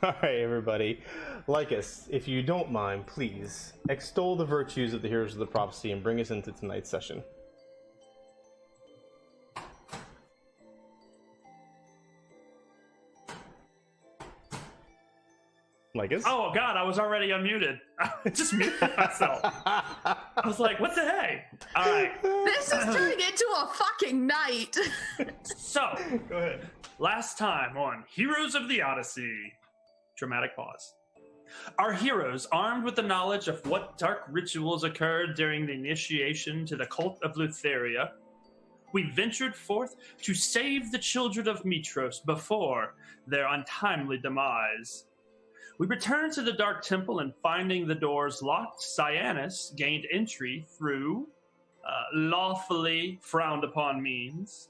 Alright, everybody. Lycus, if you don't mind, please extol the virtues of the heroes of the prophecy and bring us into tonight's session. Lycus? Oh, God, I was already unmuted. I just muted myself. I was like, what the heck? All right. This is turning into a fucking night. So, Go ahead. last time on Heroes of the Odyssey. Dramatic pause. Our heroes, armed with the knowledge of what dark rituals occurred during the initiation to the cult of Lutheria, we ventured forth to save the children of Mitros before their untimely demise. We returned to the Dark Temple and finding the doors locked, Cyanus gained entry through lawfully frowned upon means.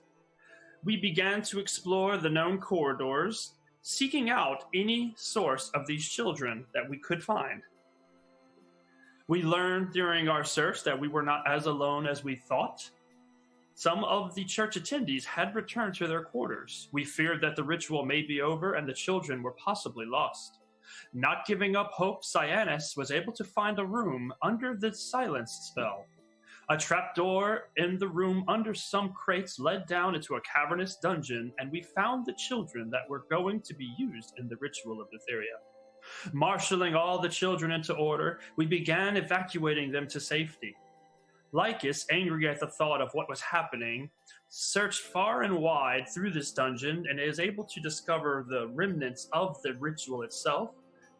We began to explore the known corridors, seeking out any source of these children that we could find. We learned during our search that we were not as alone as we thought. Some of the church attendees had returned to their quarters. We feared that the ritual may be over and the children were possibly lost. Not giving up hope, Cyanus was able to find a room under the silence spell. A trapdoor in the room under some crates led down into a cavernous dungeon, and we found the children that were going to be used in the ritual of Lutheria. Marshalling all the children into order, we began evacuating them to safety. Lycus, angry at the thought of what was happening, searched far and wide through this dungeon and is able to discover the remnants of the ritual itself.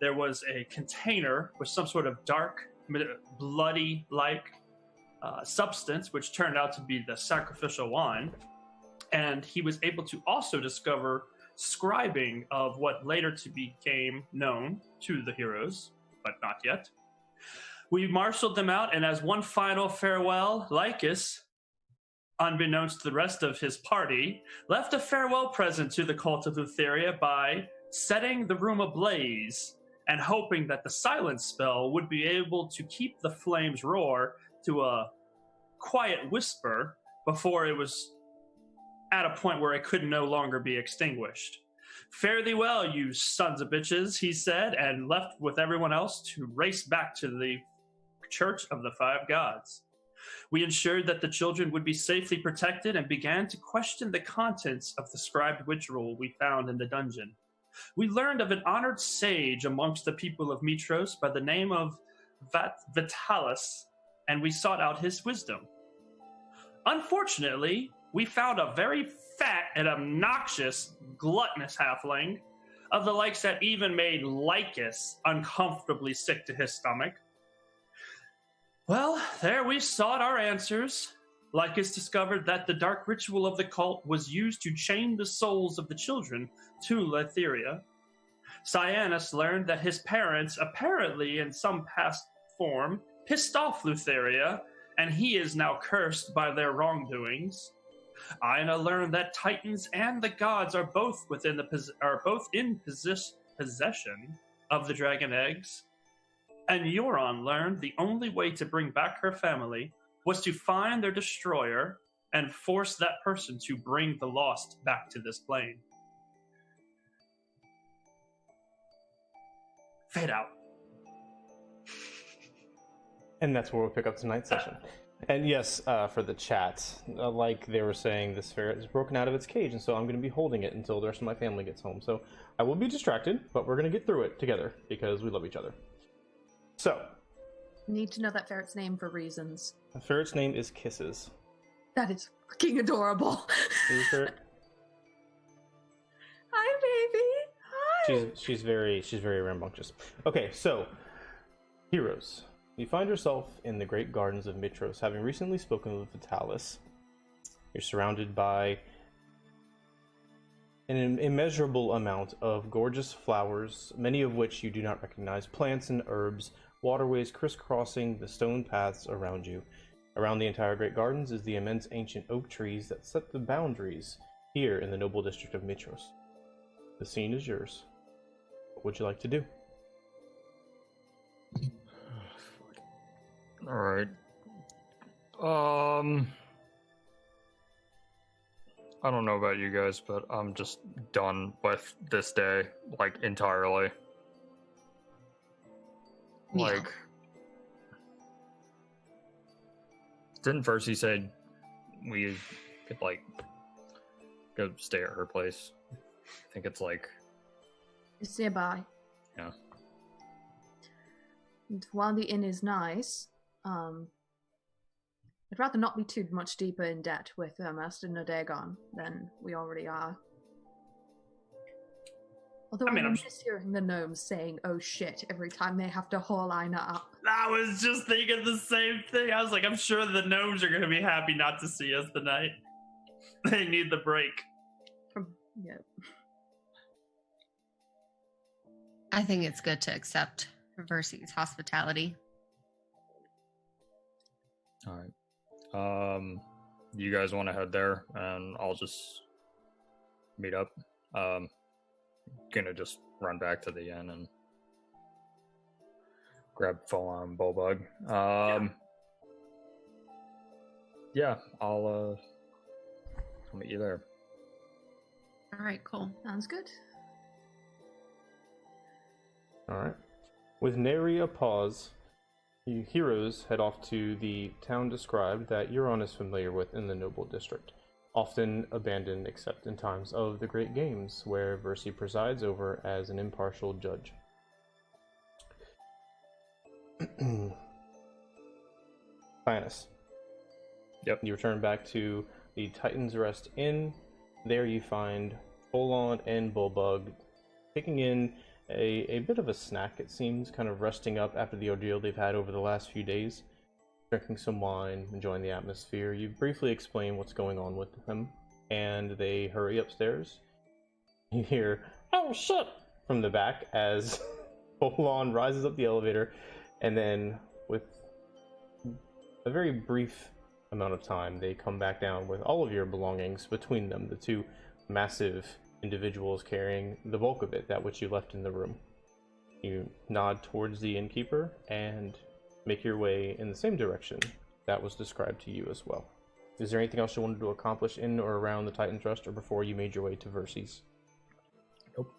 There was a container with some sort of dark, bloody-like substance, which turned out to be the sacrificial wine. And he was able to also discover scribing of what later to became known to the heroes, but not yet. We marshaled them out, and as one final farewell, Lycus, unbeknownst to the rest of his party, left a farewell present to the cult of Lutheria by setting the room ablaze and hoping that the silence spell would be able to keep the flames roar to a quiet whisper before it was at a point where it could no longer be extinguished. Fare thee well, you sons of bitches, he said, and left with everyone else to race back to the Church of the Five Gods. We ensured that the children would be safely protected and began to question the contents of the scribed ritual we found in the dungeon. We learned of an honored sage amongst the people of Mitros by the name of Vitalis, and we sought out his wisdom. Unfortunately, we found a very fat and obnoxious, gluttonous halfling, of the likes that even made Lycus uncomfortably sick to his stomach. Well, there we sought our answers. Lycus discovered that the dark ritual of the cult was used to chain the souls of the children to Lutheria. Cyanus learned that his parents, apparently in some past form, pissed off Lutheria, and he is now cursed by their wrongdoings. Aina learned that Titans and the gods are both in possession of the dragon eggs. And Euron learned the only way to bring back her family was to find their destroyer and force that person to bring the lost back to this plane. Fade out. And that's where we'll pick up tonight's session. And yes, for the chat, like they were saying, this ferret is broken out of its cage, and so I'm going to be holding it until the rest of my family gets home. So I will be distracted, but we're going to get through it together because we love each other. So. Need to know that ferret's name for reasons. The ferret's name is Kisses. That is fucking adorable. Is there... Hi, baby. Hi. She's very rambunctious. Okay, so heroes. You find yourself in the great gardens of Mitros, having recently spoken with Vitalis. You're surrounded by an immeasurable amount of gorgeous flowers, many of which you do not recognize, plants and herbs, waterways crisscrossing the stone paths around you. Around the entire great gardens is the immense ancient oak trees that set the boundaries here in the noble district of Mitros. The scene is yours. What would you like to do? All right. I don't know about you guys, but I'm just done with this day, like, entirely. Yeah. Like, didn't Versi say we could, like, go stay at her place? I think it's like... It's nearby. Yeah. And while the inn is nice, I'd rather not be too much deeper in debt with Master Nadegon than we already are. Although I'm just hearing the gnomes saying, oh shit, every time they have to haul Ina up. I was just thinking the same thing. I was like, I'm sure the gnomes are going to be happy not to see us tonight. They need the break. Yeah. I think it's good to accept Versi's hospitality. All right. You guys want to head there, and I'll just meet up. Gonna just run back to the inn and grab full-on Bulbug. Yeah, I'll meet you there. All right, cool. Sounds good. Alright. With nary a pause, you heroes head off to the town described that Euron is familiar with in the Noble District, often abandoned except in times of the Great Games, where Versi presides over as an impartial judge. Planus. Yep. You return back to the Titan's Rest Inn. There you find Folon and Bulbug taking in a bit of a snack, it seems, kind of resting up after the ordeal they've had over the last few days. Drinking some wine, enjoying the atmosphere. You briefly explain what's going on with them, and they hurry upstairs. You hear, "Oh shit!" from the back as Folon rises up the elevator, and then with a very brief amount of time, they come back down with all of your belongings between them, the two massive individuals carrying the bulk of it, that which you left in the room. You nod towards the innkeeper and make your way in the same direction that was described to you as well. Is there anything else you wanted to accomplish in or around the Titan Trust, or before you made your way to Versi's? Nope.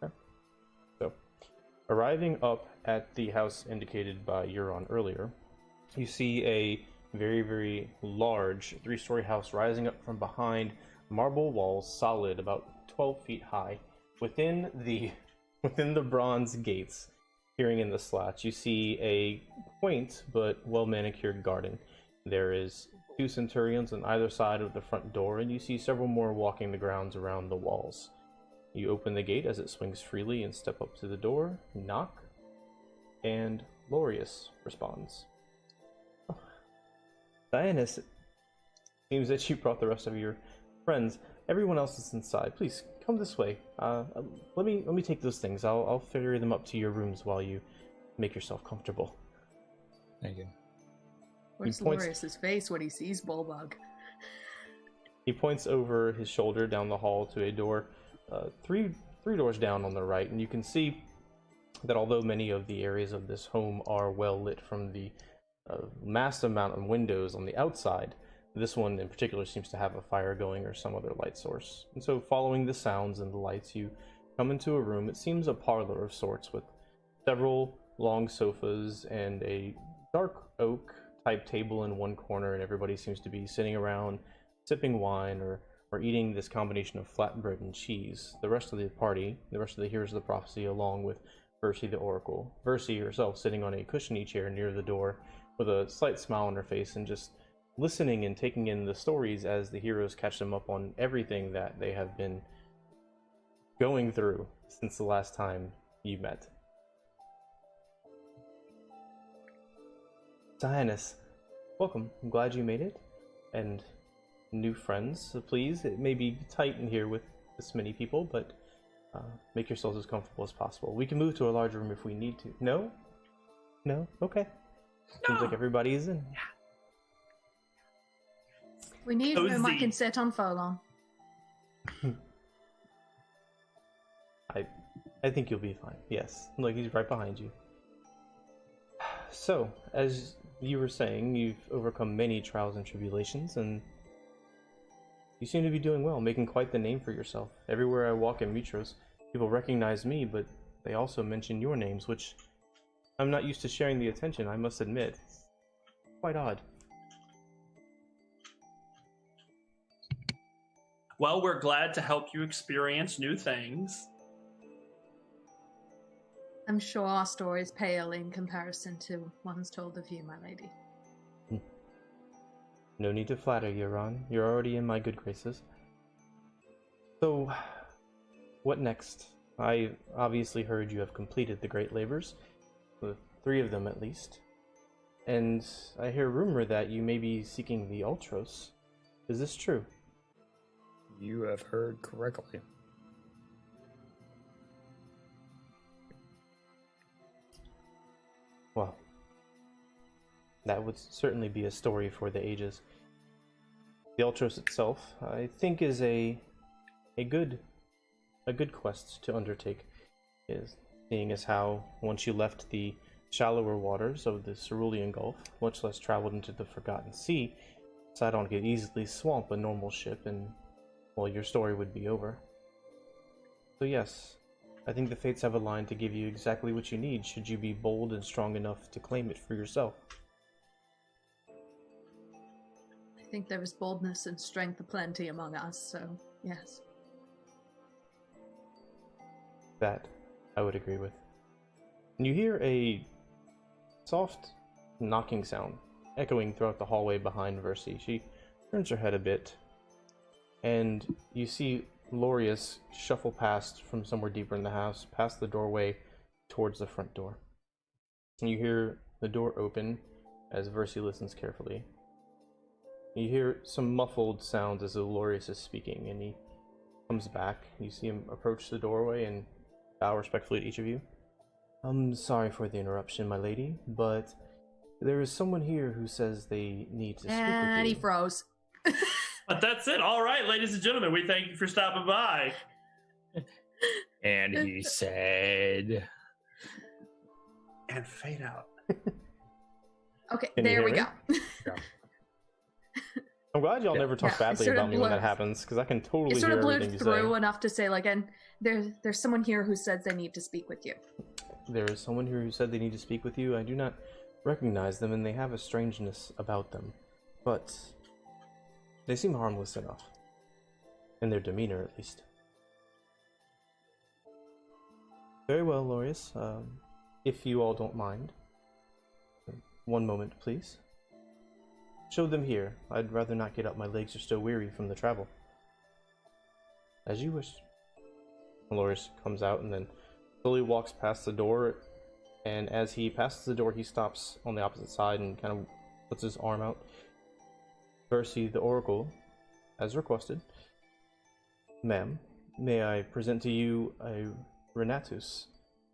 Okay. So, arriving up at the house indicated by Euron earlier, you see a very, very large 3-story house rising up from behind marble walls, solid, about 12 feet high. Within the bronze gates, peering in the slats, you see a quaint but well-manicured garden. There is 2 centurions on either side of the front door, and you see several more walking the grounds around the walls. You open the gate as it swings freely and step up to the door, knock, and Lorius responds. Oh. Dianus, it seems that you brought the rest of your friends. Everyone else is inside. Please come this way. Let me take those things. I'll ferry them up to your rooms while you make yourself comfortable. Thank you. Where's Lorius's face when he sees Bulbug? He points over his shoulder down the hall to a door, three doors down on the right, and you can see that although many of the areas of this home are well lit from the massive amount of windows on the outside, this one in particular seems to have a fire going or some other light source. And so following the sounds and the lights, you come into a room. It seems a parlor of sorts, with several long sofas and a dark oak type table in one corner, and everybody seems to be sitting around sipping wine or eating this combination of flatbread and cheese. The rest of the party, the rest of the heroes of the prophecy, along with Versi the Oracle. Versi herself sitting on a cushiony chair near the door with a slight smile on her face and just listening and taking in the stories as the heroes catch them up on everything that they have been going through since the last time you met. Dianus, welcome. I'm glad you made it. And new friends, so please, it may be tight in here with this many people, but make yourselves as comfortable as possible. We can move to a larger room if we need to. No? No? Okay. Seems like everybody is in. We need room I can sit on Folon. I think you'll be fine. Yes. Look, he's right behind you. So, as you were saying, you've overcome many trials and tribulations, and you seem to be doing well, making quite the name for yourself. Everywhere I walk in Mitros, people recognize me, but they also mention your names, which I'm not used to sharing the attention, I must admit. Quite odd. Well, we're glad to help you experience new things. I'm sure our stories pale in comparison to ones told of you, my lady. No need to flatter, Euron. You're already in my good graces. So, what next? I obviously heard you have completed the Great Labors, with 3 of them at least. And I hear rumor that you may be seeking the Ultros. Is this true? You have heard correctly. Well, that would certainly be a story for the ages. The Ultros itself, I think, is a good quest to undertake, is seeing as how once you left the shallower waters of the Cerulean Gulf, much less traveled into the Forgotten Sea, Sidon could easily swamp a normal ship and, well, your story would be over. So yes, I think the fates have aligned to give you exactly what you need should you be bold and strong enough to claim it for yourself. I think there is boldness and strength aplenty among us, so yes. That I would agree with. And you hear a soft knocking sound echoing throughout the hallway behind Versi. She turns her head a bit, and you see Lorius shuffle past from somewhere deeper in the house, past the doorway towards the front door. And you hear the door open as Versi listens carefully. You hear some muffled sounds as Lorius is speaking, and he comes back. You see him approach the doorway and bow respectfully to each of you. I'm sorry for the interruption, my lady, but there is someone here who says they need to speak with you. And he froze. But that's it. All right, ladies and gentlemen, we thank you for stopping by. And he said... And fade out. Okay, Can you there hear we me? go. Yeah. I'm glad y'all never talk badly sort of about me when blew- that happens, because I can totally It sort hear of blew everything you through say. enough to say, like, and there's someone here who says they need to speak with you. There is someone here who said they need to speak with you. I do not recognize them, and they have a strangeness about them. But they seem harmless enough. In their demeanor, at least. Very well, Lorius. If you all don't mind. One moment, please. Show them here. I'd rather not get up. My legs are still weary from the travel. As you wish. Lorius comes out and then slowly walks past the door, and as he passes the door, he stops on the opposite side and kind of puts his arm out. Versi, the Oracle, as requested. Ma'am, may I present to you a Renatus?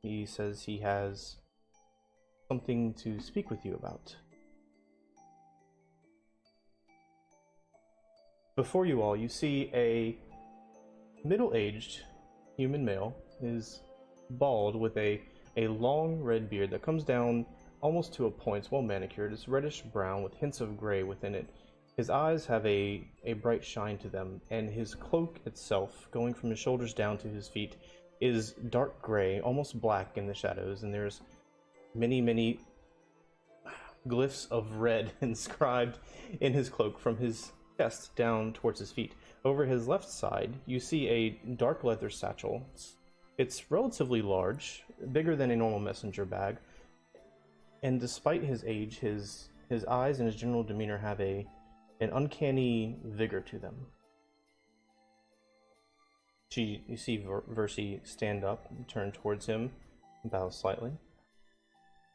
He says he has something to speak with you about. Before you all, you see a middle-aged human male, is bald with a long red beard that comes down almost to a point. It's well manicured. It's reddish brown with hints of gray within it. His eyes have a bright shine to them, and his cloak itself, going from his shoulders down to his feet, is dark gray, almost black in the shadows, and there's many glyphs of red inscribed in his cloak from his chest down towards his feet. Over his left side, you see a dark leather satchel. It's relatively large, bigger than a normal messenger bag, and despite his age, his eyes and his general demeanor have an uncanny vigor to them. You see Versi stand up and turn towards him, bow slightly.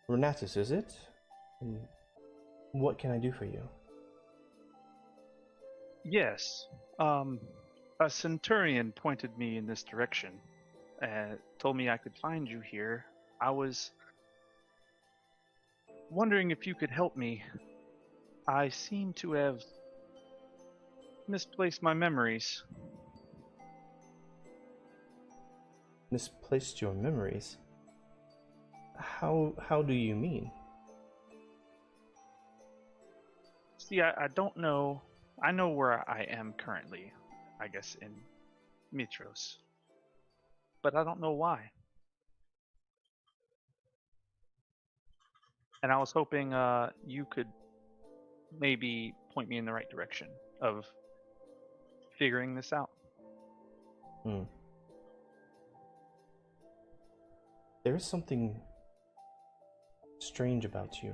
Renatus, is it? What can I do for you? Yes. A centurion pointed me in this direction. Told me I could find you here. I was wondering if you could help me. I seem to have misplaced my memories. Misplaced your memories? How do you mean? See, I don't know. I know where I am currently, I guess, in Mitros. But I don't know why. And I was hoping you could maybe point me in the right direction of figuring this out. There is something strange about you.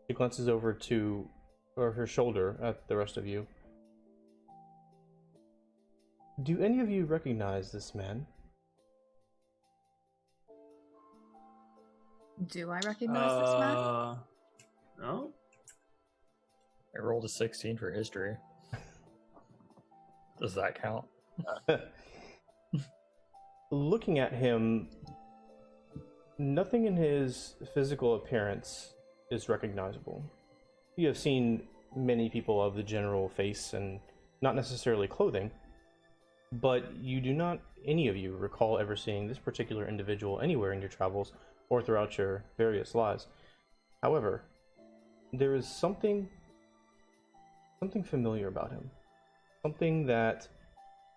She glances over to her shoulder at the rest of you. Do any of you recognize this man? Do I recognize this man? No. I rolled a 16 for history. Does that count? Looking at him, nothing in his physical appearance is recognizable. You have seen many people of the general face and not necessarily clothing, but you do not, any of you, recall ever seeing this particular individual anywhere in your travels or throughout your various lives. However, there is something familiar about him. Something that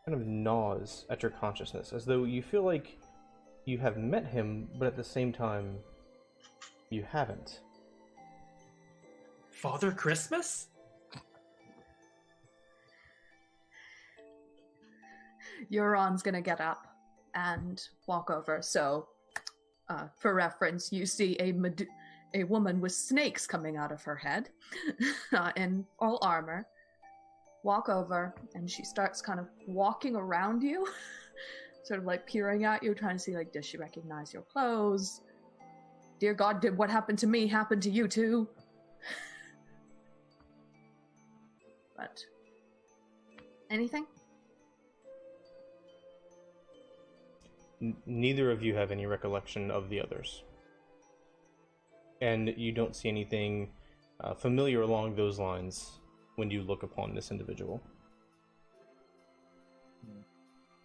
kind of gnaws at your consciousness, as though you feel like you have met him, but at the same time, you haven't. Father Christmas? Euron's gonna get up and walk over. So, for reference, you see a woman with snakes coming out of her head in all armor. Walk over, and she starts kind of walking around you, sort of like peering at you, trying to see, like, does she recognize your clothes? Dear God, did what happened to me happen to you too? But anything? Neither of you have any recollection of the others. And you don't see anything familiar along those lines when you look upon this individual.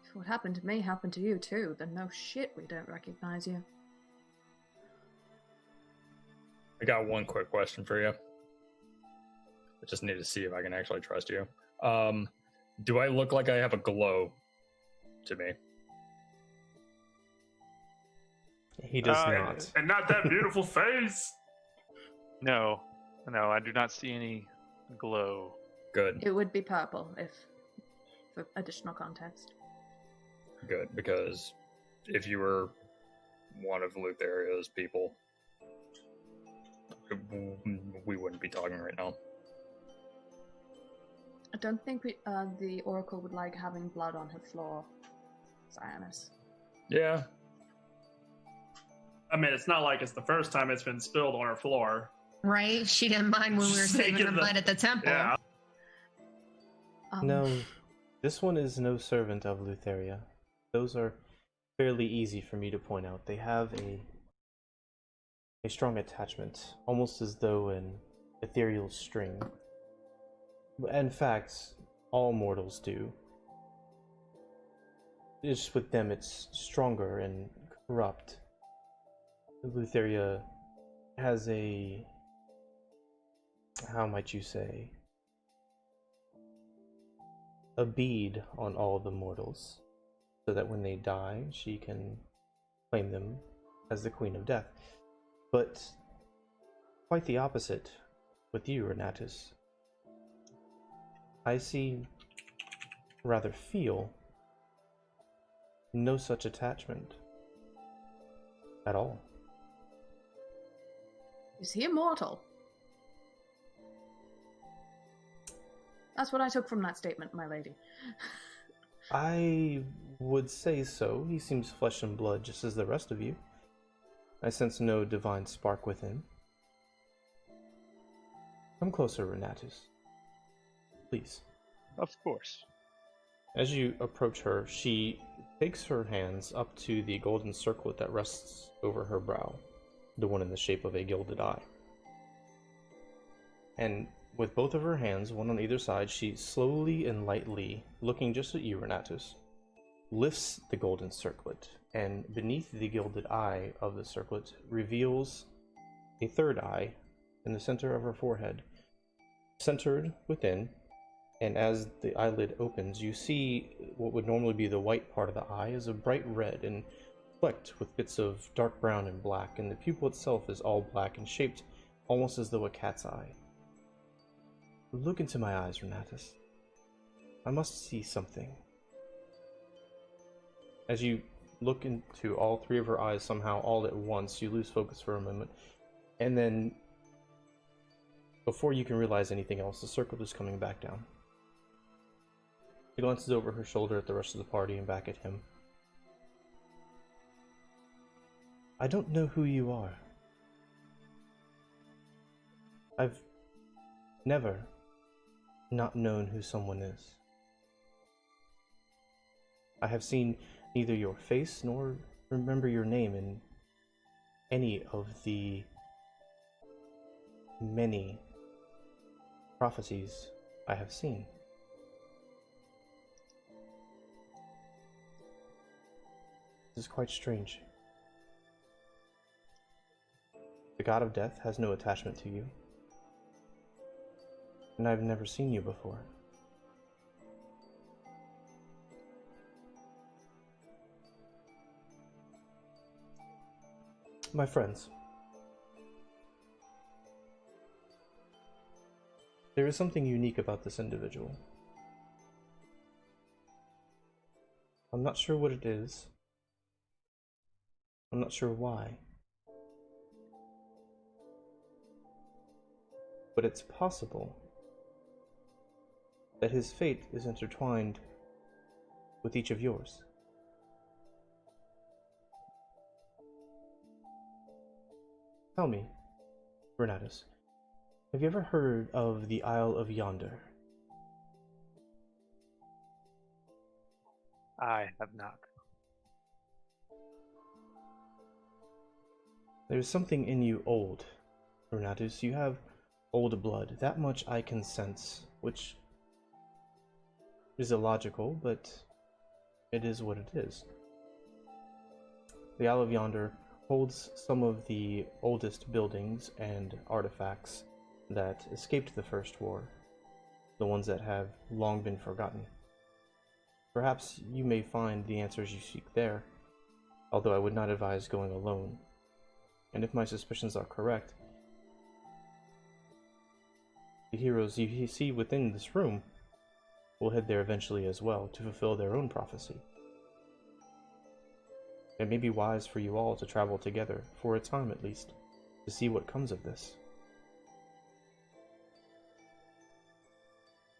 If what happened to me happened to you too, then no shit we don't recognize you. I got one quick question for you. I just need to see if I can actually trust you. Do I look like I have a glow to me? He does not. And not that beautiful face. No, I do not see any glow. Good. It would be purple if for additional context. Good, because if you were one of Lutheria's people, we wouldn't be talking right now. I don't think the Oracle would like having blood on her floor, Cyanus. Yeah. I mean, it's not like it's the first time it's been spilled on her floor. Right? She didn't mind when we were She's saving taking her the- blood at the temple. Yeah. No, this one is no servant of Lutheria. Those are fairly easy for me to point out. They have a strong attachment, almost as though an ethereal string. In fact, all mortals do. It's just with them it's stronger and corrupt. Lutheria has a, how might you say, a bead on all the mortals, so that when they die, she can claim them as the Queen of Death. But quite the opposite with you, Renatus. I see, rather feel, no such attachment at all. Is he immortal? That's what I took from that statement, my lady. I would say so. He seems flesh and blood just as the rest of you. I sense no divine spark within. Come closer, Renatus. Please. Of course. As you approach her, she takes her hands up to the golden circlet that rests over her brow, the one in the shape of a gilded eye. And with both of her hands, one on either side, she slowly and lightly, looking just at you, Renatus, lifts the golden circlet, and beneath the gilded eye of the circlet reveals a third eye in the center of her forehead, centered within. And as the eyelid opens, you see what would normally be the white part of the eye is a bright red and flecked with bits of dark brown and black, and the pupil itself is all black and shaped almost as though a cat's eye. Look into my eyes, Renatus. I must see something. As you look into all three of her eyes somehow all at once, you lose focus for a moment, and then, before you can realize anything else, the circle is coming back down. She glances over her shoulder at the rest of the party and back at him. I don't know who you are. I've never not known who someone is. I have seen neither your face nor remember your name in any of the many prophecies I have seen. This is quite strange. The god of death has no attachment to you, and I've never seen you before. My friends, there is something unique about this individual. I'm not sure what it is. I'm not sure why. But it's possible that his fate is intertwined with each of yours. Tell me, Renatus, have you ever heard of the Isle of Yonder? I have not. There's something in you old, Renatus. You have old blood. That much I can sense, which is illogical, but it is what it is. The Isle of Yonder holds some of the oldest buildings and artifacts that escaped the First War, the ones that have long been forgotten. Perhaps you may find the answers you seek there, although I would not advise going alone. And if my suspicions are correct, the heroes you see within this room will head there eventually as well to fulfill their own prophecy. It may be wise for you all to travel together, for a time at least, to see what comes of this.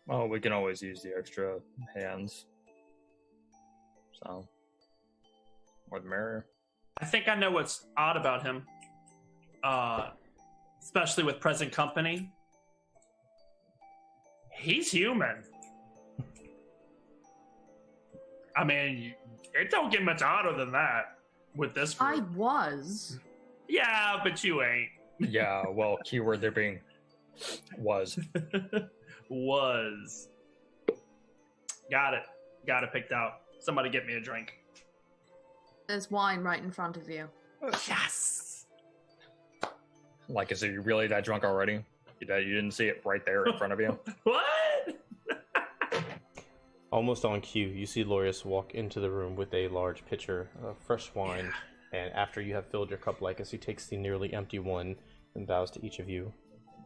Well, we can always use the extra hands. So, more the merrier. I think I know what's odd about him. Especially with present company. He's human. I mean, it don't get much odder than that with this group. I was. Yeah, but you ain't. Yeah, well, keyword there being was. Was. Got it. Got it picked out. Somebody get me a drink. There's wine right in front of you. Yes! Like, is it really that drunk already? You didn't see it right there in front of you? What? Almost on cue, you see Lorius walk into the room with a large pitcher of fresh wine, and after you have filled your cup, Lycus, he takes the nearly empty one and bows to each of you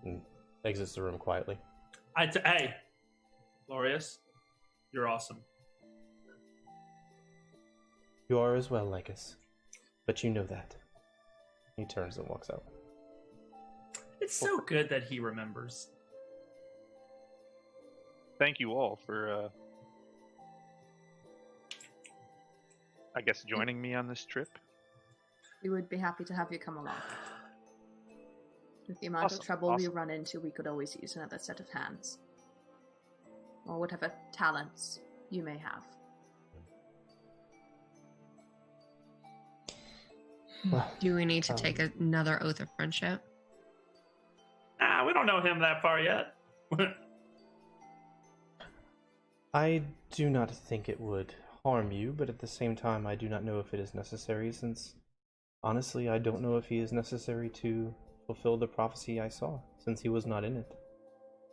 and exits the room quietly. Hey, Lorius, you're awesome. You are as well, Lycus, but you know that. He turns and walks out. It's so good that he remembers. Thank you all for, I guess, joining me on this trip. We would be happy to have you come along. With the amount of trouble we run into, we could always use another set of hands. Or whatever talents you may have. Well, Do we need to take another oath of friendship? Nah, we don't know him that far yet. I do not think it would harm you, but at the same time, I do not know if it is necessary, since, honestly, I don't know if he is necessary to fulfill the prophecy I saw, since he was not in it.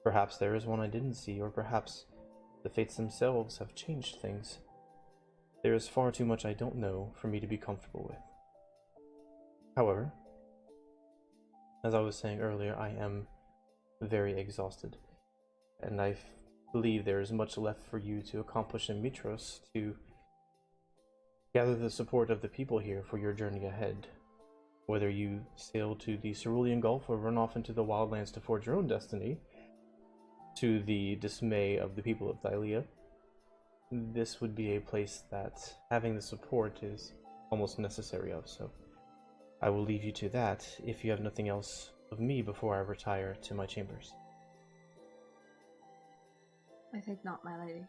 Perhaps there is one I didn't see, or perhaps the fates themselves have changed things. There is far too much I don't know for me to be comfortable with. However, as I was saying earlier, I am very exhausted, and I believe there is much left for you to accomplish in Mitros to gather the support of the people here for your journey ahead. Whether you sail to the Cerulean Gulf or run off into the wildlands to forge your own destiny, to the dismay of the people of Thylea, this would be a place that having the support is almost necessary of, so I will leave you to that if you have nothing else of me before I retire to my chambers. I think not, my lady.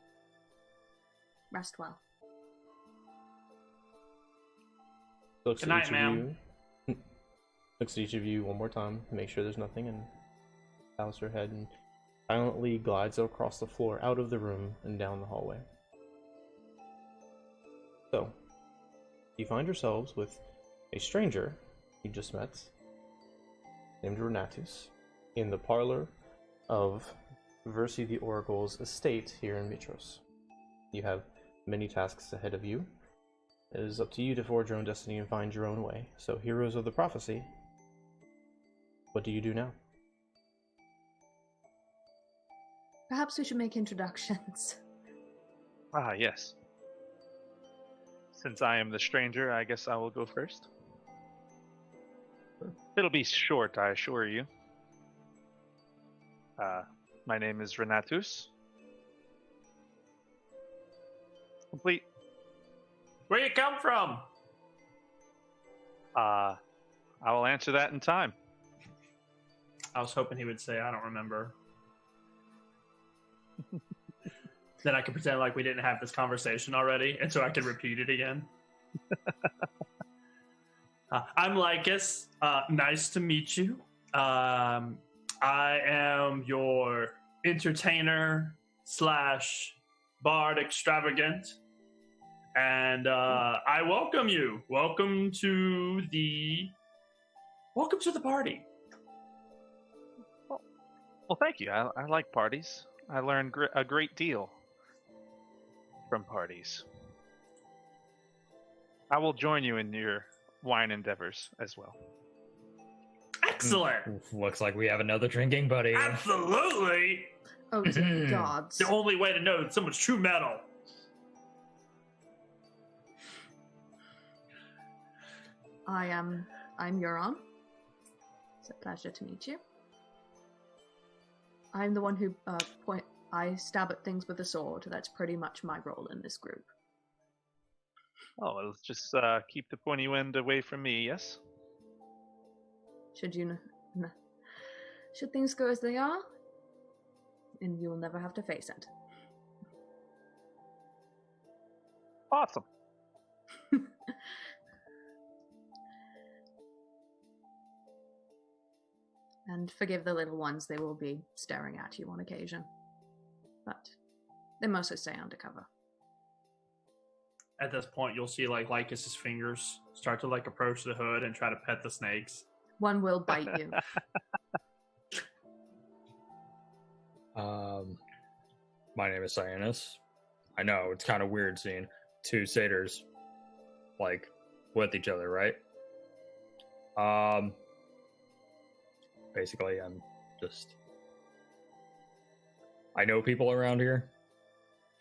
Rest well. Looks Good at night, each ma'am. of you. Looks at each of you one more time, make sure there's nothing, and bows her head and silently glides across the floor, out of the room, and down the hallway. So, you find yourselves with a stranger you just met, named Renatus, in the parlor of Versi the Oracle's estate here in Mitros. You have many tasks ahead of you. It is up to you to forge your own destiny and find your own way. So, heroes of the prophecy, what do you do now? Perhaps we should make introductions. Ah, yes. Since I am the stranger, I guess I will go first. It'll be short, I assure you. My name is Renatus. Complete. Where you come from? I will answer that in time. I was hoping he would say, I don't remember. Then I could pretend like we didn't have this conversation already, and so I could repeat it again. I'm Lycus. Nice to meet you. I am your entertainer / bard extravagant. And I welcome you. Welcome to the party. Well, thank you. I like parties. I learned a great deal from parties. I will join you in your wine endeavors as well. Excellent. Looks like we have another drinking buddy. Absolutely. Oh, dear gods. The only way to know that someone's true metal. I'm Euron. It's a pleasure to meet you. I'm the one who I stab at things with a sword. That's pretty much my role in this group. Oh, well, let's just keep the pointy wind away from me, yes? Should things go as they are, and you will never have to face it. Awesome. And forgive the little ones, they will be staring at you on occasion. But they mostly stay undercover. At this point, you'll see like Lycus's fingers start to like approach the hood and try to pet the snakes. One will bite you. My name is Cyanus. I know, it's kind of weird seeing two satyrs, like, with each other, right? Basically, I'm just... I know people around here.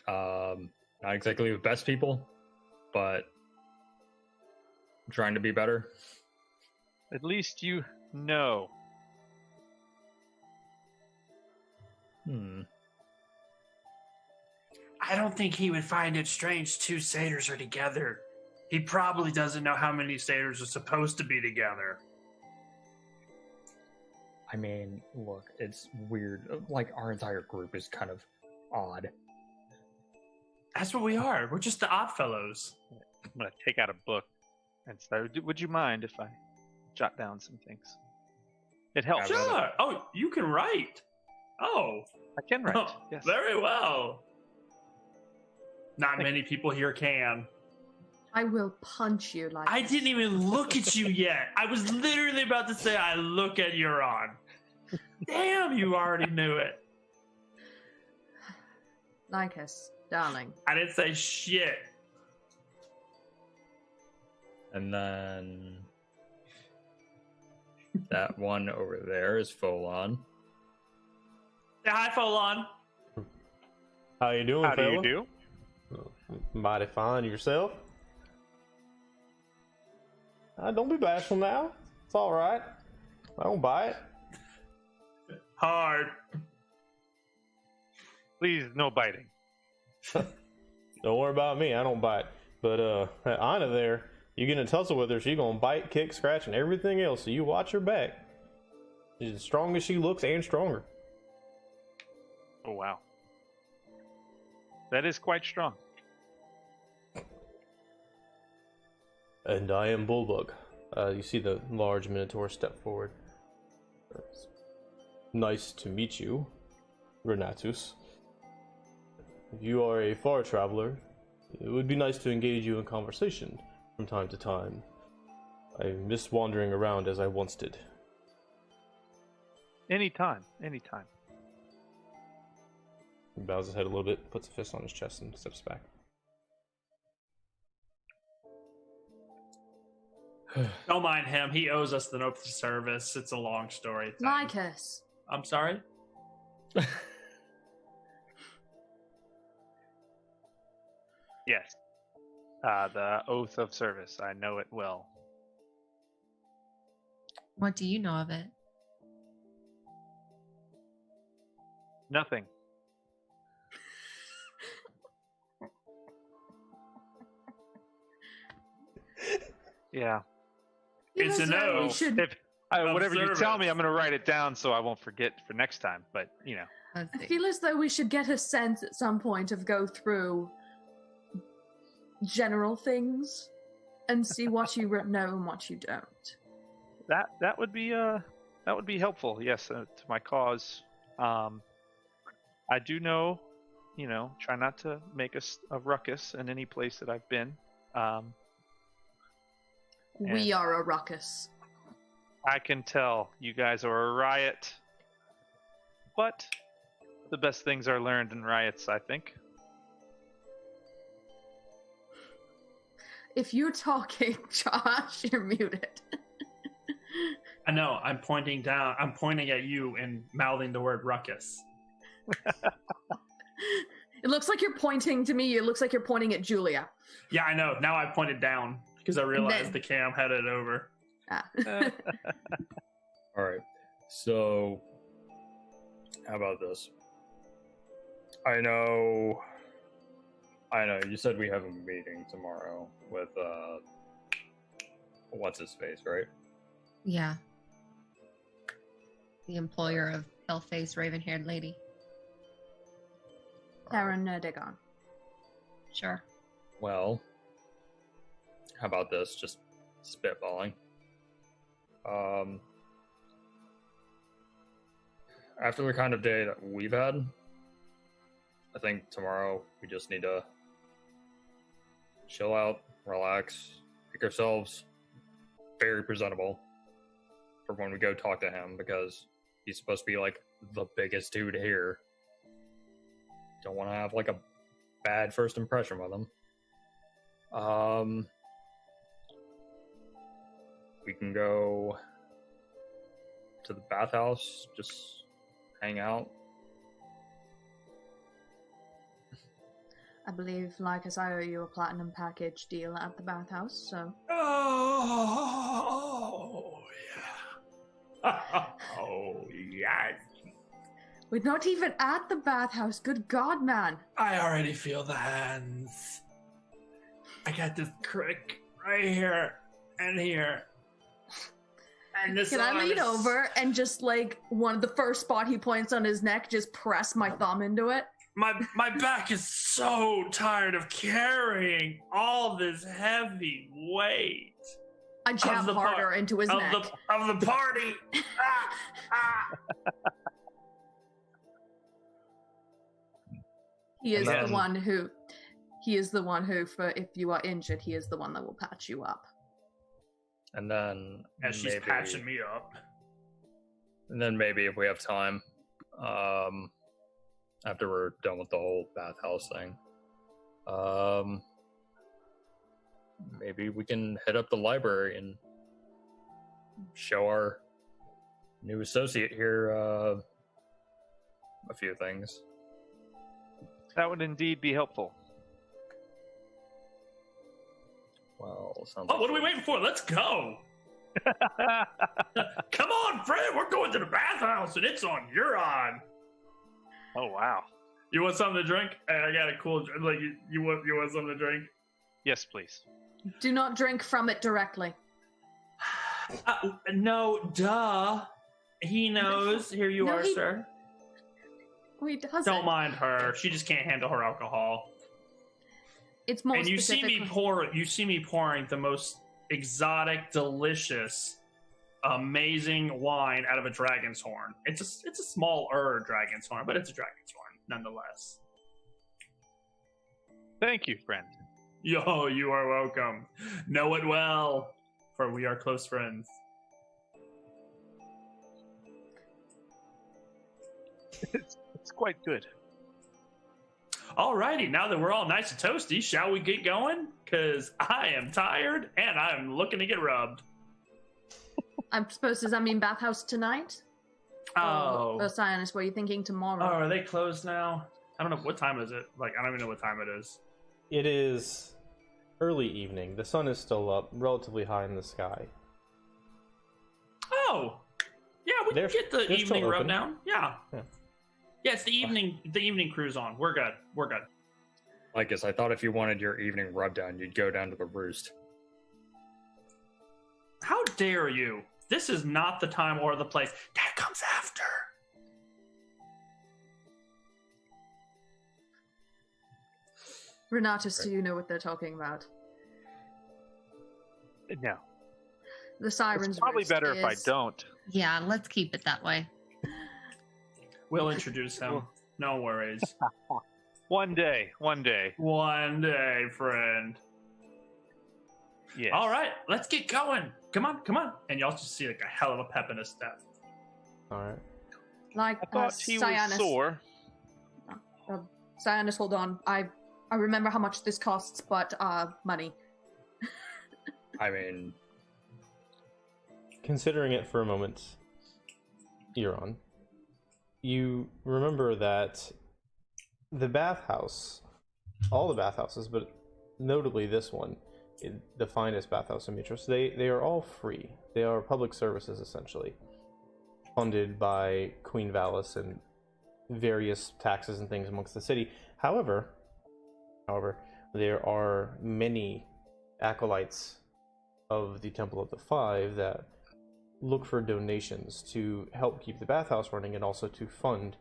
Not exactly the best people, but I'm trying to be better. At least you know. I don't think he would find it strange two satyrs are together. He probably doesn't know how many satyrs are supposed to be together. I mean, look, it's weird. Like, our entire group is kind of odd. That's what we are. We're just the odd fellows. I'm going to take out a book and start. Would you mind if I jot down some things? It helps. Sure. Oh, you can write. Oh. I can write. Oh, yes. very well. Not many people here can. I will punch you like I didn't even look at you yet. I was literally about to say I look at Euron. Damn, you already knew it. Lycus, darling. I didn't say shit. And then that one over there is Folon. Yeah, hi, Folon. How you doing, How do you fella? do? Mighty fine. Yourself? Don't be bashful now. It's all right. I don't bite. Hard. Please, no biting. Don't worry about me. I don't bite. But that Ina there, you get in a tussle with her, she gonna bite, kick, scratch, and everything else. So you watch her back. She's as strong as she looks, and stronger. Oh, wow. That is quite strong. And I am Bullbug. You see the large Minotaur step forward. Nice to meet you, Renatus. If you are a far traveler, it would be nice to engage you in conversation from time to time. I miss wandering around as I once did. Anytime, anytime. He bows his head a little bit, puts a fist on his chest, and steps back. Don't mind him. He owes us the oath of service. It's a long story. Lycus. I'm sorry? Yes. The oath of service. I know it well. What do you know of it? Nothing. Yeah. It's a no. We should... If whatever you tell Service. me, I'm going to write it down so I won't forget for next time. But, you know. Let's I see. feel as though we should get a sense at some point of go through general things and see what you know and what you don't. That would be helpful. Yes, to my cause. I do know, try not to make a ruckus in any place that I've been. We are a ruckus. I can tell you guys are a riot, but the best things are learned in riots, I think. If you're talking, Josh, you're muted. I know. I'm pointing down. I'm pointing at you and mouthing the word ruckus. It looks like you're pointing to me. It looks like you're pointing at Julia. Yeah, I know. Now I pointed down because I realized Then- the cam headed over. Ah. All right. So, how about this? I know. You said we have a meeting tomorrow with what's his face, right? Yeah. The employer of pale-faced, raven-haired lady. Aaron Nerdigon. Sure. Well, how about this? Just spitballing. After the kind of day that we've had, I think tomorrow we just need to chill out, relax, make ourselves very presentable for when we go talk to him, because he's supposed to be like the biggest dude here. Don't want to have like a bad first impression with him. We can go to the bathhouse, just hang out. I believe, Lycus, I owe you a platinum package deal at the bathhouse, so... Oh yeah. Oh yes. We're not even at the bathhouse. Good God, man. I already feel the hands. I got this crick right here and here. And this Can I arm lean is- over and just, like, the first spot he points on his neck, just press my thumb into it? My back is so tired of carrying all this heavy weight I jab the harder par- into his of neck. of the party. He is And the then- one who, for if you are injured, he is the one that will patch you up. And then And she's maybe, patching me up. And then maybe if we have time, after we're done with the whole bathhouse thing, maybe we can head up the library and show our new associate here a few things. That would indeed be helpful. Well, sounds Oh, what are we waiting for? Let's go. Come on, Fred. We're going to the bathhouse, and it's on. You're on. Oh wow. You want something to drink? Hey, I got a cool. Like you want something to drink? Yes, please. Do not drink from it directly. No, duh. He knows. Here you are, sir. He doesn't. Don't mind her. She just can't handle her alcohol. It's more. And you see me pouring the most exotic, delicious, amazing wine out of a dragon's horn. It's a smaller dragon's horn, but it's a dragon's horn nonetheless. Thank you, friend. Yo, you are welcome. Know it well, for we are close friends. It's quite good. Alrighty, now that we're all nice and toasty, shall we get going? Because I am tired and I'm looking to get rubbed. I'm supposed. Does that mean bathhouse tonight? Oh. Or Science, were you thinking tomorrow? Oh, are they closed now? I don't know. What time is it? Like, I don't even know what time it is. It is early evening. The sun is still up, relatively high in the sky. Oh, yeah, we can get the they're evening still rub open. down. Yeah. Yeah. Yeah, it's the evening cruise on. We're good. We're good. Lycus, I thought if you wanted your evening rub down, you'd go down to the Roost. How dare you? This is not the time or the place. That comes after. Renatus, do you know what they're talking about? No. The Sirens It's probably Roost better if I is- don't. Yeah, let's keep it that way. We'll introduce him. No worries. One day. One day, friend. Yes. All right, let's get going. Come on. And y'all just see like a hell of a pep in his step. All right. Like I thought he was Cyanus. sore. Cyanus, hold on. I remember how much this costs, but money. I mean, Considering it for a moment, Euron, you remember that the bathhouse, all the bathhouses, but notably this one, the finest bathhouse in Mitros, they are all free. They are public services, essentially, funded by Queen Valis and various taxes and things amongst the city. However, there are many acolytes of the Temple of the Five that look for donations to help keep the bathhouse running and also to fund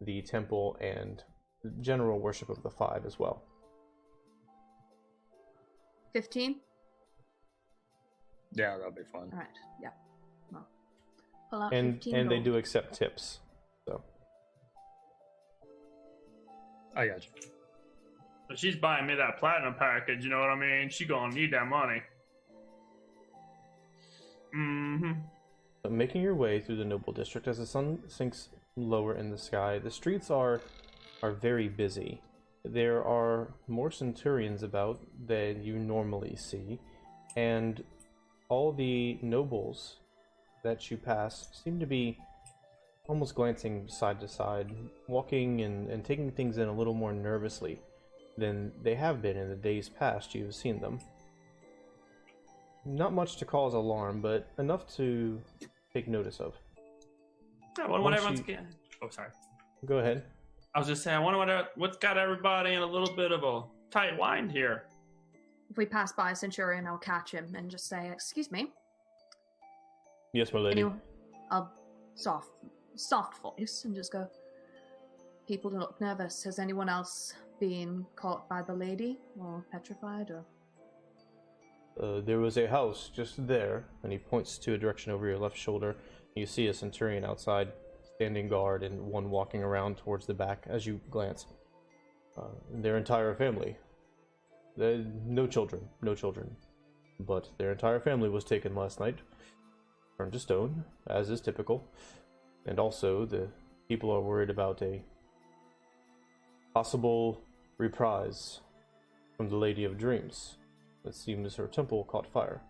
the temple and general worship of the Five as well. 15? yeah, that'll be fun. All right. Yeah. Well, pull out And 15 they gold. do accept tips. So I got you. But she's buying me that platinum package, you know what I mean? She gonna need that money. Mm-hmm. But making your way through the noble district as the sun sinks lower in the sky, the streets are very busy. There are more centurions about than you normally see, and all the nobles that you pass seem to be almost glancing side to side, walking and taking things in a little more nervously than they have been in the days past you've seen them. Not much to cause alarm, but enough to take notice of. I wonder what Once everyone's you- getting. Oh, sorry. Go ahead. I was just saying, I wonder what's got everybody in a little bit of a tight wind here. If we pass by a centurion, I'll catch him and just say, "Excuse me." Yes, my lady. I'll soft voice and just go, "People don't look nervous. Has anyone else been caught by the lady or petrified or?" There was a house just there, and he points to a direction over your left shoulder. You see a centurion outside, standing guard, and one walking around towards the back as you glance. Their entire family. No children, but their entire family was taken last night, turned to stone, as is typical. And also, the people are worried about a possible reprise from the Lady of Dreams. It seems her temple caught fire.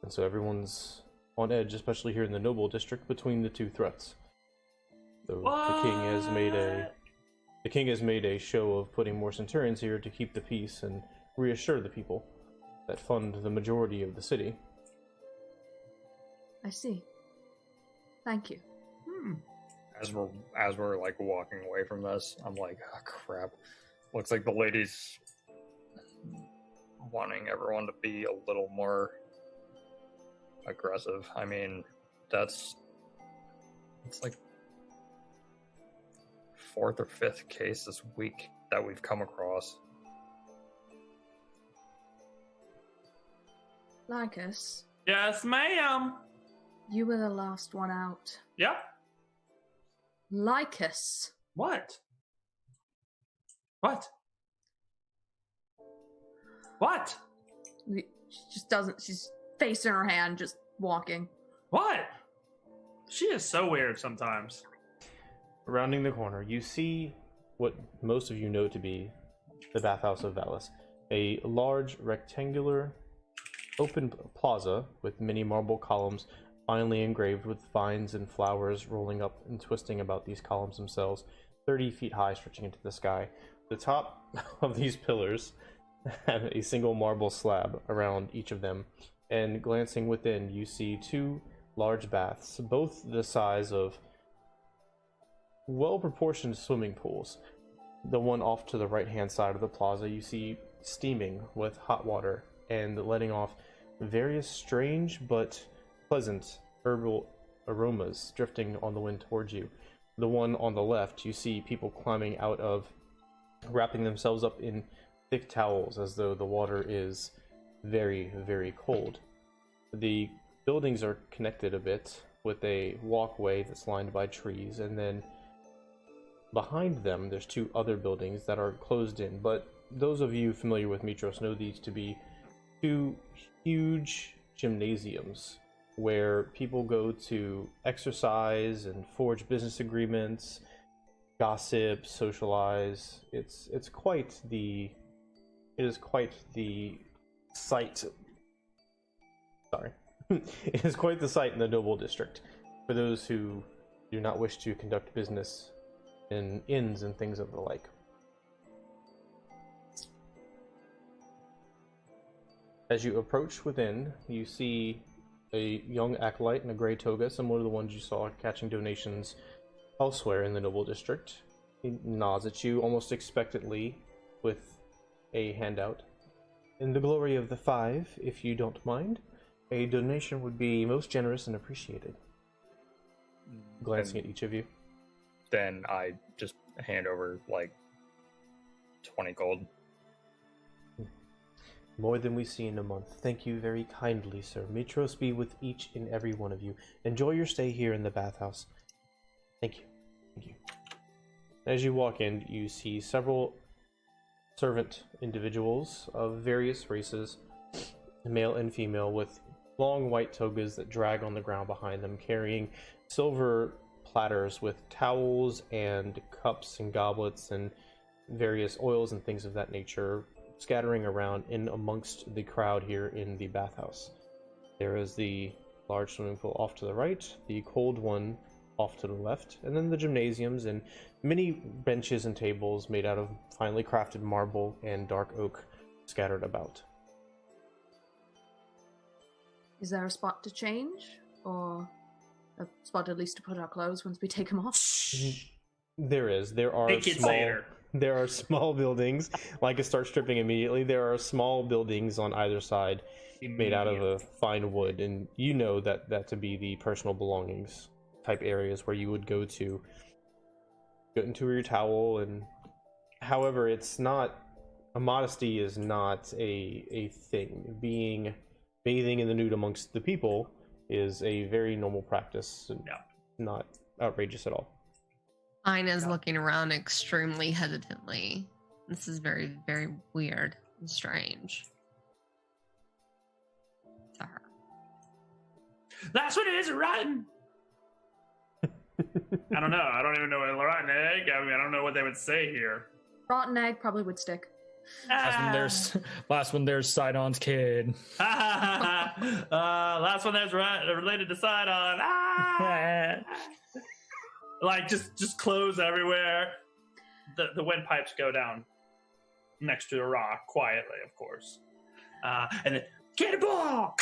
And so everyone's on edge, especially here in the noble district, between the two threats. So the king has made a show of putting more centurions here to keep the peace and reassure the people that fund the majority of the city. I see. Thank you. As we're like walking away from this, I'm like, oh crap. Looks like the lady's wanting everyone to be a little more aggressive. I mean, it's like 4th or 5th case this week that we've come across. Lycus, Yes, ma'am. you were the last one out. Yep. Lycus. What? What? What? She just doesn't, she's face in her hand, just walking. What? She is so weird sometimes. Rounding the corner, you see what most of you know to be the bathhouse of Valis. A large, rectangular, open plaza with many marble columns finely engraved with vines and flowers rolling up and twisting about these columns themselves, 30 feet high, stretching into the sky. The top of these pillars have a single marble slab around each of them, and glancing within, you see 2 large baths, both the size of well-proportioned swimming pools. The one off to the right-hand side of the plaza, you see steaming with hot water and letting off various strange but pleasant herbal aromas drifting on the wind towards you. The one on the left, you see people climbing out of, wrapping themselves up in thick towels as though the water is very, very cold. The buildings are connected a bit with a walkway that's lined by trees, and then behind them there's 2 other buildings that are closed in, but those of you familiar with Mitros know these to be 2 huge gymnasiums where people go to exercise and forge business agreements, gossip, socialize. It is quite the sight. Sorry. It is quite the sight in the noble district for those who do not wish to conduct business in inns and things of the like. As you approach within, you see a young acolyte in a gray toga, similar to the ones you saw catching donations elsewhere in the noble district. He nods at you almost expectantly with a handout. In the glory of the 5, if you don't mind, a donation would be most generous and appreciated. Glancing at each of you. Then I just hand over like 20 gold. More than we see in a month. Thank you very kindly, sir. Mitros be with each and every one of you. Enjoy your stay here in the bathhouse. Thank you. Thank you. As you walk in, you see several servant individuals of various races, male and female, with long white togas that drag on the ground behind them, carrying silver platters with towels and cups and goblets and various oils and things of that nature, scattering around in amongst the crowd here in the bathhouse. There is the large swimming pool off to the right, the cold one off to the left, and then the gymnasiums and many benches and tables made out of finely crafted marble and dark oak scattered about. Is there a spot to change? Or a spot at least to put our clothes once we take them off? There is. There are small buildings. Lycus starts stripping immediately. There are small buildings on either side made out of a fine wood, and you know that to be the personal belongings type areas where you would go to get into your towel. And however, it's not, a modesty is not a thing. Bathing in the nude amongst the people is a very normal practice, and not outrageous at all. Ina's looking around extremely hesitantly. This is very, very weird and strange to her. That's what it is, rotten. I don't know. I don't even know what a rotten egg. I mean, I don't know what they would say here. Rotten egg probably would stick. Last one there's Sidon's kid. Last one that's related to Sidon. Like just clothes everywhere. The windpipes go down next to the rock quietly, of course, and then cannonball.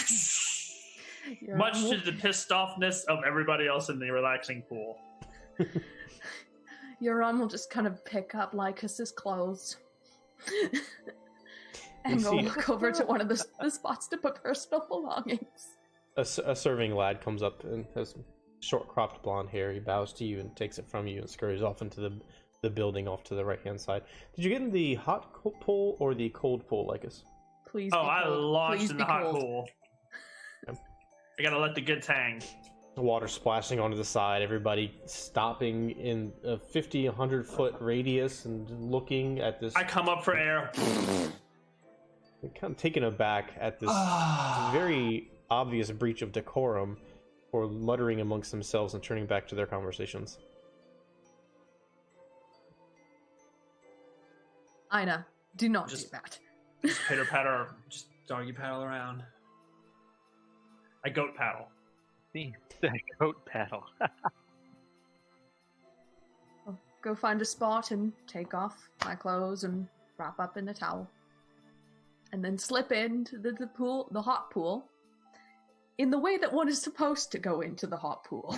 Much to the pissed offness of everybody else in the relaxing pool. Euron will just kind of pick up Lycus's clothes and go look over to one of the spots to put personal belongings. A serving lad comes up and has short cropped blonde hair. He bows to you and takes it from you and scurries off into the building off to the right hand side. Did you get in the hot pool or the cold pool, Lycus? Please. I launched in the hot pool. I gotta let the goods hang. The water splashing onto the side, everybody stopping in a 50, 100 foot radius and looking at this. I come up for air. Kind of taken aback at this very obvious breach of decorum, or muttering amongst themselves and turning back to their conversations. Ina, do not do that. Just pitter patter, just doggy paddle around. I goat paddle. The goat paddle. I'll go find a spot and take off my clothes and wrap up in a towel. And then slip into the pool, the hot pool, in the way that one is supposed to go into the hot pool.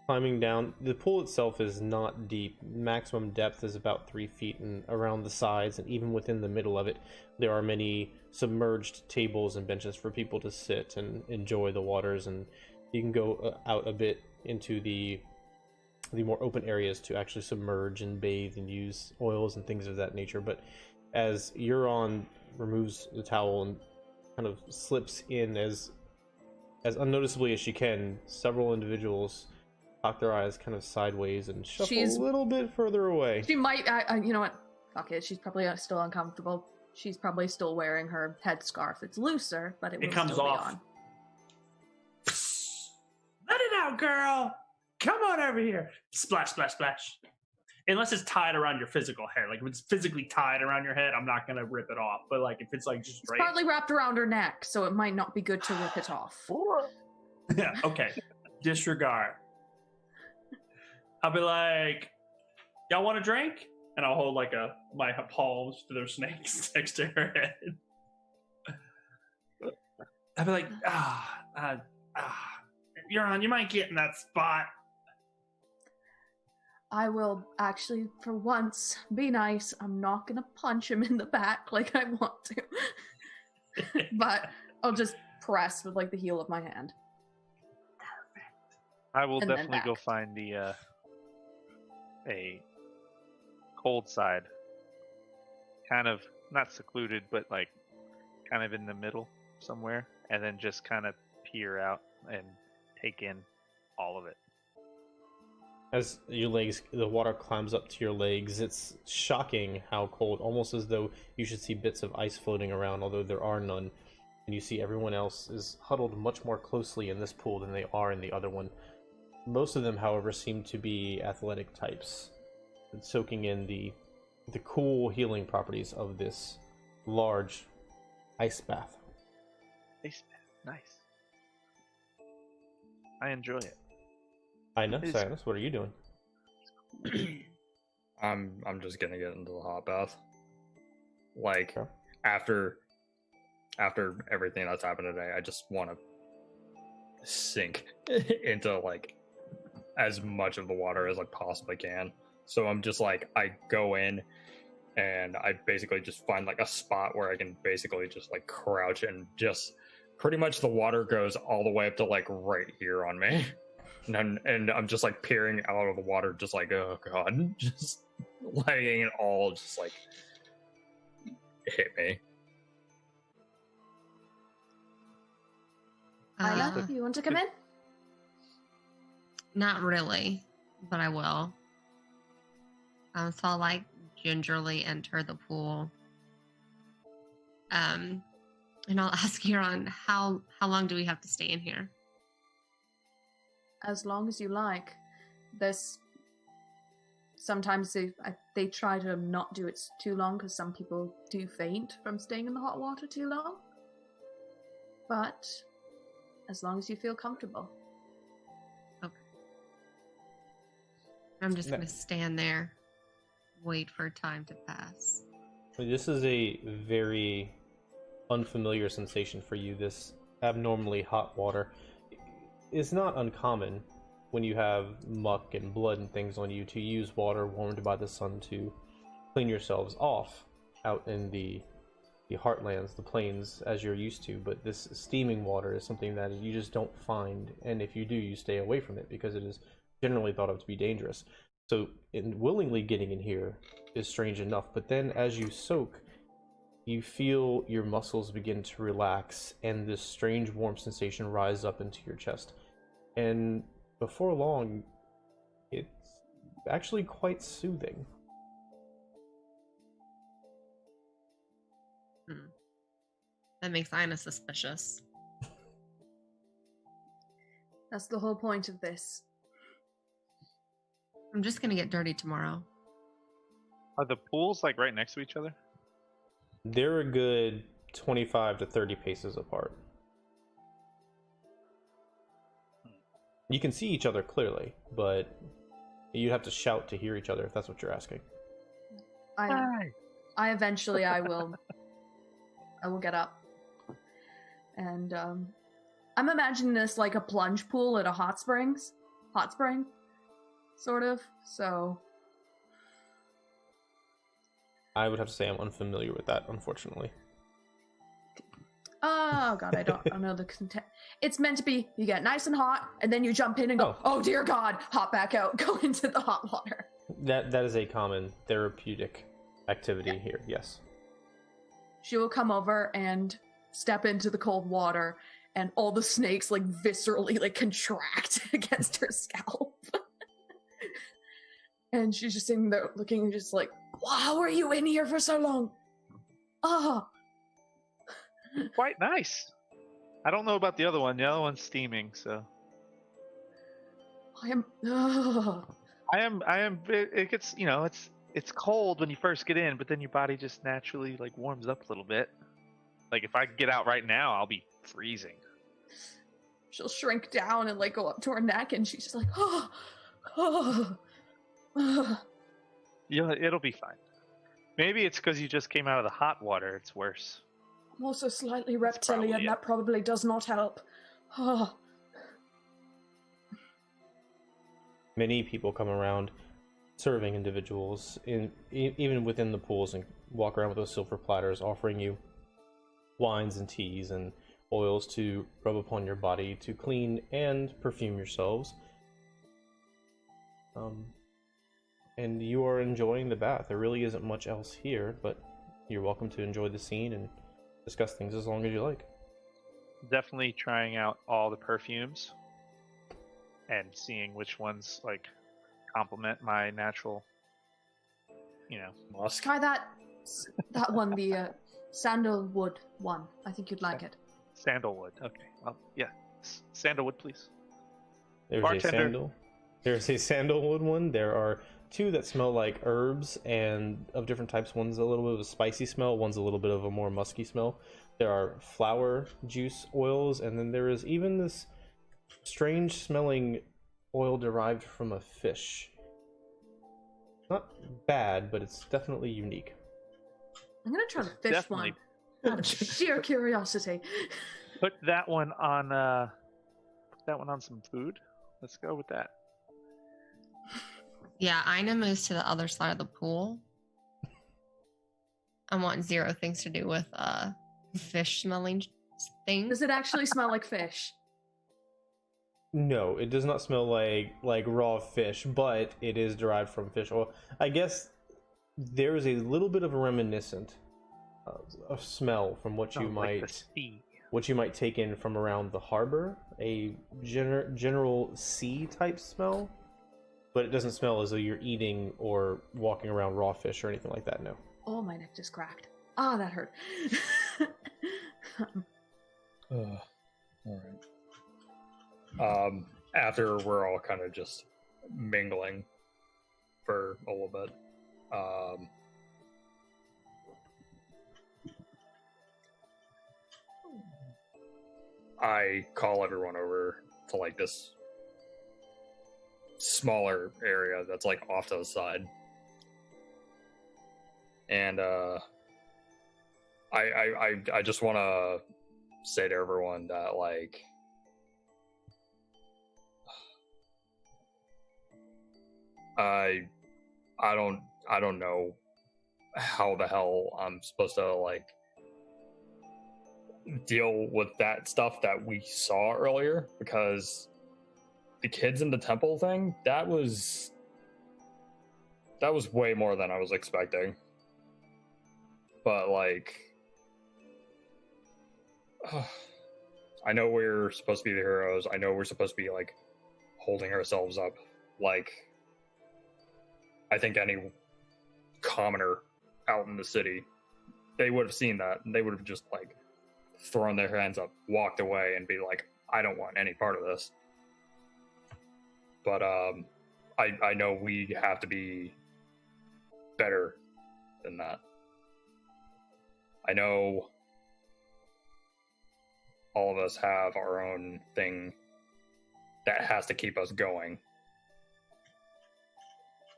Climbing down, the pool itself is not deep. Maximum depth is about 3 feet, and around the sides and even within the middle of it, there are many submerged tables and benches for people to sit and enjoy the waters. And you can go out a bit into the more open areas to actually submerge and bathe and use oils and things of that nature. But as Euron removes the towel and kind of slips in as unnoticeably as she can, several individuals cock their eyes kind of sideways and shuffle a little bit further away. She might, you know what? Fuck it. She's probably still uncomfortable. She's probably still wearing her headscarf. It's looser, but it comes still off. Be on. Let it out, girl. Come on over here. Splash, splash, splash. Unless it's tied around your physical hair. Like if it's physically tied around your head, I'm not gonna rip it off. But like if it's like just it's partly wrapped around her neck, so it might not be good to rip it off. Yeah. Okay. Disregard. I'll be like, y'all want a drink? And I'll hold like my palms to their snakes next to her head. I'll be like, Euron, you might get in that spot. I will actually, for once, be nice. I'm not gonna punch him in the back like I want to. But I'll just press with like the heel of my hand. Perfect. I will definitely go find the a cold side, kind of not secluded, but like kind of in the middle somewhere, and then just kind of peer out and take in all of it. As your legs, the water climbs up to your legs, it's shocking how cold, almost as though you should see bits of ice floating around, although there are none. And you see everyone else is huddled much more closely in this pool than they are in the other one. Most of them, however, seem to be athletic types, soaking in the cool healing properties of this large ice bath. Ice bath, nice. I enjoy it. I know, Cyrus. What are you doing? I'm just gonna get into the hot bath. Like Okay. after everything that's happened today, I just want to sink into like as much of the water as I possibly can. So I'm just like, I go in and I basically just find like a spot where I can basically just like crouch and just pretty much the water goes all the way up to like right here on me. And I'm just like peering out of the water, just like, oh god, just letting it all just like hit me. Isla, you want to come in? Not really, but I will. So I'll like gingerly enter the pool. And I'll ask Euron, how long do we have to stay in here? As long as you like. There's sometimes they try to not do it too long because some people do faint from staying in the hot water too long. But as long as you feel comfortable. Okay. I'm just going to stand there, wait for time to pass. This is a very unfamiliar sensation for you, this abnormally hot water. It's not uncommon when you have muck and blood and things on you to use water warmed by the sun to clean yourselves off out in the heartlands, the plains, as you're used to, but this steaming water is something that you just don't find, and if you do, you stay away from it because it is generally thought of to be dangerous. So willingly getting in here is strange enough, but then as you soak, you feel your muscles begin to relax and this strange warm sensation rise up into your chest. And before long, it's actually quite soothing. That makes Ina suspicious. That's the whole point of this. I'm just gonna get dirty tomorrow. Are the pools like right next to each other? They're a good 25 to 30 paces apart. You can see each other clearly, but you'd have to shout to hear each other if that's what you're asking. I eventually I will get up. And I'm imagining this like a plunge pool at a hot spring, sort of. So I would have to say I'm unfamiliar with that, unfortunately. Oh god, I don't know the content. It's meant to be you get nice and hot, and then you jump in and go, oh dear god, hop back out, go into the hot water. That is a common therapeutic activity here, yes. She will come over and step into the cold water, and all the snakes like viscerally like contract against her scalp. And she's just sitting there looking just like, how are you in here for so long? Oh. Quite nice. I don't know about the other one. The other one's steaming, so. I am. It gets, it's cold when you first get in, but then your body just naturally like warms up a little bit. Like if I get out right now, I'll be freezing. She'll shrink down and like go up to her neck, and she's just like, Yeah, it'll be fine. Maybe it's because you just came out of the hot water. It's worse. I'm also slightly reptilian. That probably does not help. Many people come around serving individuals, even within the pools, and walk around with those silver platters offering you wines and teas and oils to rub upon your body to clean and perfume yourselves. And you are enjoying the bath. There really isn't much else here, but you're welcome to enjoy the scene and discuss things as long as you like. Definitely trying out all the perfumes and seeing which ones like complement my natural, Musk. Try that one, the sandalwood one. I think you'd like it. Sandalwood. Okay. Well, yeah. Sandalwood, please. There's a sandalwood one. There are two that smell like herbs and of different types. One's a little bit of a spicy smell. One's a little bit of a more musky smell. There are flower juice oils, and then there is even this strange smelling oil derived from a fish. Not bad, but it's definitely unique. I'm gonna try the fish one. Out of sheer curiosity. Put that one on some food. Let's go with that. Yeah, Ina moves to the other side of the pool. I want zero things to do with fish smelling things. Does it actually smell like fish? No, it does not smell like raw fish, but it is derived from fish oil. I guess there is a little bit of a reminiscent of smell from what you might take in from around the harbor, a general sea type smell, but it doesn't smell as though you're eating or walking around raw fish or anything like that. No. Oh, my neck just cracked. Ah, that hurt. All right. After we're all kind of just mingling for a little bit, I call everyone over to like this smaller area that's like off to the side, and I just want to say to everyone that like I don't know how the hell I'm supposed to like deal with that stuff that we saw earlier, because the kids in the temple thing, that was way more than I was expecting. But like I know we're supposed to be the heroes. I know we're supposed to be like holding ourselves up. Like I think any commoner out in the city, they would have seen that and they would have just like thrown their hands up, walked away, and be like, I don't want any part of this. But I know we have to be better than that. I know all of us have our own thing that has to keep us going.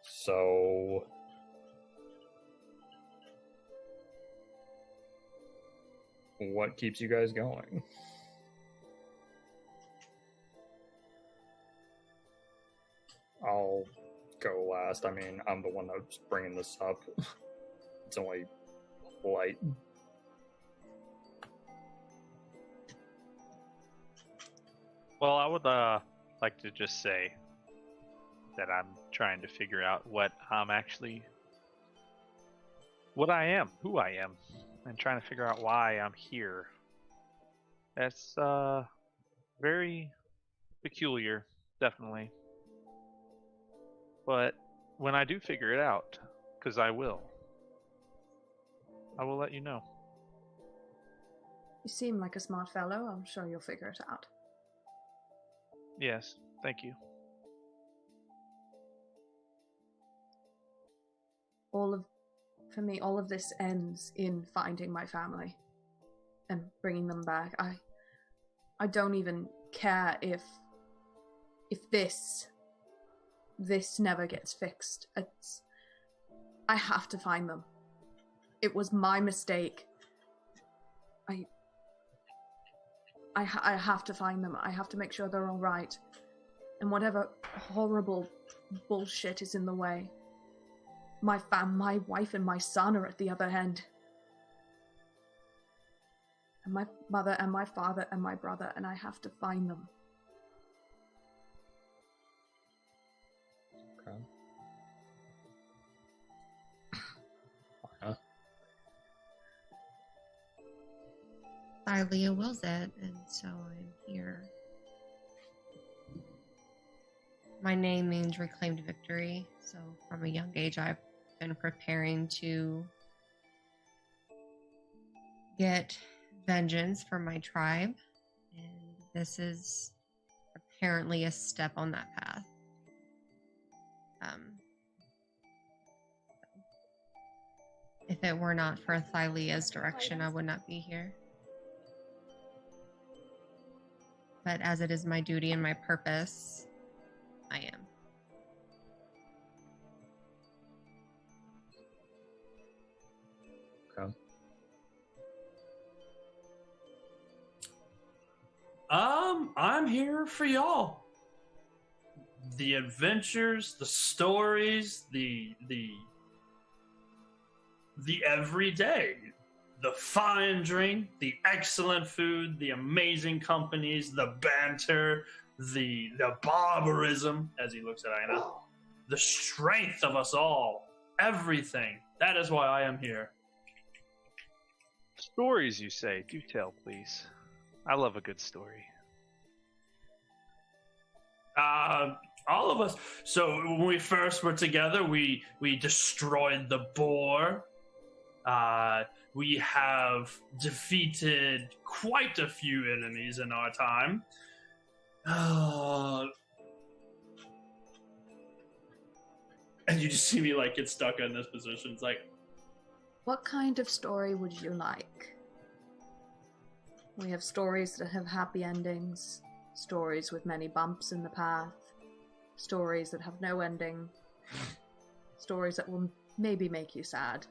So what keeps you guys going? I'll go last. I mean, I'm the one that's bringing this up. It's only polite. Well, I would like to just say that I'm trying to figure out what I am, who I am, and trying to figure out why I'm here. That's very peculiar, definitely. But when I do figure it out, because I will let you know. You seem like a smart fellow. I'm sure you'll figure it out. Yes, thank you. For me, all of this ends in finding my family and bringing them back. I don't even care if this never gets fixed. I have to find them. It was my mistake. I have to find them. I have to make sure they're all right. And whatever horrible bullshit is in the way, my wife and my son are at the other end. And my mother and my father and my brother, and I have to find them. Okay. Leah wills it, and so I'm here. My name means reclaimed victory, so from a young age I've been preparing to get vengeance for my tribe, and this is apparently a step on that path. If it were not for Thylea's direction, I would not be here. But as it is my duty and my purpose, I am. Okay. I'm here for y'all. The adventures, the stories, the everyday, the fine drink, the excellent food, the amazing companies, the banter, the barbarism, as he looks at Aina, the strength of us all, everything. That is why I am here. Stories, you say? Do tell, please. I love a good story. All of us. So when we first were together, we destroyed the boar. We have defeated quite a few enemies in our time. And you just see me like get stuck in this position. It's like, What kind of story would you like? We have stories that have happy endings, stories with many bumps in the path, stories that have no ending, stories that will maybe make you sad.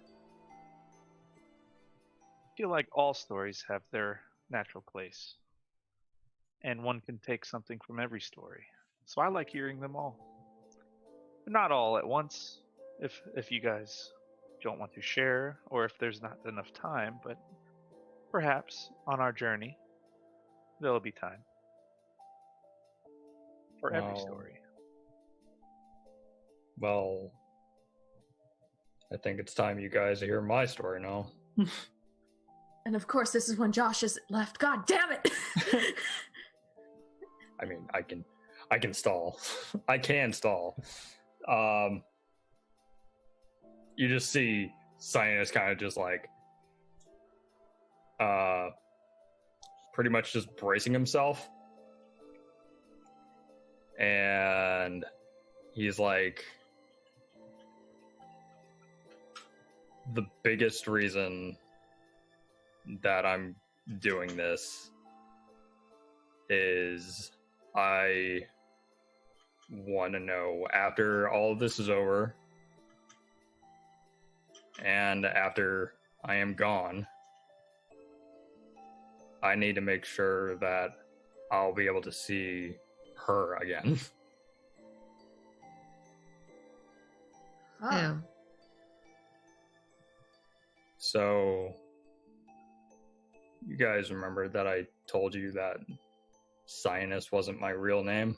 I feel like all stories have their natural place, and one can take something from every story. So I like hearing them all, but not all at once. If you guys don't want to share, or if there's not enough time, but perhaps on our journey there'll be time for every story. Well, I think it's time you guys hear my story now. And of course, this is when Josh is left. God damn it! I mean, I can stall. I can stall. You just see Cyanus kind of just like, pretty much just bracing himself. And he's like, the biggest reason that I'm doing this is I want to know, after all of this is over and after I am gone, I need to make sure that I'll be able to see her again. Oh. So, you guys remember that I told you that Cyanus wasn't my real name?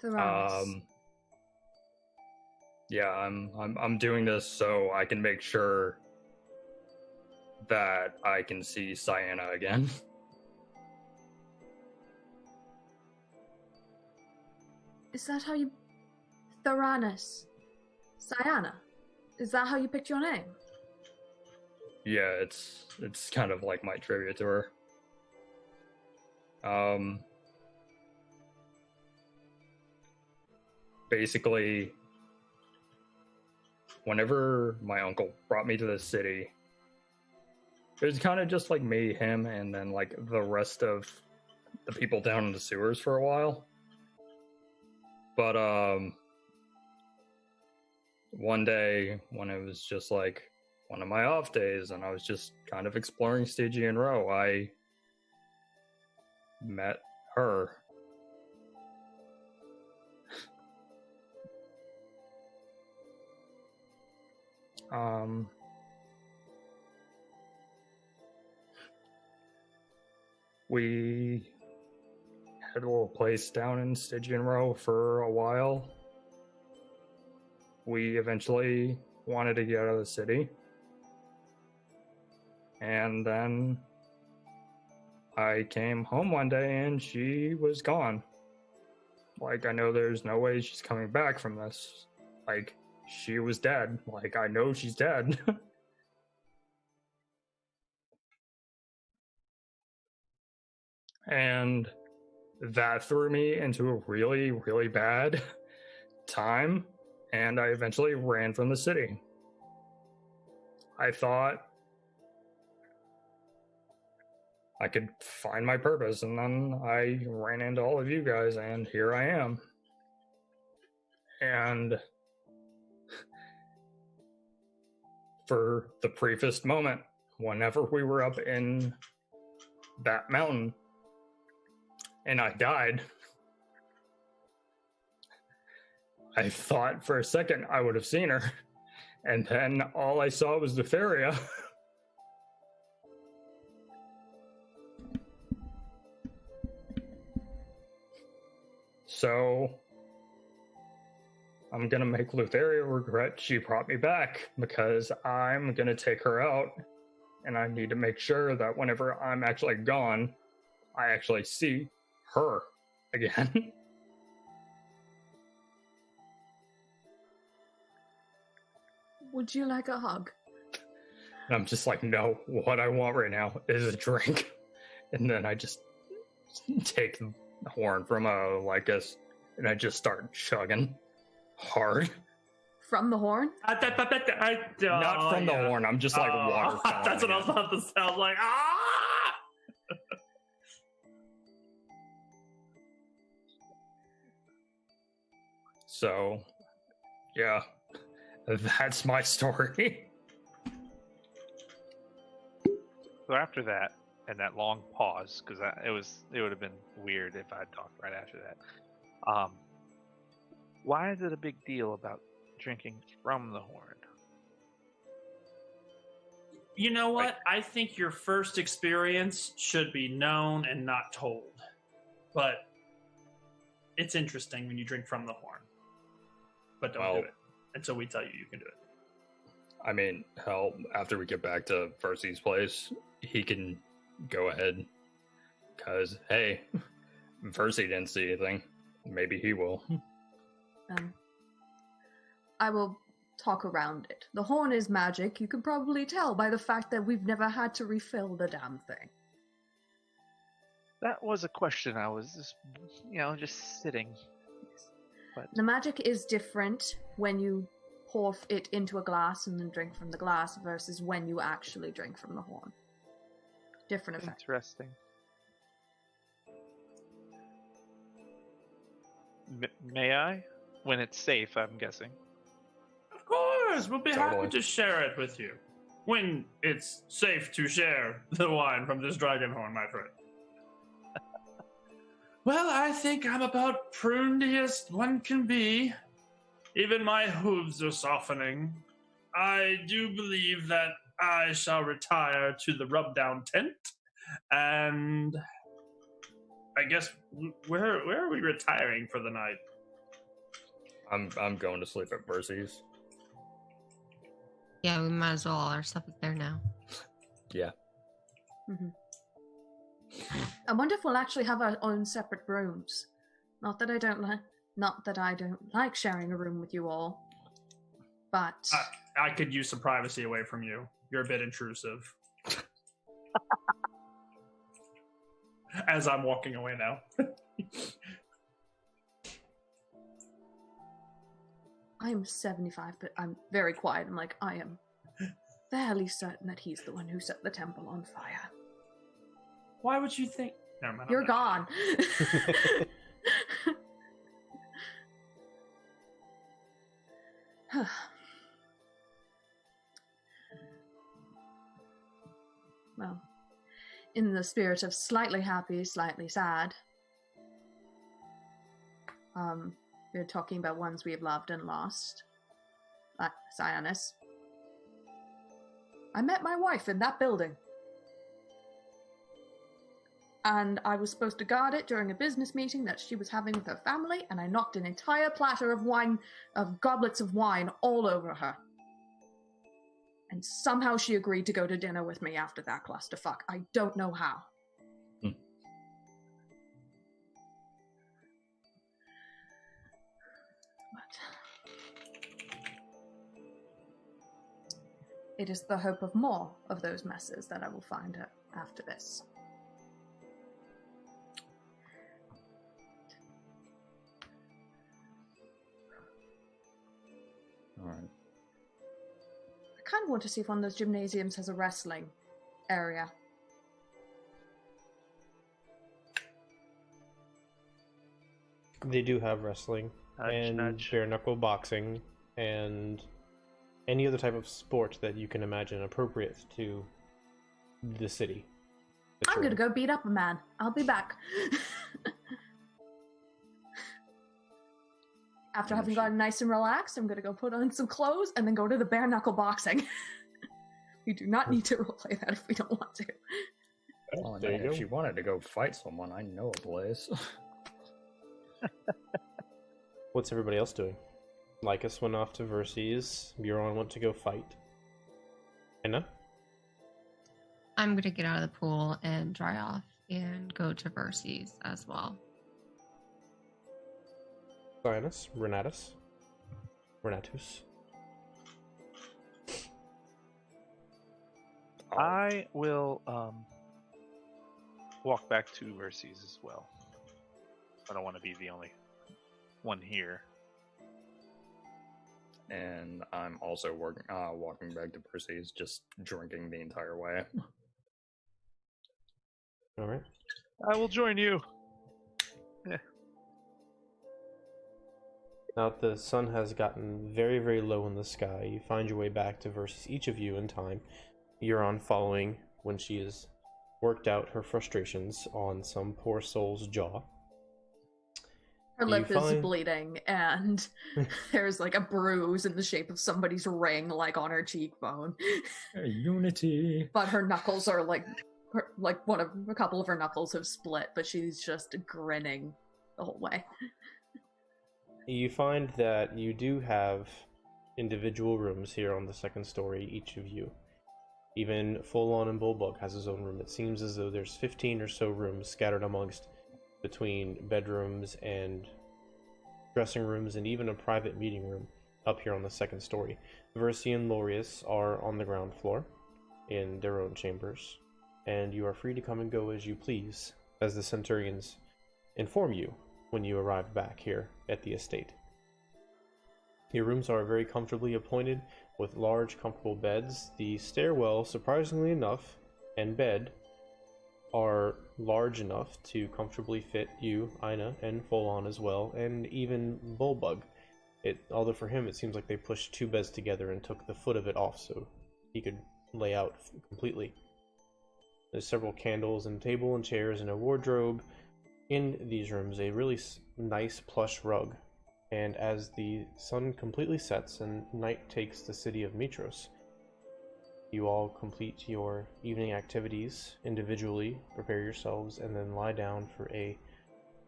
Theranos. Yeah, I'm doing this so I can make sure that I can see Cyana again. Is that how you... Theranos. Cyana. Is that how you picked your name? Yeah, it's kind of like my tribute to her. Basically, whenever my uncle brought me to the city, it was kind of just like me, him, and then like the rest of the people down in the sewers for a while. But one day when it was just like one of my off days and I was just kind of exploring Stygian Row, I met her. We had a little place down in Stygian Row for a while. We eventually wanted to get out of the city. And then I came home one day and she was gone. Like, I know there's no way she's coming back from this. Like, she was dead. Like, I know she's dead. And that threw me into a really, really bad time. And I eventually ran from the city. I thought I could find my purpose, and then I ran into all of you guys, and here I am. And for the briefest moment, whenever we were up in that mountain, and I died, I thought for a second I would have seen her, and then all I saw was Lutheria. So I'm gonna make Lutheria regret she brought me back, because I'm gonna take her out, and I need to make sure that whenever I'm actually gone, I actually see her again. Would you like a hug? And I'm just like, no, what I want right now is a drink. And then I just take the horn from Lycus and I just start chugging hard. From the horn? Not from the horn. I'm just like water. That's what I was about to sound like. Ah! So, yeah, that's my story. So after that, and that long pause, because it would have been weird if I'd talked right after that. Why is it a big deal about drinking from the horn? You know what? I think your first experience should be known and not told. But it's interesting when you drink from the horn. But don't do it until we tell you you can do it. I mean, hell, after we get back to Percy's place, he can go ahead. Because, hey, Percy didn't see anything. Maybe he will. I will talk around it. The horn is magic. You can probably tell by the fact that we've never had to refill the damn thing. That was a question. I was just sitting. But The magic is different when you pour it into a glass and then drink from the glass versus when you actually drink from the horn. Different effect. interesting. May I? When it's safe, I'm guessing. Of course, we'll be happy Totally. to share it with you. When it's safe to share the wine from this dragon horn, my friend. Well, I think I'm about prunediest one can be. Even my hooves are softening. I do believe that I shall retire to the rub-down tent. And I guess, where are we retiring for the night? I'm going to sleep at Percy's. Yeah, we might as well. All our stuff is there now. Yeah. Mm-hmm. I wonder if we'll actually have our own separate rooms. Not that I don't like sharing a room with you all, but I could use some privacy away from you. You're a bit intrusive. As I'm walking away now. I am 75, but I'm very quiet. I'm like, I am fairly certain that he's the one who set the temple on fire. Why would you think? Never mind. You're gone. Well, in the spirit of slightly happy, slightly sad, we're talking about ones we have loved and lost. Like Cyanus. I met my wife in that building. And I was supposed to guard it during a business meeting that she was having with her family, and I knocked an entire platter of goblets of wine all over her. And somehow she agreed to go to dinner with me after that clusterfuck. I don't know how. It is the hope of more of those messes that I will find her after this. All right. I kind of want to see if one of those gymnasiums has a wrestling area. They do have wrestling and nudge. bare knuckle boxing and any other type of sport that you can imagine appropriate to the city. I'm gonna go beat up a man. I'll be back. After having gotten nice and relaxed, I'm gonna go put on some clothes and then go to the bare knuckle boxing. We do not need to roleplay that if we don't want to. Well, There you if go. she wanted to go fight someone, I know a place. What's everybody else doing? Lycus went off to Verces. Buron went to go fight. Anna? I'm going to get out of the pool and dry off and go to Verces as well. Cyanus? Renatus? Renatus? I will walk back to Verces as well. I don't want to be the only one here. And I'm also walking back to Percy's, just drinking the entire way. All right. I will join you. Yeah. Now that the sun has gotten very, very low in the sky, you find your way back to versus each of you in time. Euron following when she has worked out her frustrations on some poor soul's jaw. Her You lip is find- bleeding, and there's like a bruise in the shape of somebody's ring, like on her cheekbone. Unity. But her knuckles are like a couple of her knuckles have split, but she's just grinning the whole way. You find that you do have individual rooms here on the second story, each of you. Even Full-On and Bulbug has his own room. It seems as though there's 15 or so rooms scattered amongst between bedrooms and dressing rooms and even a private meeting room up here on the second story. Versi and Lorius are on the ground floor in their own chambers, and you are free to come and go as you please, as the Centurions inform you when you arrive back here at the estate. Your rooms are very comfortably appointed with large, comfortable beds. The stairwell, surprisingly enough, and bed are large enough to comfortably fit you, Ina, and Full-On as well, and even Bulbug. Although for him it seems like they pushed two beds together and took the foot of it off so he could lay out completely. There's several candles and table and chairs and a wardrobe in these rooms, a really nice plush rug. And as the sun completely sets and night takes the city of Mitros, you all complete your evening activities individually, prepare yourselves, and then lie down for a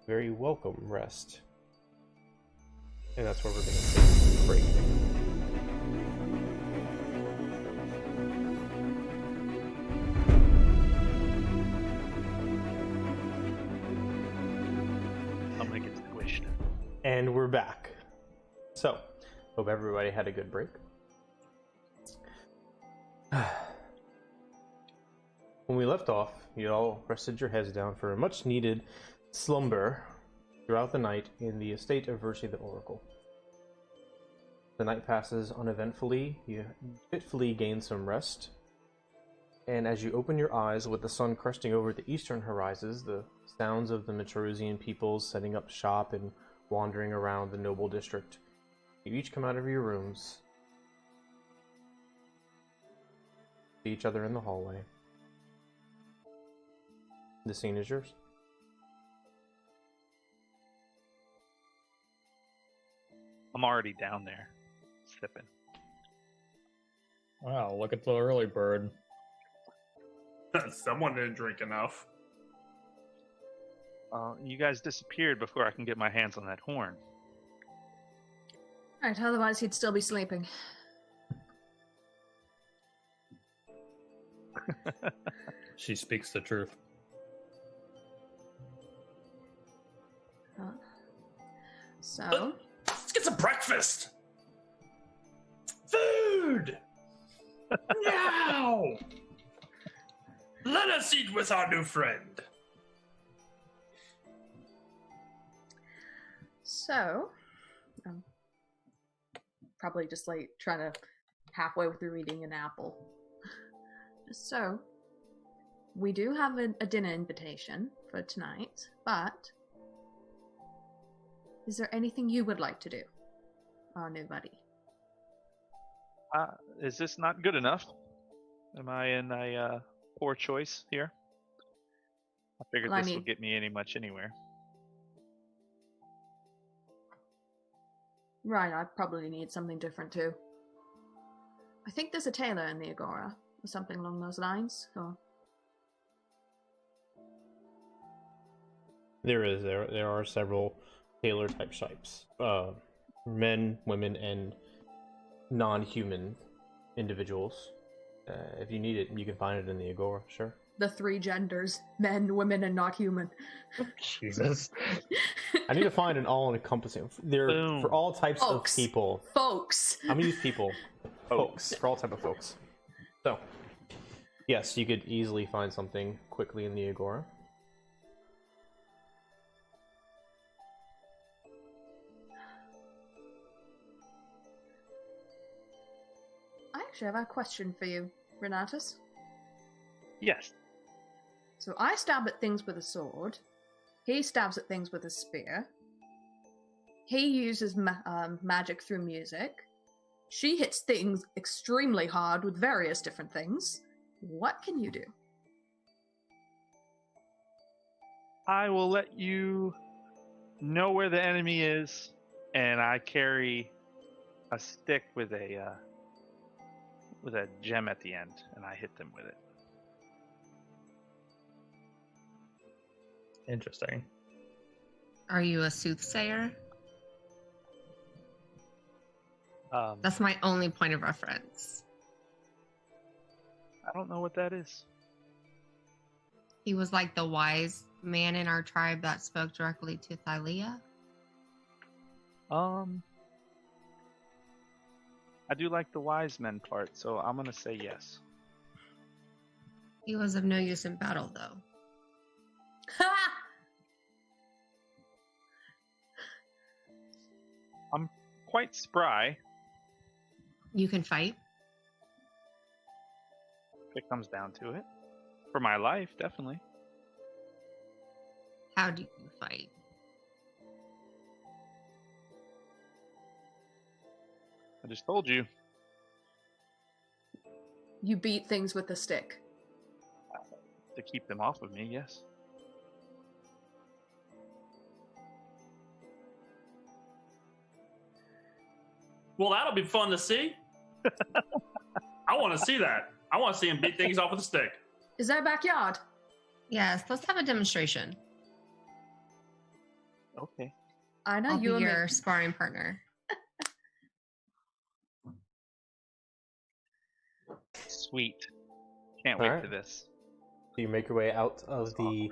very welcome rest. And that's where we're going to take a break. I'm gonna get squished. And we're back. So, hope everybody had a good break. When we left off, you all rested your heads down for a much needed slumber throughout the night in the estate of Versi the Oracle. The night passes uneventfully, you fitfully gain some rest, and as you open your eyes with the sun cresting over the eastern horizons, the sounds of the Mitrosian peoples setting up shop and wandering around the noble district, you each come out of your rooms, see each other in the hallway. The scene is yours. I'm already down there, sipping. Wow, look at the early bird. Someone didn't drink enough. You guys disappeared before I can get my hands on that horn. Right, otherwise he'd still be sleeping. She speaks the truth. So, Let's get some breakfast. Food. Now. Let us eat with our new friend. Probably just like trying to halfway through eating an apple. So, we do have a dinner invitation for tonight, but is there anything you would like to do, our new buddy? Is this not good enough? Am I in a poor choice here? I figured Well, this would get me much anywhere. Right, I probably need something different too. I think there's a tailor in the Agora, or something along those lines. Or... There is. There are several tailor type types. Men, women, and non-human individuals. If you need it, you can find it in the Agora, sure. The three genders: men, women, and not human. Jesus. I need to find an all-encompassing. They're Boom. for all types Folks. of people. Folks! I'm gonna use people. Folks. For all type of folks. So, yes, you could easily find something quickly in the Agora. Actually, I have a question for you, Renatus. Yes. So I stab at things with a sword. He stabs at things with a spear. He uses magic through music. She hits things extremely hard with various different things. What can you do? I will let you know where the enemy is, and I carry a stick with a gem at the end, and I hit them with it. Interesting. Are you a soothsayer? That's my only point of reference. I don't know what that is. He was like the wise man in our tribe that spoke directly to Thylia. I do like the wise men part, so I'm gonna say yes. He was of no use in battle, though. Ha! I'm quite spry. You can fight. If it comes down to it. For my life, definitely. How do you fight? I just told you. You beat things with a stick. To keep them off of me, yes. Well, that'll be fun to see. I want to see that. I want to see him beat things off with a stick. Is that backyard? Yes, let's have a demonstration. Okay. I know I'll you be and me. your sparring partner. Sweet. Can't wait Alright. for this. So you make your way out of the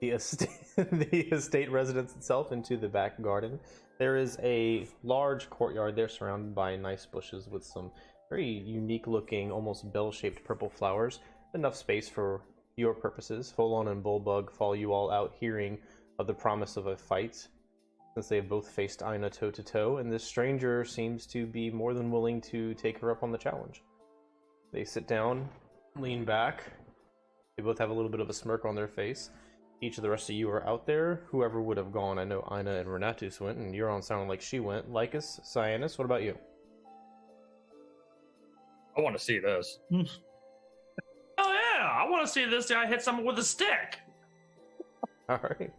estate, the estate residence itself into the back garden. There is a large courtyard there surrounded by nice bushes with some very unique looking, almost bell-shaped purple flowers. Enough space for your purposes. Folon and Bullbug follow you all out, hearing of the promise of a fight, since they have both faced Aina toe-to-toe, and this stranger seems to be more than willing to take her up on the challenge. They sit down, lean back. They both have a little bit of a smirk on their face. Each of the rest of you are out there. Whoever would have gone, I know Aina and Renatus went, and Euron sounded like she went. Lycus, Cyanus, what about you? I want to see this. Oh yeah, I want to see this guy hit someone with a stick. Alright.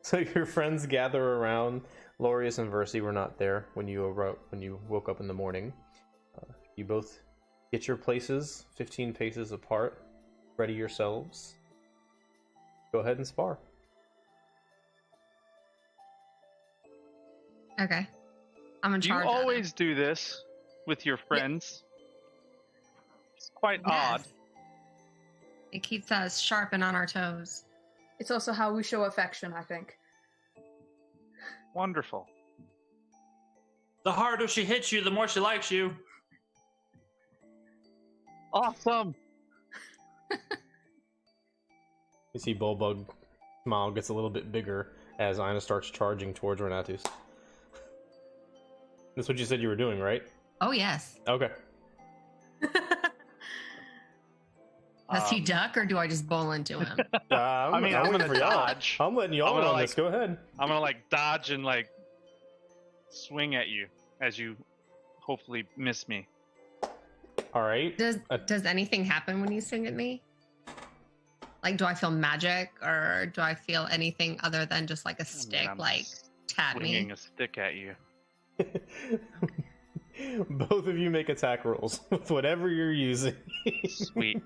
So your friends gather around. Lorius and Versi were not there when you woke up in the morning. You both get your places 15 paces apart. Ready yourselves. Go ahead and spar. Okay. I'm in Do you charge. of it. always do this with your friends? It's quite odd. Yes. It keeps us sharp and on our toes. It's also how we show affection, I think. Wonderful. The harder she hits you, the more she likes you. Awesome. You see Bullbug smile gets a little bit bigger as Aina starts charging towards Renatus. That's what you said you were doing, right? Oh, yes. Okay. Does he duck or do I just bowl into him? I'm waiting gonna for y'all. dodge. I'm letting y'all I'm in gonna, on this. Go ahead. I'm gonna like dodge and like swing at you as you hopefully miss me. All right. Does anything happen when you swing at me? Like, do I feel magic or do I feel anything other than just like a stick, I'm like tat swinging me? a stick at you. Both of you make attack rolls with whatever you're using. Sweet.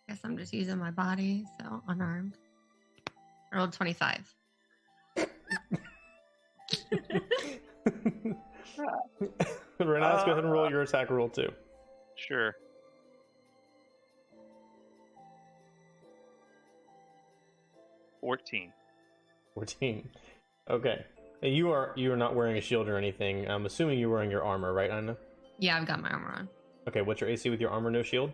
Guess I'm just using my body, so unarmed. I rolled 25. Renatus, go ahead and roll your attack roll too. Sure. $14. 14. Okay. And you are not wearing a shield or anything. I'm assuming you're wearing your armor, right, Aina? Yeah, I've got my armor on. Okay, what's your AC with your armor, no shield?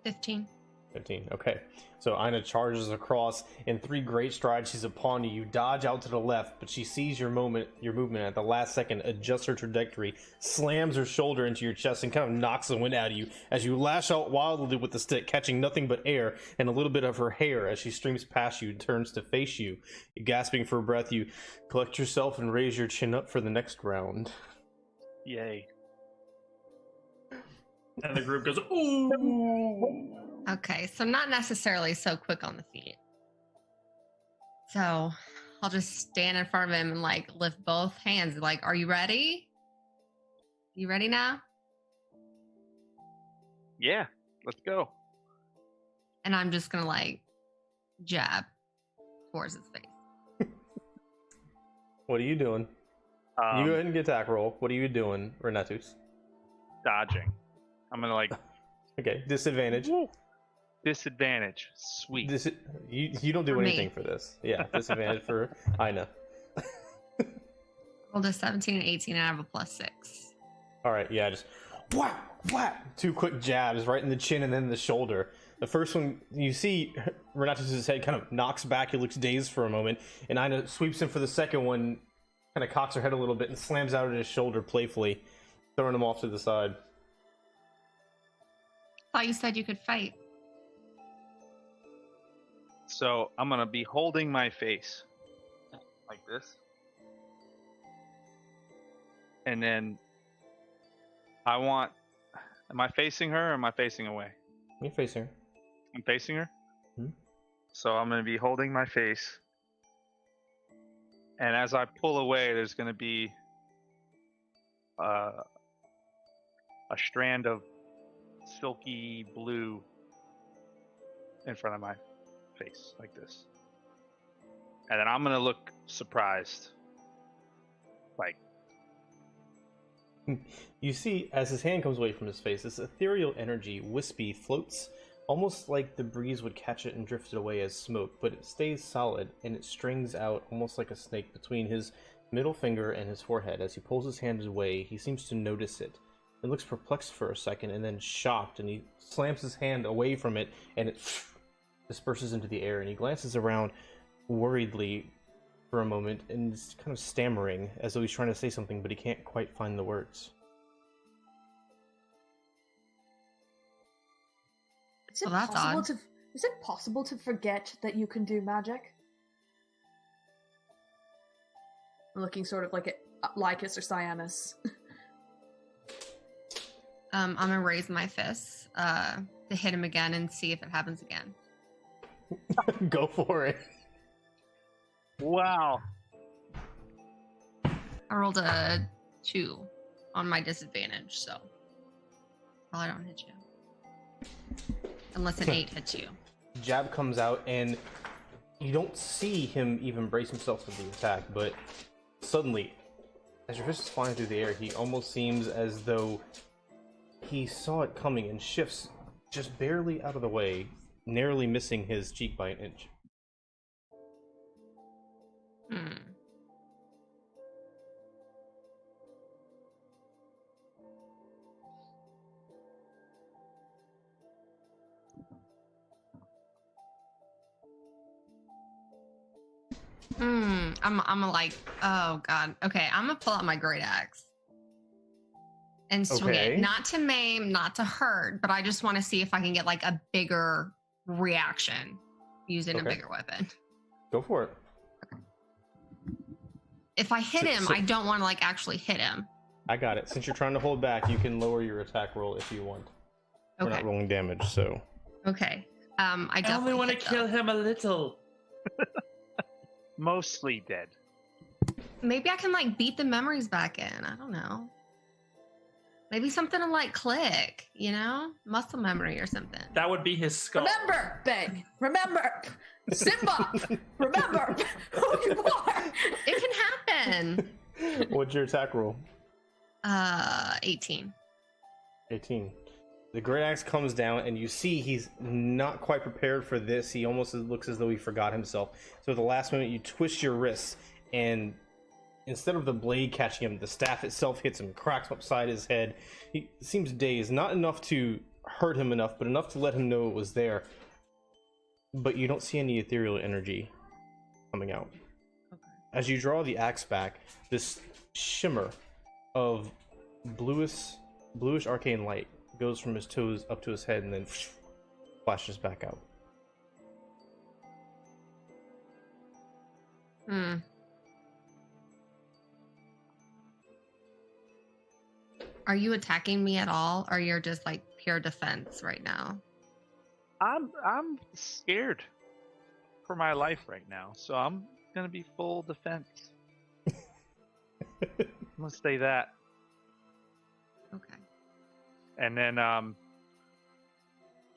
15. 15. Okay. So Ina charges across in 3 great strides. She's upon you. You dodge out to the left, but she sees your movement at the last second, adjusts her trajectory, slams her shoulder into your chest, and kind of knocks the wind out of you as you lash out wildly with the stick, catching nothing but air and a little bit of her hair as she streams past you, turns to face you. Gasping for breath, you collect yourself and raise your chin up for the next round. Yay. And the group goes, ooh. Okay, so not necessarily so quick on the feet. So I'll just stand in front of him and like lift both hands. Like, are you ready? You ready now? Yeah, let's go. And I'm just gonna like jab towards his face. What are you doing? You go ahead and get attack roll. What are you doing, Renatus? Dodging. I'm gonna like. Okay, disadvantage. Woo. Disadvantage. Sweet. You don't do For me. anything for this. Yeah, disadvantage for Ina. Rolled a 17 and 18, and I have a +6. All right, yeah, just whap, whap. 2 quick jabs right in the chin and then the shoulder. The first one, you see Renatus' head kind of knocks back. He looks dazed for a moment, and Ina sweeps in for the second one, kind of cocks her head a little bit and slams out at his shoulder playfully, throwing him off to the side. Thought you said you could fight. So I'm gonna be holding my face like this, and then am I facing her or am I facing away? You're facing her. I'm facing her. Hmm. So I'm gonna be holding my face, and as I pull away, there's gonna be a strand of silky blue in front of my face like this, and then I'm gonna look surprised, like You see, as his hand comes away from his face, this ethereal energy, wispy, floats almost like the breeze would catch it and drift it away as smoke, but it stays solid and it strings out almost like a snake between his middle finger and his forehead. As he pulls his hand away, he seems to notice it. It looks perplexed for a second and then shocked, and he slams his hand away from it and it disperses into the air, and he glances around worriedly for a moment and is kind of stammering as though he's trying to say something, but he can't quite find the words. Is it Well, that's possible odd. is it possible to forget that you can do magic? I'm looking sort of like at Lycus or Cyanus. I'm gonna raise my fist to hit him again and see if it happens again. Go for it. wow. I rolled a 2 on my disadvantage, so probably don't hit you. Unless an 8 hits you. Jab comes out, and you don't see him even brace himself for the attack, but suddenly, as your fist is flying through the air, he almost seems as though he saw it coming and shifts just barely out of the way, narrowly missing his cheek by an inch. I'm like, oh god. Okay, I'm gonna pull out my great axe and swing Okay. it. Not to maim, not to hurt, but I just want to see if I can get like a bigger reaction using a Okay. bigger weapon. Go for it. If I hit him, I don't want to like actually hit him. I got it. Since you're trying to hold back, you can lower your attack roll if you want. We're Okay. not rolling damage, so... Okay. I I only definitely want to hit, kill though. him a little. Mostly dead. Maybe I can like beat the memories back in. I don't know. Maybe something to like click, you know? Muscle memory or something. That would be his skull. Remember, Bang! Remember! Simba! Remember who you are! It can happen. What's your attack roll? 18. 18. The great axe comes down, and you see he's not quite prepared for this. He almost looks as though he forgot himself. So at the last moment, you twist your wrists, and instead of the blade catching him, the staff itself hits him, cracks upside his head. He seems dazed, not enough to hurt him enough, but enough to let him know it was there. but you don't see any ethereal energy coming out. Okay. As you draw the axe back, this shimmer of bluish arcane light goes from his toes up to his head and then flashes back out. Are you attacking me at all, or you're just like pure defense right now? I'm scared for my life right now, so I'm gonna be full defense. I'm gonna say that. Okay. And then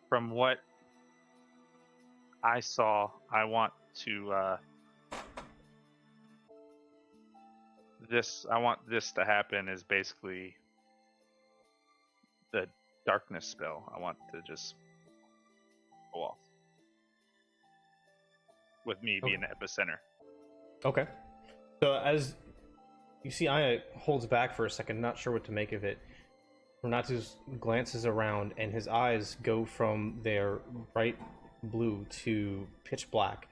from what I saw, I want to I want this to happen is basically the darkness spell. I want to just go off. With me being the epicenter. Okay. So as you see, Aya holds back for a second, not sure what to make of it. Renatus glances around, and his eyes go from their bright blue to pitch black.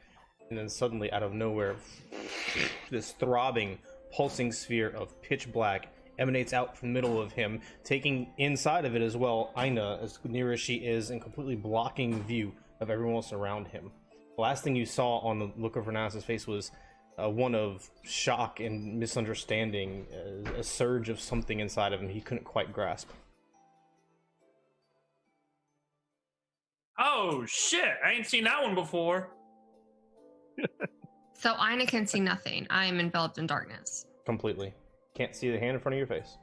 And then suddenly, out of nowhere, this throbbing, pulsing sphere of pitch black emanates out from the middle of him, taking inside of it as well Aina, as near as she is, and completely blocking view of everyone else around him. The last thing you saw on the look of Renatus' face was one of shock and misunderstanding, a surge of something inside of him he couldn't quite grasp. Oh shit! I ain't seen that one before. So Aina can see nothing. I am enveloped in darkness. Completely. Can't see the hand in front of your face.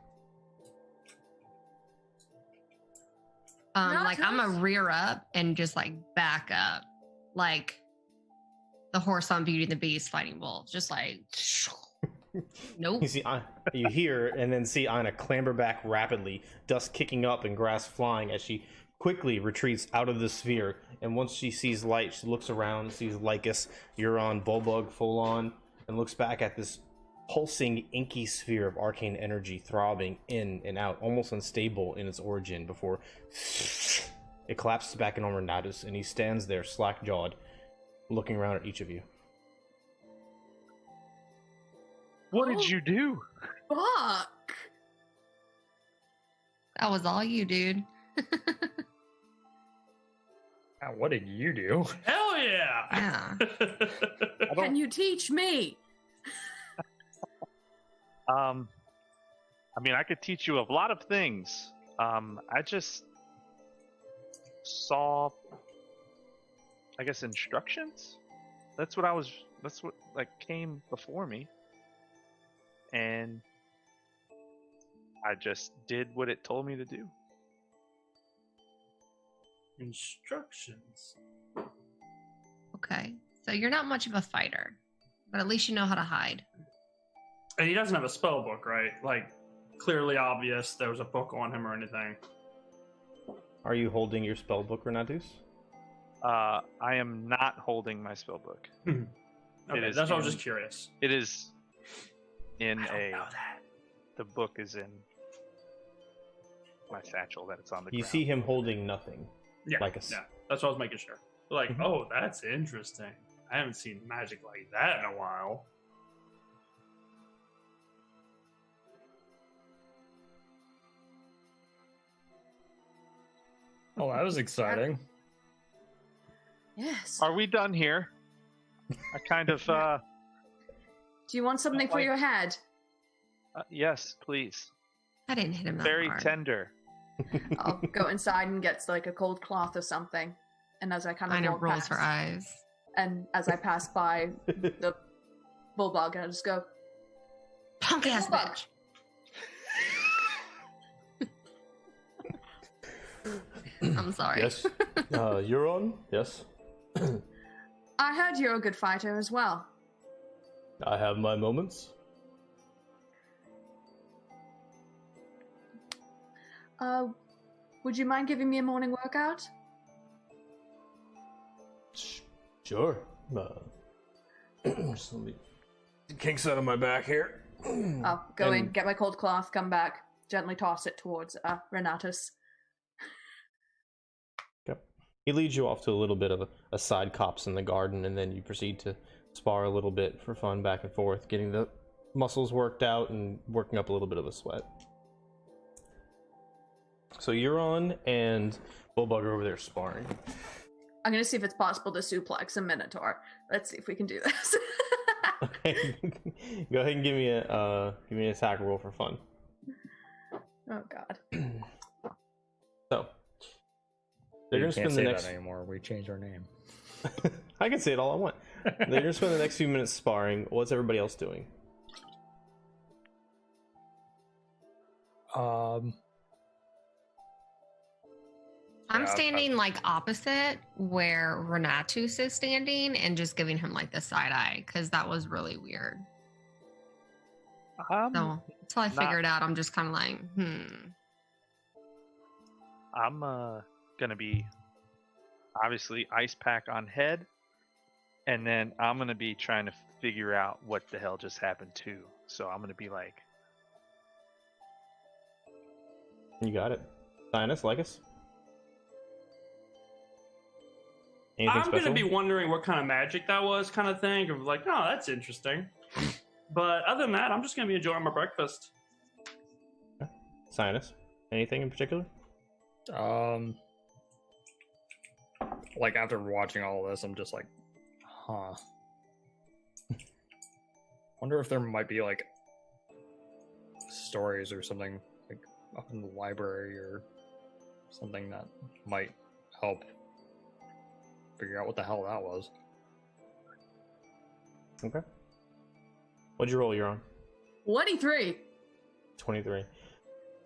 Like I'm a rear up and just like back up, like the horse on Beauty and the Beast fighting wolves. Just like, nope. You see, you hear and then see Aina clamber back rapidly, dust kicking up and grass flying as she quickly retreats out of the sphere. And once she sees light, she looks around, sees Lycus, Euron, Bulbug full on, and looks back at this pulsing, inky sphere of arcane energy throbbing in and out, almost unstable in its origin, before it collapses back in on Renatus, and he stands there slack-jawed, looking around at each of you. What did you do? Fuck! That was all you, dude. What did you do? Hell yeah! Yeah. Can you teach me? I mean, I could teach you a lot of things. I just saw, I guess, instructions. That's what like came before me, and I just did what it told me to do. Instructions. Okay. So you're not much of a fighter, but at least you know how to hide. And he doesn't have a spell book, right? Like, clearly obvious there was a book on him or anything. Are you holding your spell book, Renatus? I am not holding my spell book. Okay, that's why I was just curious. It is in I don't know that. The book is in my satchel that it's on the You ground. see him holding nothing. Yeah, Like yeah, that's what I was making sure. Like, Mhm. oh, that's interesting. I haven't seen magic like that in a while. Oh, that was exciting. Yes. Are we done here? I kind of, Do you want something for like- your head? yes, please. I didn't hit him that Very hard. tender. I'll go inside and get like a cold cloth or something. And as I kind of Aina walk rolls past, her eyes. and as I pass by the bulldog, I just go, Punk ass Bulldog. bitch. I'm sorry. Yes. Euron? Yes. I heard you're a good fighter as well. I have my moments. Would you mind giving me a morning workout? Sure. Just let me kinks out of my back here. I'll go in, And- get my cold cloth, come back, gently toss it towards Renatus. He leads you off to a little bit of a side copse in the garden, and then you proceed to spar a little bit for fun back and forth, getting the muscles worked out and working up a little bit of a sweat. So Euron and Bullbug are over there sparring. I'm gonna see if it's possible to suplex a Minotaur. Let's see if we can do this. Okay, go ahead and give me an attack roll for fun. Oh god. So they're gonna spend the next. That anymore. We changed our name. I can say it all I want. They're gonna spend the next few minutes sparring. What's everybody else doing? I'm standing like opposite where Renatus is standing and just giving him like the side eye because that was really weird. So until I figure it out, I'm just kind of like, I'm gonna be obviously ice pack on head, and then I'm gonna be trying to figure out what the hell just happened too. So I'm gonna be like, You got it. Sinus, Lycus? Anything I'm special? gonna be wondering what kind of magic that was, kind of thing. Of like, oh, that's interesting. But other than that, I'm just gonna be enjoying my breakfast. Sinus, anything in particular? Like after watching all of this, I'm just like, wonder if there might be like stories or something like up in the library or something that might help figure out what the hell that was. Okay. What'd you roll? You're on 23. 23.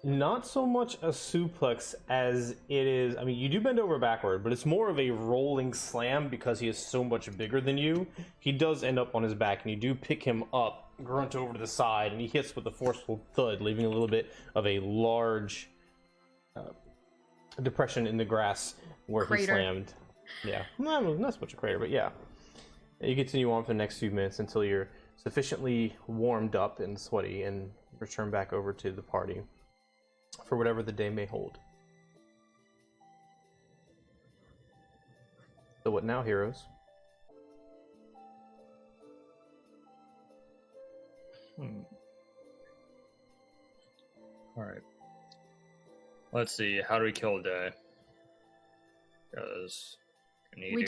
Not so much a suplex as it is. I mean, you do bend over backward, but it's more of a rolling slam because he is so much bigger than you. He does end up on his back, and you do pick him up, grunt over to the side, and he hits with a forceful thud, leaving a little bit of a large depression in the grass where he slammed. Yeah, not so much a crater, but yeah. You continue on for the next few minutes until you're sufficiently warmed up and sweaty and return back over to the party for whatever the day may hold. So what now, heroes? Alright. Let's see, how do we kill a day? Because we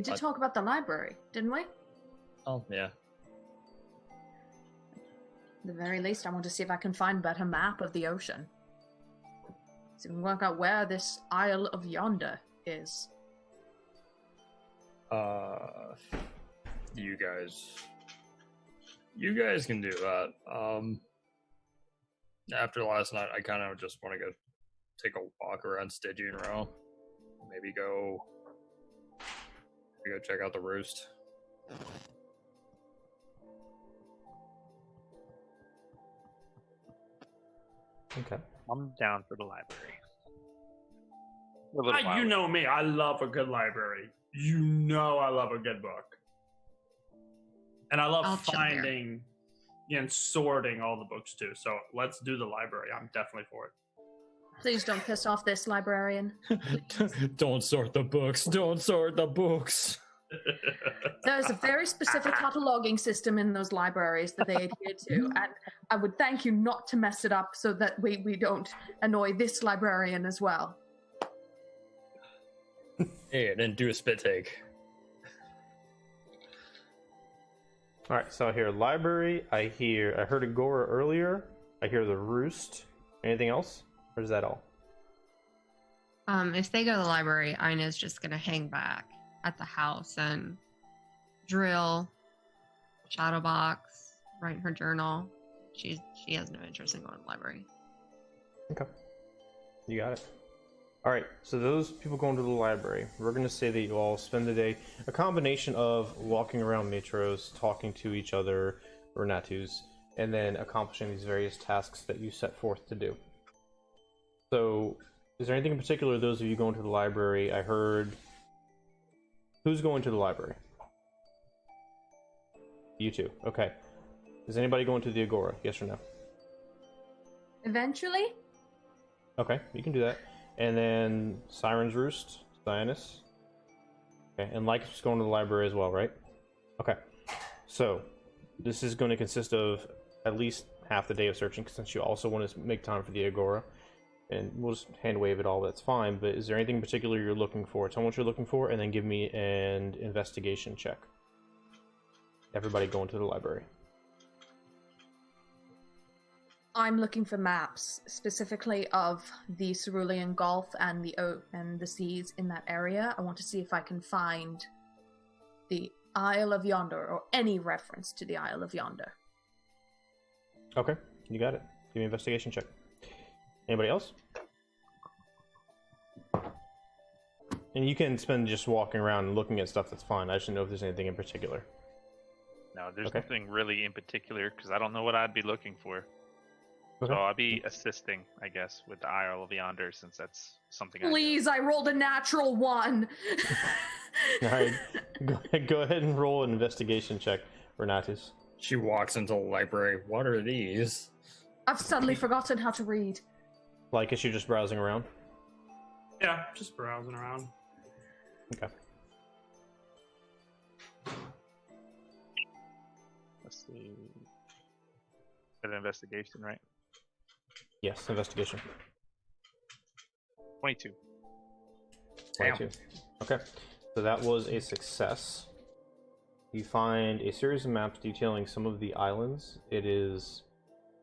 did talk about the library, didn't we? Oh, yeah. At the very least, I want to see if I can find a better map of the ocean. So we can work out where this Isle of Yonder is. You guys can do that. After last night, I kind of just want to go take a walk around Stygian Row. Maybe go check out the Roost. Okay. I'm down for the library. A little while. You know me, I love a good library. You know I love a good book. And I love finding and sorting all the books too. So let's do the library. I'm definitely for it. Please don't piss off this librarian. Don't sort the books. Don't sort the books. There's a very specific cataloging system in those libraries that they adhere to, and I would thank you not to mess it up so that we don't annoy this librarian as well. Hey, and then do a spit take. Alright, so I hear library, I heard Agora earlier, I hear the Roost. Anything else? Or is that all? If they go to the library, Ina's just gonna hang back at the house and drill, shadow box, write in her journal. She has no interest in going to the library. Okay. You got it. Alright, so those people going to the library, we're going to say that you all spend the day, a combination of walking around Metros, talking to each other, or Natus, and then accomplishing these various tasks that you set forth to do. So, is there anything in particular, those of you going to the library? I heard... Who's going to the library? You two. Okay. Is anybody going to the Agora? Yes or no? Eventually? Okay, you can do that. And then Sirens Roost, Zionus. Okay, and Lyke's just going to the library as well, right? Okay. So, this is going to consist of at least half the day of searching, since you also want to make time for the Agora. And we'll just hand wave it all, that's fine. But is there anything in particular you're looking for? Tell me what you're looking for, and then give me an investigation check. Everybody going to the library. I'm looking for maps, specifically of the Cerulean Gulf and the seas in that area. I want to see if I can find the Isle of Yonder, or any reference to the Isle of Yonder. Okay, you got it. Give me an investigation check. Anybody else? And you can spend just walking around and looking at stuff, that's fine. I just didn't know if there's anything in particular. No, there's Okay. nothing really in particular, because I don't know what I'd be looking for. Okay. So I'll be assisting, I guess, with the Isle of Yonder, since that's something Please, I rolled a natural 1. Alright, go ahead and roll an investigation check, Renatus. She walks into the library. What are these? I've suddenly forgotten how to read. Like, is she just browsing around? Yeah, just browsing around. Okay. Let's see. An investigation, right? Yes, investigation. 22. 22. Okay, so that was a success. You find a series of maps detailing some of the islands. It is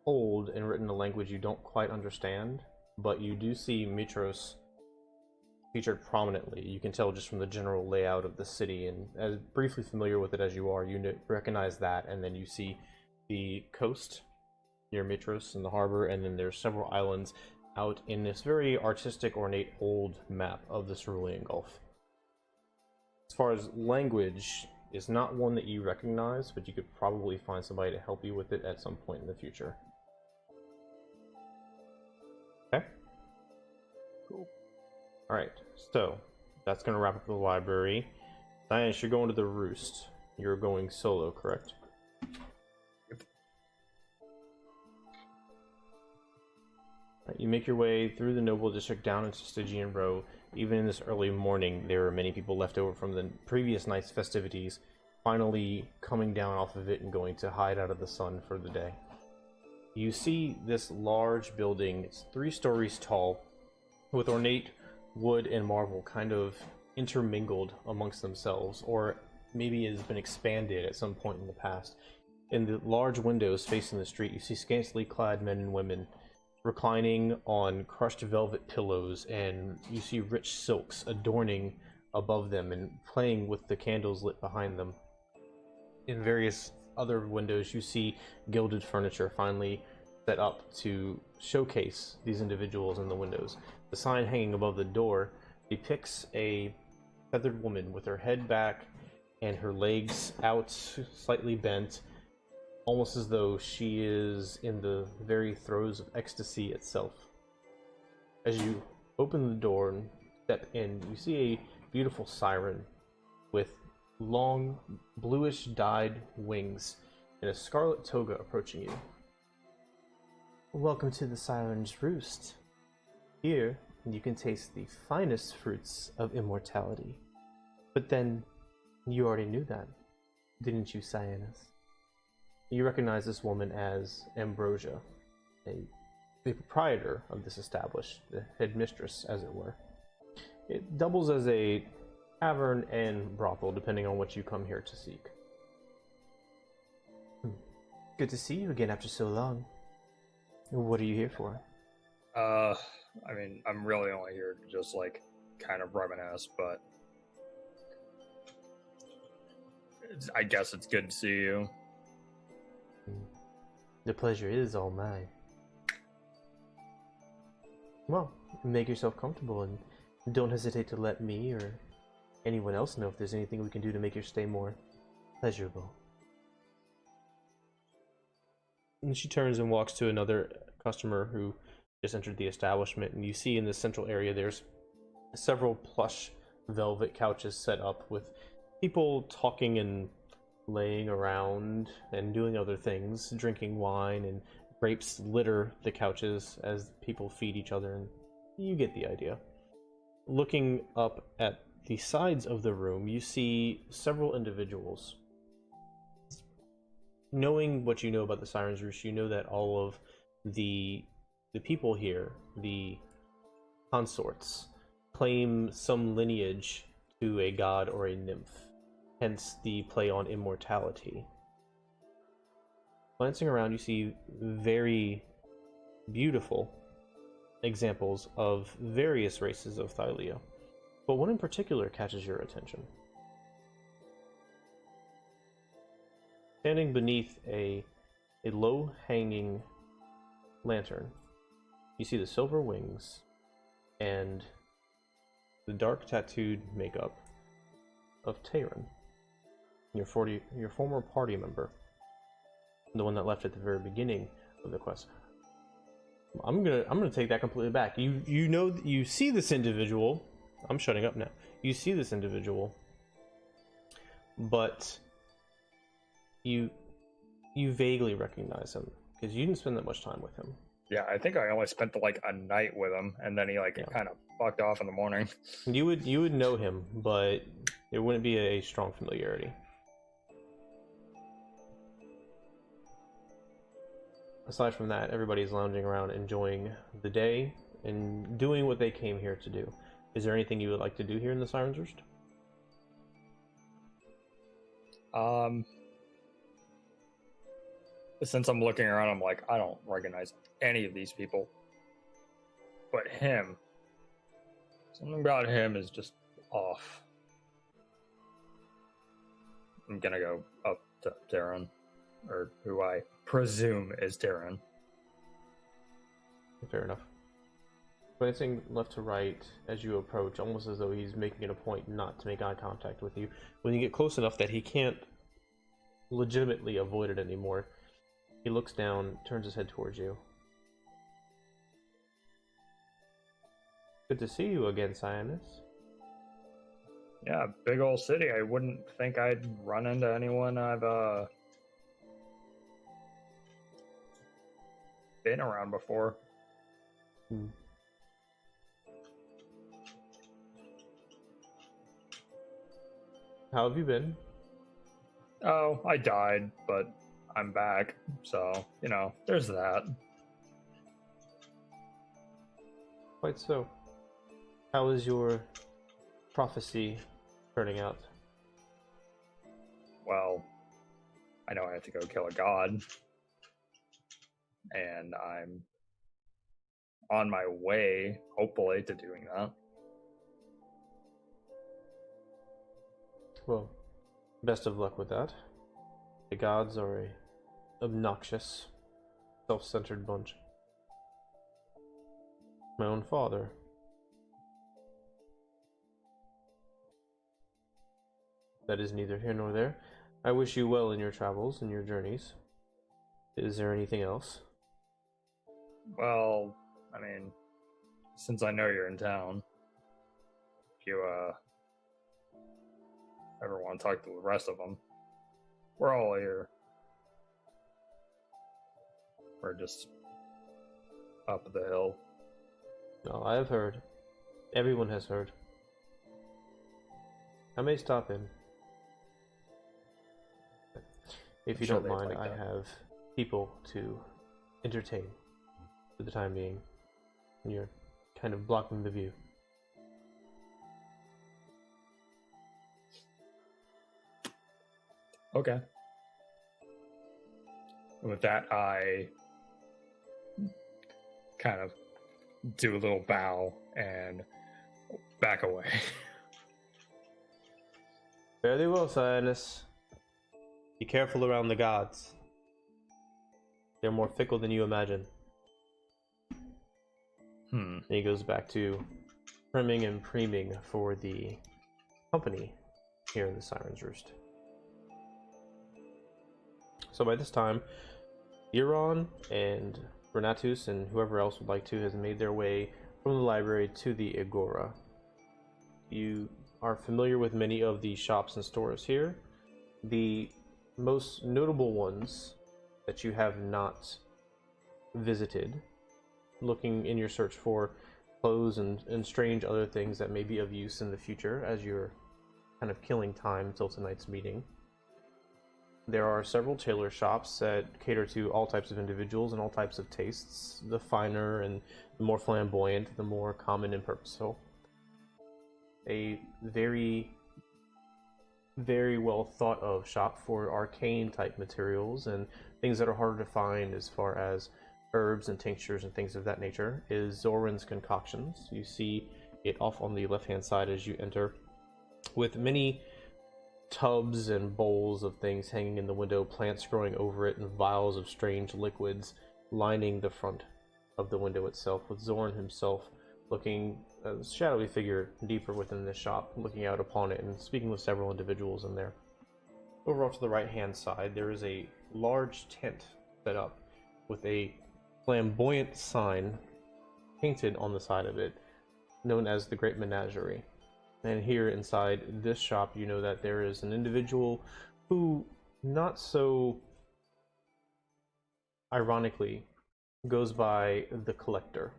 old and written in a language you don't quite understand, but you do see Mitros featured prominently. You can tell just from the general layout of the city, and as briefly familiar with it as you are, you recognize that, and then you see the coast near Mitros in the harbor, and then there's several islands out in this very artistic, ornate, old map of the Cerulean Gulf. As far as language, it's not one that you recognize, but you could probably find somebody to help you with it at some point in the future. Okay? Cool. Alright, so that's going to wrap up the library. Diane, you're going to the Roost. You're going solo, correct? You make your way through the Noble District down into Stygian Row. Even in this early morning, there are many people left over from the previous night's festivities, finally coming down off of it and going to hide out of the sun for the day. You see this large building. It's 3 stories tall, with ornate wood and marble kind of intermingled amongst themselves, or maybe it has been expanded at some point in the past. In the large windows facing the street, you see scantily clad men and women reclining on crushed velvet pillows, and you see rich silks adorning above them and playing with the candles lit behind them. In various other windows, you see gilded furniture finely set up to showcase these individuals in the windows. The sign hanging above the door depicts a feathered woman with her head back and her legs out, slightly bent, almost as though she is in the very throes of ecstasy itself. As you open the door and step in, you see a beautiful siren with long, bluish dyed wings and a scarlet toga approaching you. Welcome to the Sirens Roost. Here, you can taste the finest fruits of immortality. But then, you already knew that, didn't you, Cyanus? You recognize this woman as Ambrosia, the proprietor of this establishment, the headmistress, as it were. It doubles as a tavern and brothel, depending on what you come here to seek. Good to see you again after so long. What are you here for? I mean, I'm really only here to just, like, kind of reminisce, but I guess it's good to see you. The pleasure is all mine. Well, make yourself comfortable and don't hesitate to let me or anyone else know if there's anything we can do to make your stay more pleasurable. And she turns and walks to another customer who just entered the establishment, and you see in the central area there's several plush velvet couches set up with people talking and laying around and doing other things, drinking wine, and grapes litter the couches as people feed each other and you get the idea. Looking up at the sides of the room, you see several individuals. Knowing what you know about the Sirens Roost, you know that all of the people here, the consorts, claim some lineage to a god or a nymph, hence the play on immortality. Glancing around, you see very beautiful examples of various races of Thylia, but one in particular catches your attention. Standing beneath a low-hanging lantern, you see the silver wings and the dark tattooed makeup of Tayron, your former party member, the one that left at the very beginning of the quest. I'm gonna take that completely back. You see this individual. I'm shutting up now. You see this individual, but you vaguely recognize him because you didn't spend that much time with him. Yeah, I think I only spent like a night with him, and then he kind of fucked off in the morning. You would know him, but it wouldn't be a strong familiarity. Aside from that, everybody's lounging around, enjoying the day and doing what they came here to do. Is there anything you would like to do here in the Sirens Roost? Since I'm looking around, I'm like, I don't recognize any of these people. But him, something about him is just off. I'm gonna go up to Darren, or who I presume is Darren. Fair enough. Glancing left to right as you approach, almost as though he's making it a point not to make eye contact with you. When you get close enough that he can't legitimately avoid it anymore, he looks down, turns his head towards you. Good to see you again, Cyanus. Yeah, big old city. I wouldn't think I'd run into anyone I've been around before. How have you been? Oh, I died, but I'm back, so, there's that. Quite so. How is your prophecy turning out? Well, I know I have to go kill a god, and I'm on my way, hopefully, to doing that. Well, best of luck with that. The gods are a obnoxious, self-centered bunch. My own father. That is neither here nor there. I wish you well in your travels and your journeys. Is there anything else? Well, I mean, since I know you're in town, if you ever want to talk to the rest of them, we're all here. We're just up the hill. No, I have heard. Everyone has heard. I may stop in. If you don't mind, I have people to entertain for the time being. And you're kind of blocking the view. Okay. With that, I kind of do a little bow and back away. Fairly well, Cyanus. Be careful around the gods. They're more fickle than you imagine. And he goes back to trimming and preening for the company here in the Sirens Roost. So by this time, Euron and Renatus and whoever else would like to has made their way from the library to the Agora. You are familiar with many of the shops and stores here. The most notable ones that you have not visited, looking in your search for clothes and strange other things that may be of use in the future as you're kind of killing time till tonight's meeting. There are several tailor shops that cater to all types of individuals and all types of tastes, the finer and the more flamboyant, the more common and purposeful. A very, very well thought of shop for arcane type materials and things that are harder to find as far as herbs and tinctures and things of that nature is Zoran's Concoctions. You see it off on the left hand side as you enter, with many tubs and bowls of things hanging in the window, plants growing over it, and vials of strange liquids lining the front of the window itself, with Zoran himself looking a shadowy figure deeper within this shop, looking out upon it and speaking with several individuals in there. Over off to the right hand side, there is a large tent set up with a flamboyant sign painted on the side of it, known as the Great Menagerie. And here inside this shop, you know that there is an individual who, not so ironically, goes by the Collector.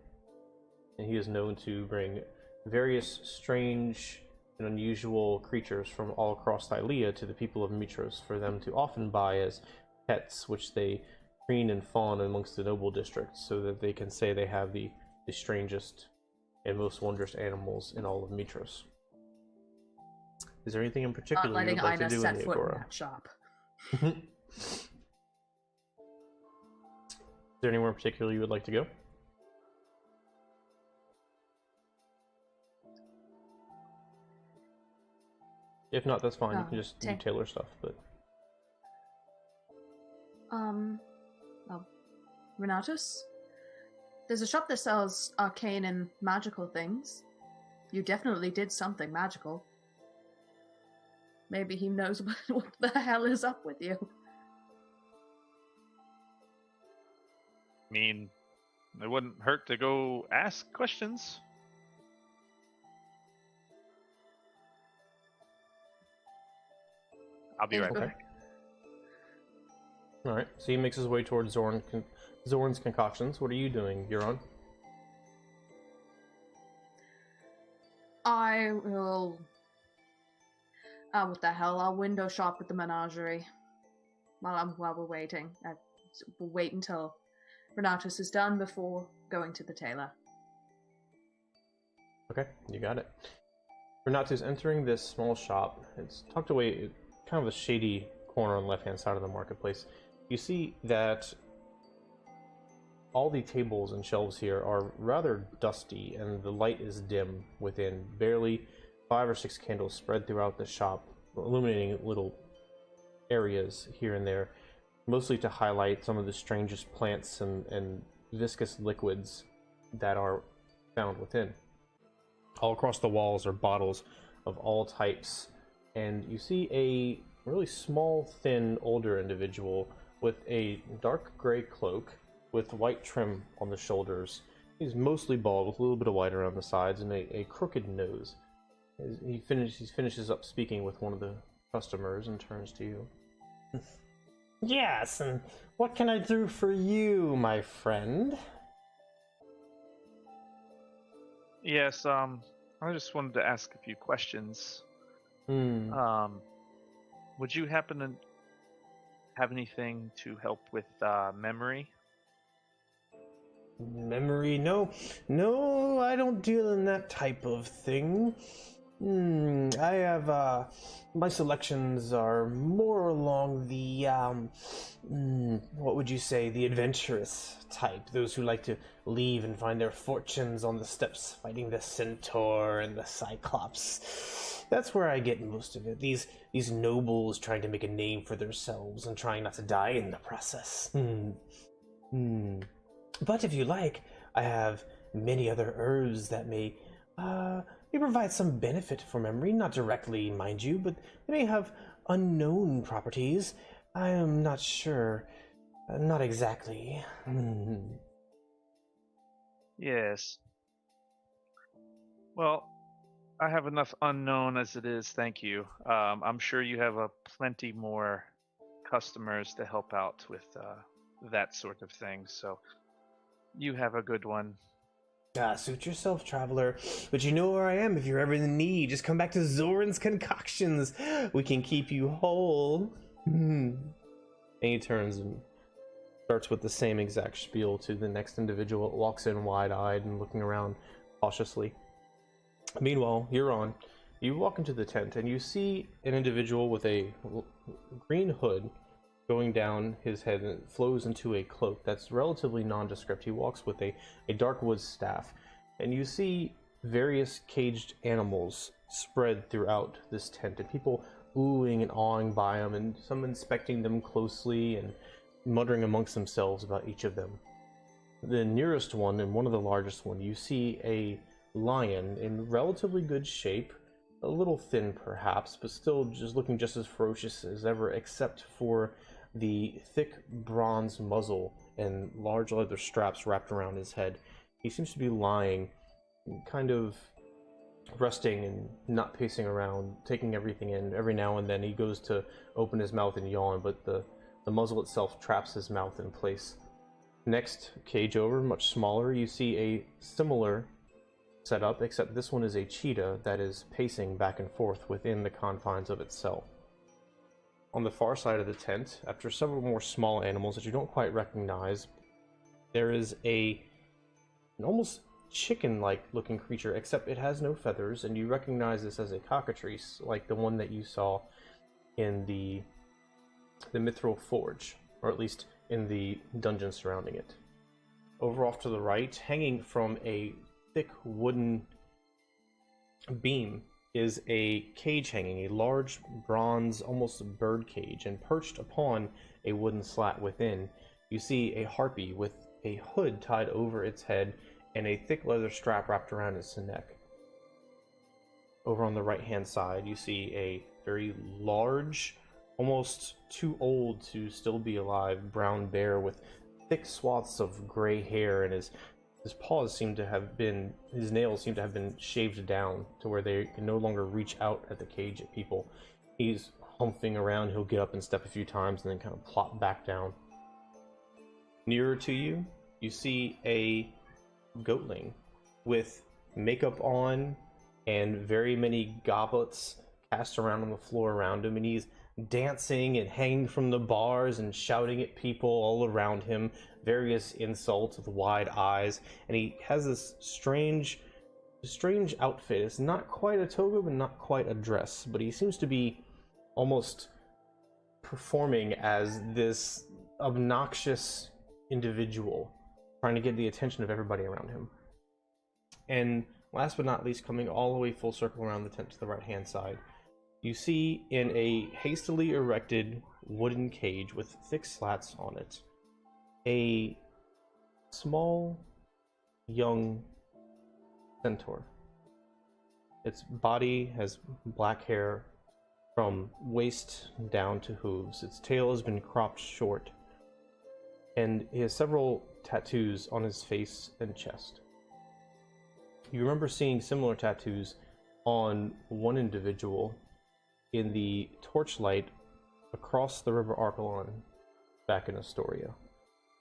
And he is known to bring various strange and unusual creatures from all across Thylea to the people of Mitros for them to often buy as pets, which they preen and fawn amongst the noble districts so that they can say they have the strangest and most wondrous animals in all of Mitros. Is there anything in particular you would like to do in the Agora? That shop. Is there anywhere in particular you would like to go? If not, that's fine. You can just do tailor stuff, but... Renatus? There's a shop that sells arcane and magical things. You definitely did something magical. Maybe he knows what the hell is up with you. I mean, it wouldn't hurt to go ask questions. I'll be right back. Alright, so he makes his way towards Zoran's Concoctions. What are you doing, Euron? I will... what the hell? I'll window shop at the menagerie while we're waiting. We'll wait until Renatus is done before going to the tailor. Okay, you got it. Renatus entering this small shop. It's tucked away, kind of a shady corner on the left-hand side of the marketplace. You see that all the tables and shelves here are rather dusty, and the light is dim within. Barely 5 or 6 candles spread throughout the shop, illuminating little areas here and there, mostly to highlight some of the strangest plants and viscous liquids that are found within. All across the walls are bottles of all types, and you see a really small, thin, older individual with a dark gray cloak with white trim on the shoulders. He's mostly bald with a little bit of white around the sides and a crooked nose. He finishes up speaking with one of the customers and turns to you. Yes, and what can I do for you, my friend? Yes, I just wanted to ask a few questions. Would you happen to have anything to help with memory? Memory? No, I don't deal in that type of thing. I have, my selections are more along the, what would you say, the adventurous type. Those who like to leave and find their fortunes on the steps, fighting the Centaur and the Cyclops. That's where I get most of it. These nobles trying to make a name for themselves and trying not to die in the process. But if you like, I have many other herbs that may provide some benefit for memory, not directly, mind you, but they may have unknown properties. I am not sure. Not exactly. Yes. Well, I have enough unknown as it is, thank you. I'm sure you have plenty more customers to help out with that sort of thing, so you have a good one. Suit yourself, traveler. But you know where I am if you're ever in need. Just come back to Zoran's concoctions. We can keep you whole. And he turns and starts with the same exact spiel to the next individual. It walks in wide-eyed and looking around cautiously. Meanwhile, you're on. You walk into the tent and you see an individual with a green hood going down his head, and it flows into a cloak that's relatively nondescript. He walks with a dark wood staff, and you see various caged animals spread throughout this tent, and people oohing and awing by them, and some inspecting them closely and muttering amongst themselves about each of them. The nearest one, and one of the largest one, you see a lion in relatively good shape, a little thin perhaps, but still just looking just as ferocious as ever, except for the thick bronze muzzle and large leather straps wrapped around his head. He seems to be lying, kind of resting and not pacing around, taking everything in. Every now and then he goes to open his mouth and yawn, but the muzzle itself traps his mouth in place. Next cage over, much smaller, you see a similar setup, except this one is a cheetah that is pacing back and forth within the confines of its cell. On the far side of the tent, after several more small animals that you don't quite recognize, there is an almost chicken-like looking creature, except it has no feathers, and you recognize this as a cockatrice, like the one that you saw in the Mithril Forge, or at least in the dungeon surrounding it. Over off to the right, hanging from a thick wooden beam, is a cage hanging, a large bronze, almost bird cage, and perched upon a wooden slat within, you see a harpy with a hood tied over its head and a thick leather strap wrapped around its neck. Over on the right-hand side, you see a very large, almost too old to still be alive, brown bear with thick swaths of gray hair, and his paws seem to have been, his nails seem to have been shaved down to where they can no longer reach out at the cage at people. He's humping around, he'll get up and step a few times and then kind of plop back down. Nearer to you, you see a goatling with makeup on and very many goblets cast around on the floor around him, and he's dancing and hanging from the bars and shouting at people all around him, various insults with wide eyes, and he has this strange outfit. It's not quite a toga, but not quite a dress, but he seems to be almost performing as this obnoxious individual, trying to get the attention of everybody around him. And last but not least, coming all the way full circle around the tent to the right-hand side, you see in a hastily erected wooden cage with thick slats on it, a small, young centaur. Its body has black hair from waist down to hooves. Its tail has been cropped short, and he has several tattoos on his face and chest. You remember seeing similar tattoos on one individual in the torchlight across the River Archelon back in Astoria.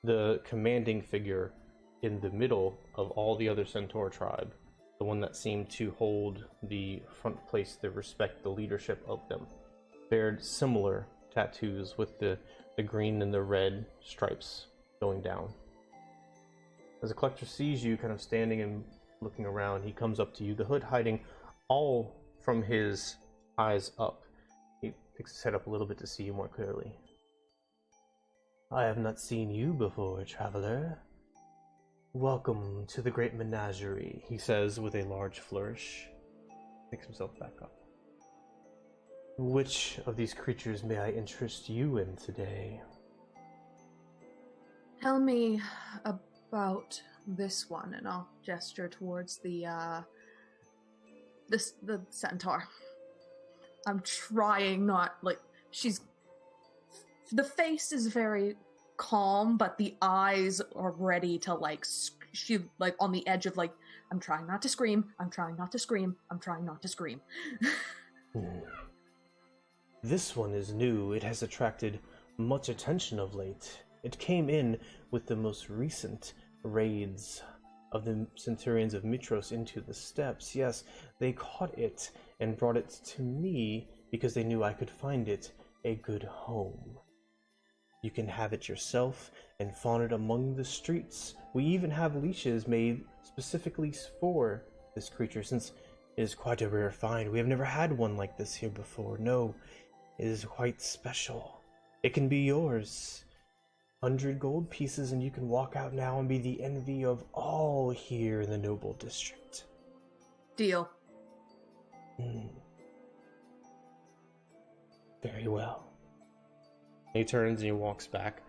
The commanding figure in the middle of all the other Centaur tribe, the one that seemed to hold the front place, the respect, the leadership of them, bared similar tattoos with the green and the red stripes going down. As the collector sees you kind of standing and looking around, he comes up to you, the hood hiding all from his eyes up. He picks his head up a little bit to see you more clearly. I have not seen you before, traveler. Welcome to the Great Menagerie, he says with a large flourish. Picks himself back up. Which of these creatures may I interest you in today? Tell me about this one, and I'll gesture towards the centaur. I'm trying not, like, the face is very calm, but the eyes are ready to, like, she, like, on the edge of, like, I'm trying not to scream, I'm trying not to scream, I'm trying not to scream. This one is new. It has attracted much attention of late. It came in with the most recent raids of the Centurions of Mitros into the steppes. Yes, they caught it and brought it to me because they knew I could find it a good home. You can have it yourself and fawn it among the streets. We even have leashes made specifically for this creature, since it is quite a rare find. We have never had one like this here before. No, it is quite special. It can be yours. 100 gold pieces, and you can walk out now and be the envy of all here in the Noble District. Deal. Very well. He turns and he walks back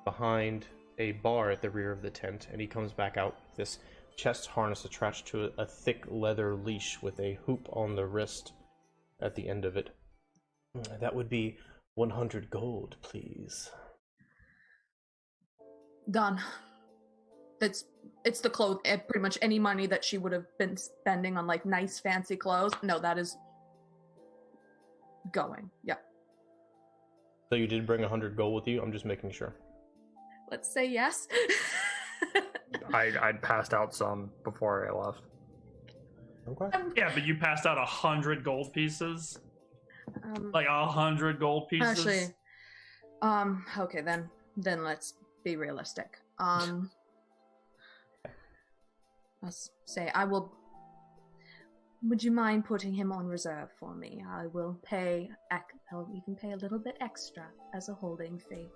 behind a bar at the rear of the tent, and he comes back out with this chest harness attached to a thick leather leash with a hoop on the wrist at the end of it. That would be 100 gold, please. Done. It's the clothes. Pretty much any money that she would have been spending on like nice fancy clothes. No, that is going. Yeah. So you did bring 100 gold with you? I'm just making sure. Let's say yes. I'd passed out some before I left. Okay. Yeah, but you passed out 100 gold pieces? Like 100 gold pieces? Actually, okay, then let's be realistic. Let's say I will. Would you mind putting him on reserve for me? I will pay. I'll even pay a little bit extra as a holding fee.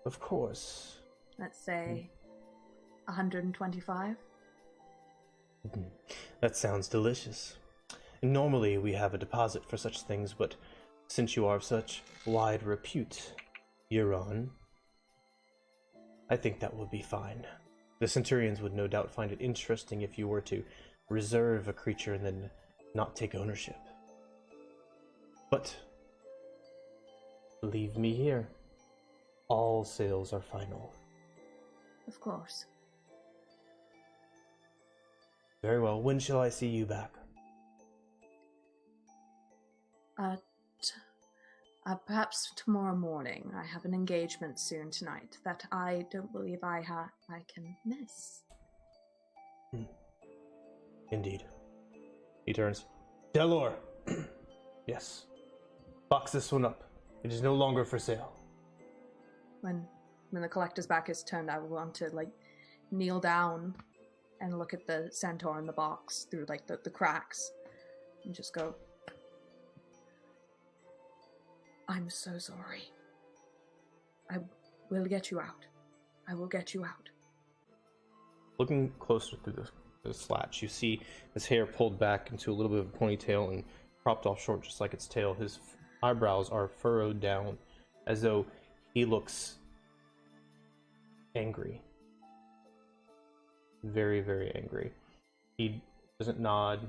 Of course. Let's say 125. That sounds delicious. Normally we have a deposit for such things, but since you are of such wide repute, Euron, I think that will be fine. The Centurions would no doubt find it interesting if you were to reserve a creature and then not take ownership. But leave me here. All sales are final. Of course. Very well. When shall I see you back? Perhaps tomorrow morning. I have an engagement soon tonight that I don't believe I can miss. Indeed. He turns. Delor! Yes. Box this one up. It is no longer for sale. When the collector's back is turned, I will want to kneel down and look at the centaur in the box through the cracks and just go, I'm so sorry. I will get you out. I will get you out. Looking closer through the slats, you see his hair pulled back into a little bit of a ponytail and cropped off short just like its tail. His eyebrows are furrowed down as though he looks angry. Very, very angry. He doesn't nod.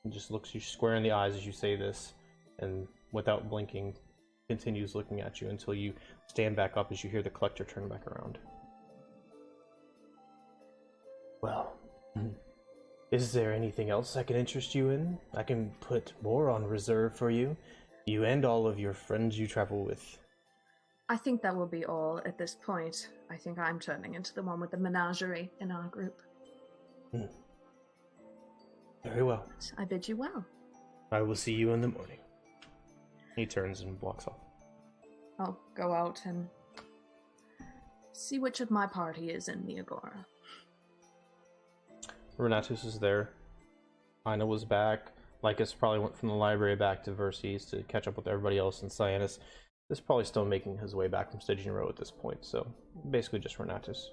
He just looks you square in the eyes as you say this, and without blinking, continues looking at you until you stand back up as you hear the collector turn back around. Well, is there anything else I can interest you in? I can put more on reserve for you. You and all of your friends you travel with. I think that will be all at this point. I think I'm turning into the one with the menagerie in our group. Very well. I bid you well. I will see you in the morning. He turns and walks off. I'll go out and see which of my party is in the Agora. Renatus is there. Ina was back. Lycus probably went from the library back to Verces to catch up with everybody else, and Cyanus is probably still making his way back from Stygian Row at this point, so basically just Renatus.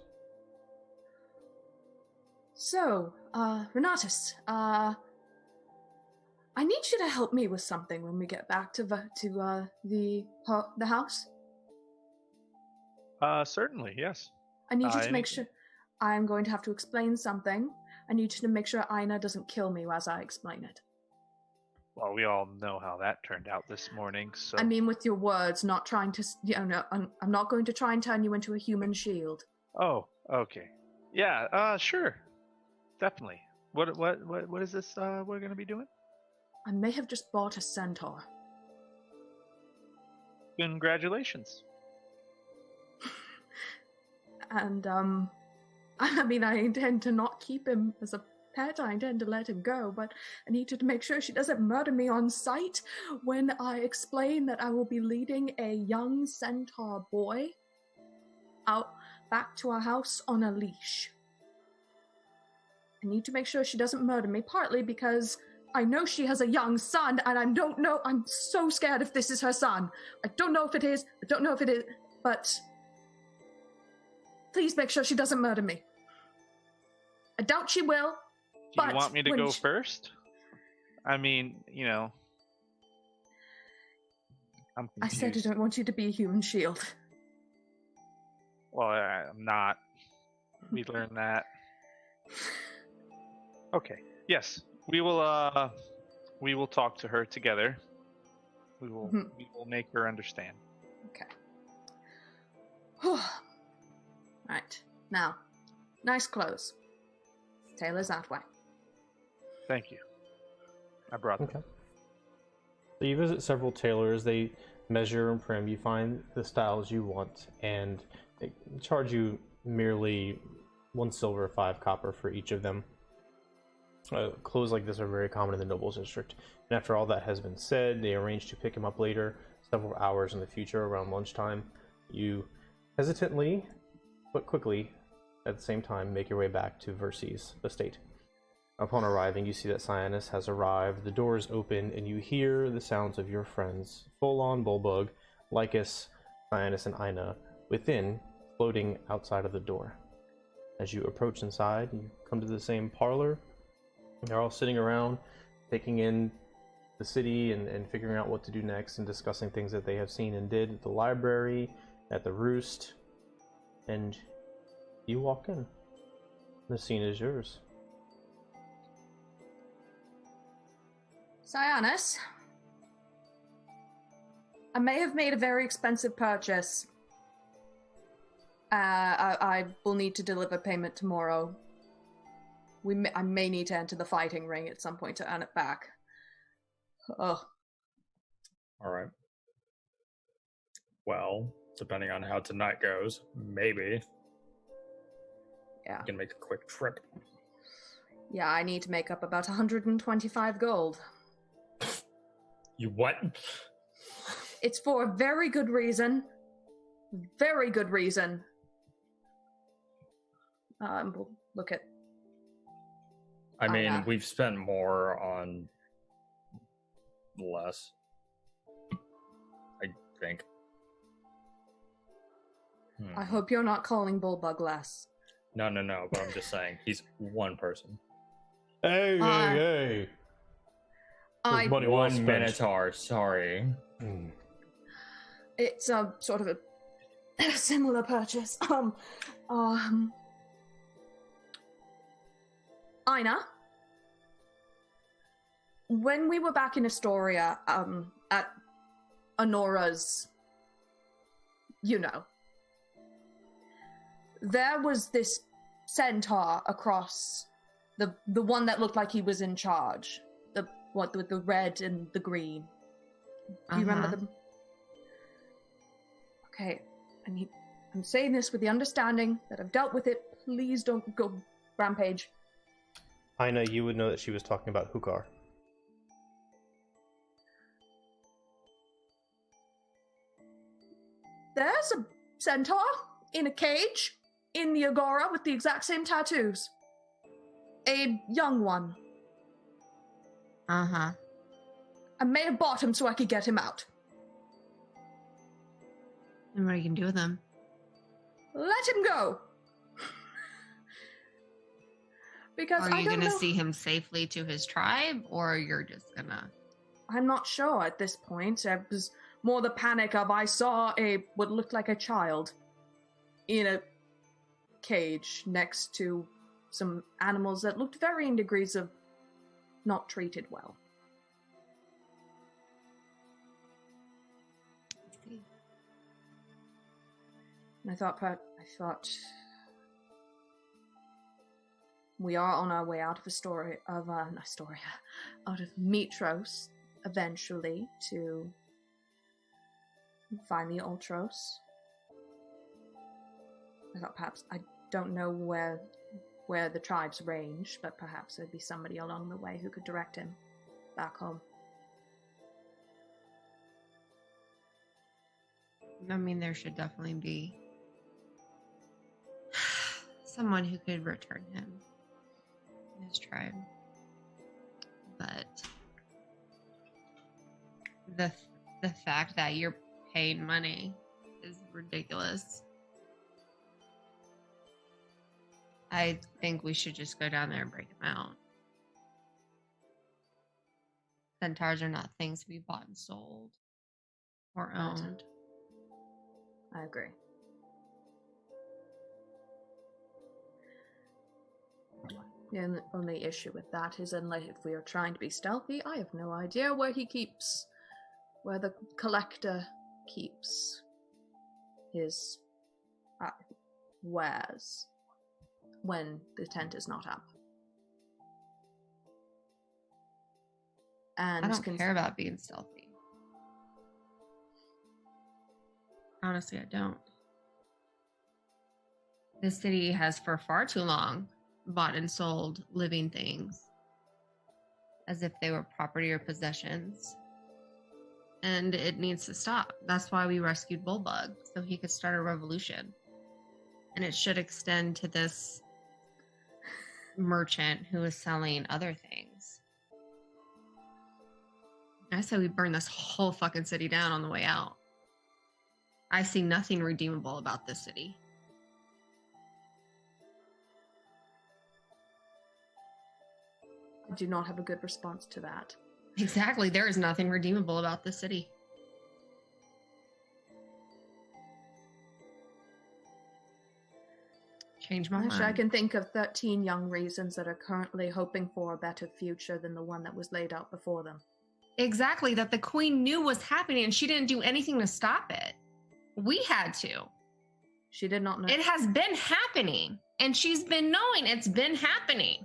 So, Renatus, I need you to help me with something when we get back to the house. Certainly, yes. I need you to make sure. I'm going to have to explain something. I need you to make sure Ina doesn't kill me as I explain it. Well, we all know how that turned out this morning, so... I mean with your words, not trying to... I'm not going to try and turn you into a human shield. Oh, okay. Yeah, sure. Definitely. What is this we're going to be doing? I may have just bought a centaur. Congratulations. And, I mean, I intend to not keep him as a pet. I intend to let him go, but I need to make sure she doesn't murder me on sight when I explain that I will be leading a young centaur boy out back to our house on a leash. I need to make sure she doesn't murder me, partly because I know she has a young son, and I don't know, I'm so scared if this is her son. I don't know if it is, but please make sure she doesn't murder me. I doubt she will. Do you want me to go first? I mean, I'm confused. I said I don't want you to be a human shield. Well, I'm not. We learned that. Okay. Yes, we will talk to her together. We will make her understand. Okay. Right. Now, nice clothes. Tailor's that way. Thank you. I brought them. Okay. So you visit several tailors. They measure and prim. You find the styles you want, and they charge you merely 1 silver, 5 copper for each of them. Clothes like this are very common in the Nobles District. And after all that has been said, they arrange to pick him up later, several hours in the future, around lunchtime. You hesitantly, but quickly, at the same time, make your way back to Versi's estate. Upon arriving, you see that Cyanus has arrived, the doors open, and you hear the sounds of your friends, Full-on Bulbug, Lycus, Cyanus, and Ina, within, floating outside of the door. As you approach inside, you come to the same parlor. They're all sitting around, taking in the city and figuring out what to do next, and discussing things that they have seen and did at the library, at the Roost, and you walk in. The scene is yours. Cyanus, I may have made a very expensive purchase. I will need to deliver payment tomorrow. I may need to enter the fighting ring at some point to earn it back. Ugh. Alright. Well, depending on how tonight goes, maybe. Yeah. You can make a quick trip. Yeah, I need to make up about 125 gold. You what? It's for a very good reason. Very good reason. We'll look at... I mean, we've spent more on less. I think. I hope you're not calling Bulbug less. No, but I'm just saying, he's one person. Hey, hey! Money one Minotaur, sorry. It's a sort of a similar purchase. Ina, when we were back in Astoria, at Honora's, there was this centaur across the one that looked like he was in charge. With the red and the green. Do you remember them? Okay, I'm saying this with the understanding that I've dealt with it. Please don't go rampage. Ina, you would know that she was talking about Hukar. There's a centaur in a cage in the Agora with the exact same tattoos. A young one. Uh-huh. I may have bought him so I could get him out. And what are you gonna do with him? Let him go! Because are you gonna see him safely to his tribe, or you're just gonna... I'm not sure at this point. It was more the panic of I saw what looked like a child in a cage next to some animals that looked varying degrees of not treated well. And I thought we are on our way out of out of Mitros eventually to find the Ultros. I thought perhaps don't know where the tribes range, but perhaps there'd be somebody along the way who could direct him back home. I mean, there should definitely be someone who could return him in his tribe. But the fact that you're paid money is ridiculous. I think we should just go down there and break him out. Centaurs are not things to be bought and sold or owned. I agree. The only issue with that is, unless if we are trying to be stealthy, I have no idea where the collector keeps his wares when the tent is not up. And I don't care about being stealthy. Honestly, I don't. This city has for far too long bought and sold living things as if they were property or possessions. And it needs to stop. That's why we rescued Bullbug, so he could start a revolution. And it should extend to this merchant who is selling other things. I say we burn this whole fucking city down on the way out. I see nothing redeemable about this city. I do not have a good response to that. Exactly. There is nothing redeemable about this city. Change my mind. I can think of 13 young reasons that are currently hoping for a better future than the one that was laid out before them. Exactly. That the queen knew was happening and she didn't do anything to stop it. We had to. She did not know. It has been happening. And she's been knowing it's been happening.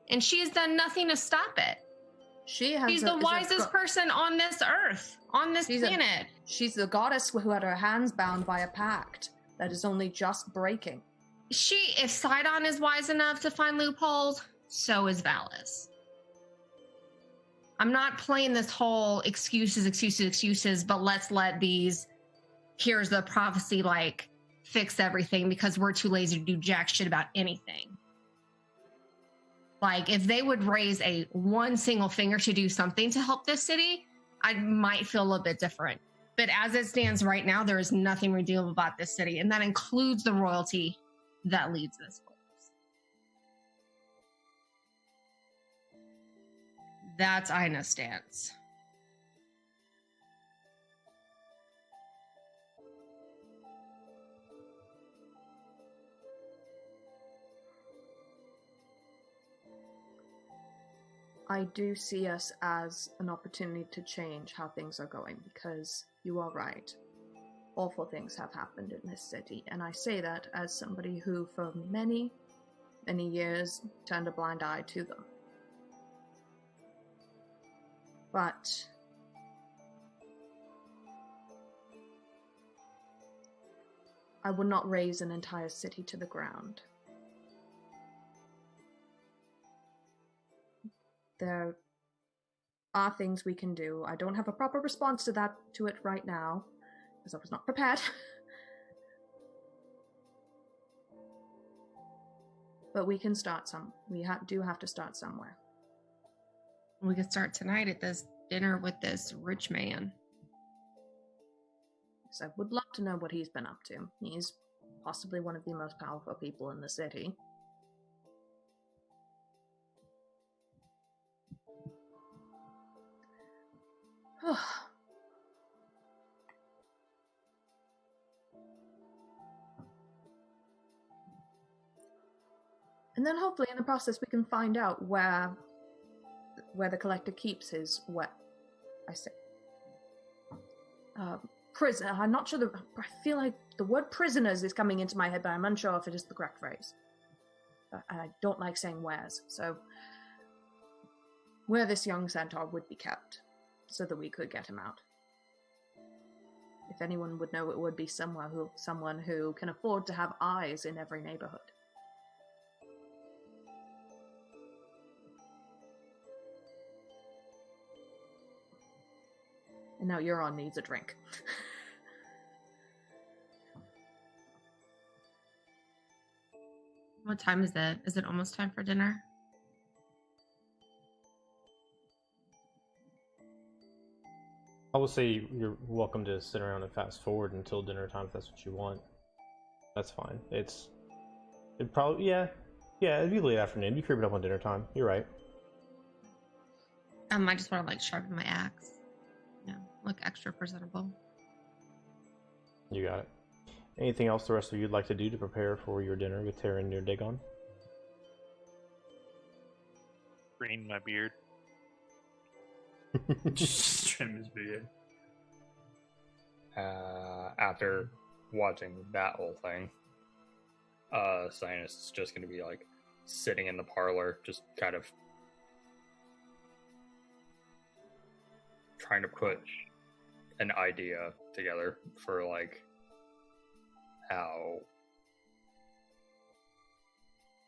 And she has done nothing to stop it. She's the wisest person on this earth, on this planet. She's the goddess who had her hands bound by a pact that is only just breaking. If Sidon is wise enough to find loopholes, so is Valis. I'm not playing this whole excuses, but let's let here's the prophecy, fix everything because we're too lazy to do jack shit about anything. If they would raise one single finger to do something to help this city, I might feel a little bit different. But as it stands right now, there is nothing redeemable about this city, and that includes the royalty that leads this place. That's Ina's stance. I do see us as an opportunity to change how things are going, because you are right. Awful things have happened in this city, and I say that as somebody who for many, many years turned a blind eye to them. But I would not raise an entire city to the ground. There are things we can do. I don't have a proper response to it right now, because I was not prepared. But we can start we do have to start somewhere. We could start tonight at this dinner with this rich man. So I would love to know what he's been up to. He's possibly one of the most powerful people in the city. And then hopefully in the process we can find out where the collector keeps his prison. I'm not sure I feel like the word prisoners is coming into my head, but I'm unsure if it is the correct phrase. And I don't like saying wares, so where this young centaur would be kept, so that we could get him out. if anyone would know, it would be someone who can afford to have eyes in every neighborhood. And now Euron needs a drink. What time is it? Is it almost time for dinner? I will say you're welcome to sit around and fast forward until dinner time if that's what you want. That's fine. It'd probably, yeah, it'd be late afternoon. It'd be creeping up on dinner time. You're right. I just want to like sharpen my axe. You know, look extra presentable. You got it. Anything else the rest of you'd like to do to prepare for your dinner with Terran near Dagon? Green my beard. Just trim his beard. After watching that whole thing, Sinus is just going to be like sitting in the parlor, just kind of trying to put an idea together for like how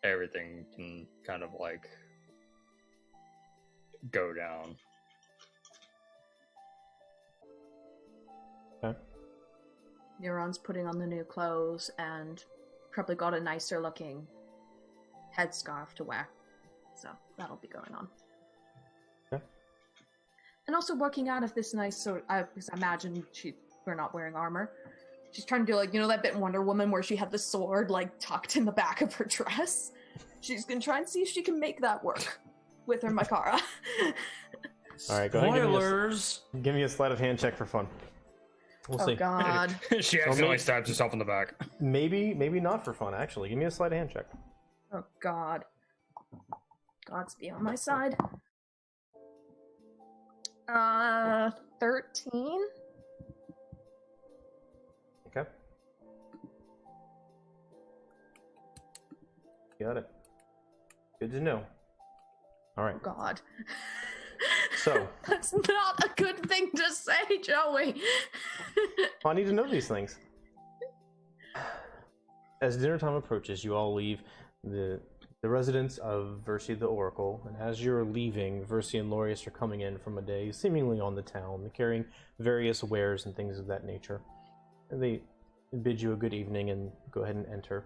everything can kind of like go down. Okay. Euron's putting on the new clothes and probably got a nicer looking headscarf to wear. So that'll be going on. Okay. And also working out of this nice because I imagine we're not wearing armor. She's trying to do like, you know, that bit in Wonder Woman where she had the sword like tucked in the back of her dress. She's gonna try and see if she can make that work with her Makara. Alright, go ahead Spoilers! and give me a sleight of hand check for fun. We'll see. God. She accidentally stabs herself in the back. Maybe not for fun, actually. Give me a sleight of hand check. Oh God. God's be on my side. 13? Okay. Got it. Good to know. Alright. Oh God. So. That's not a good thing to say, Joey. I need to know these things. As dinner time approaches, you all leave the residence of Versi the Oracle, and as you're leaving, Versi and Lorius are coming in from a day seemingly on the town, carrying various wares and things of that nature. And they bid you a good evening and go ahead and enter.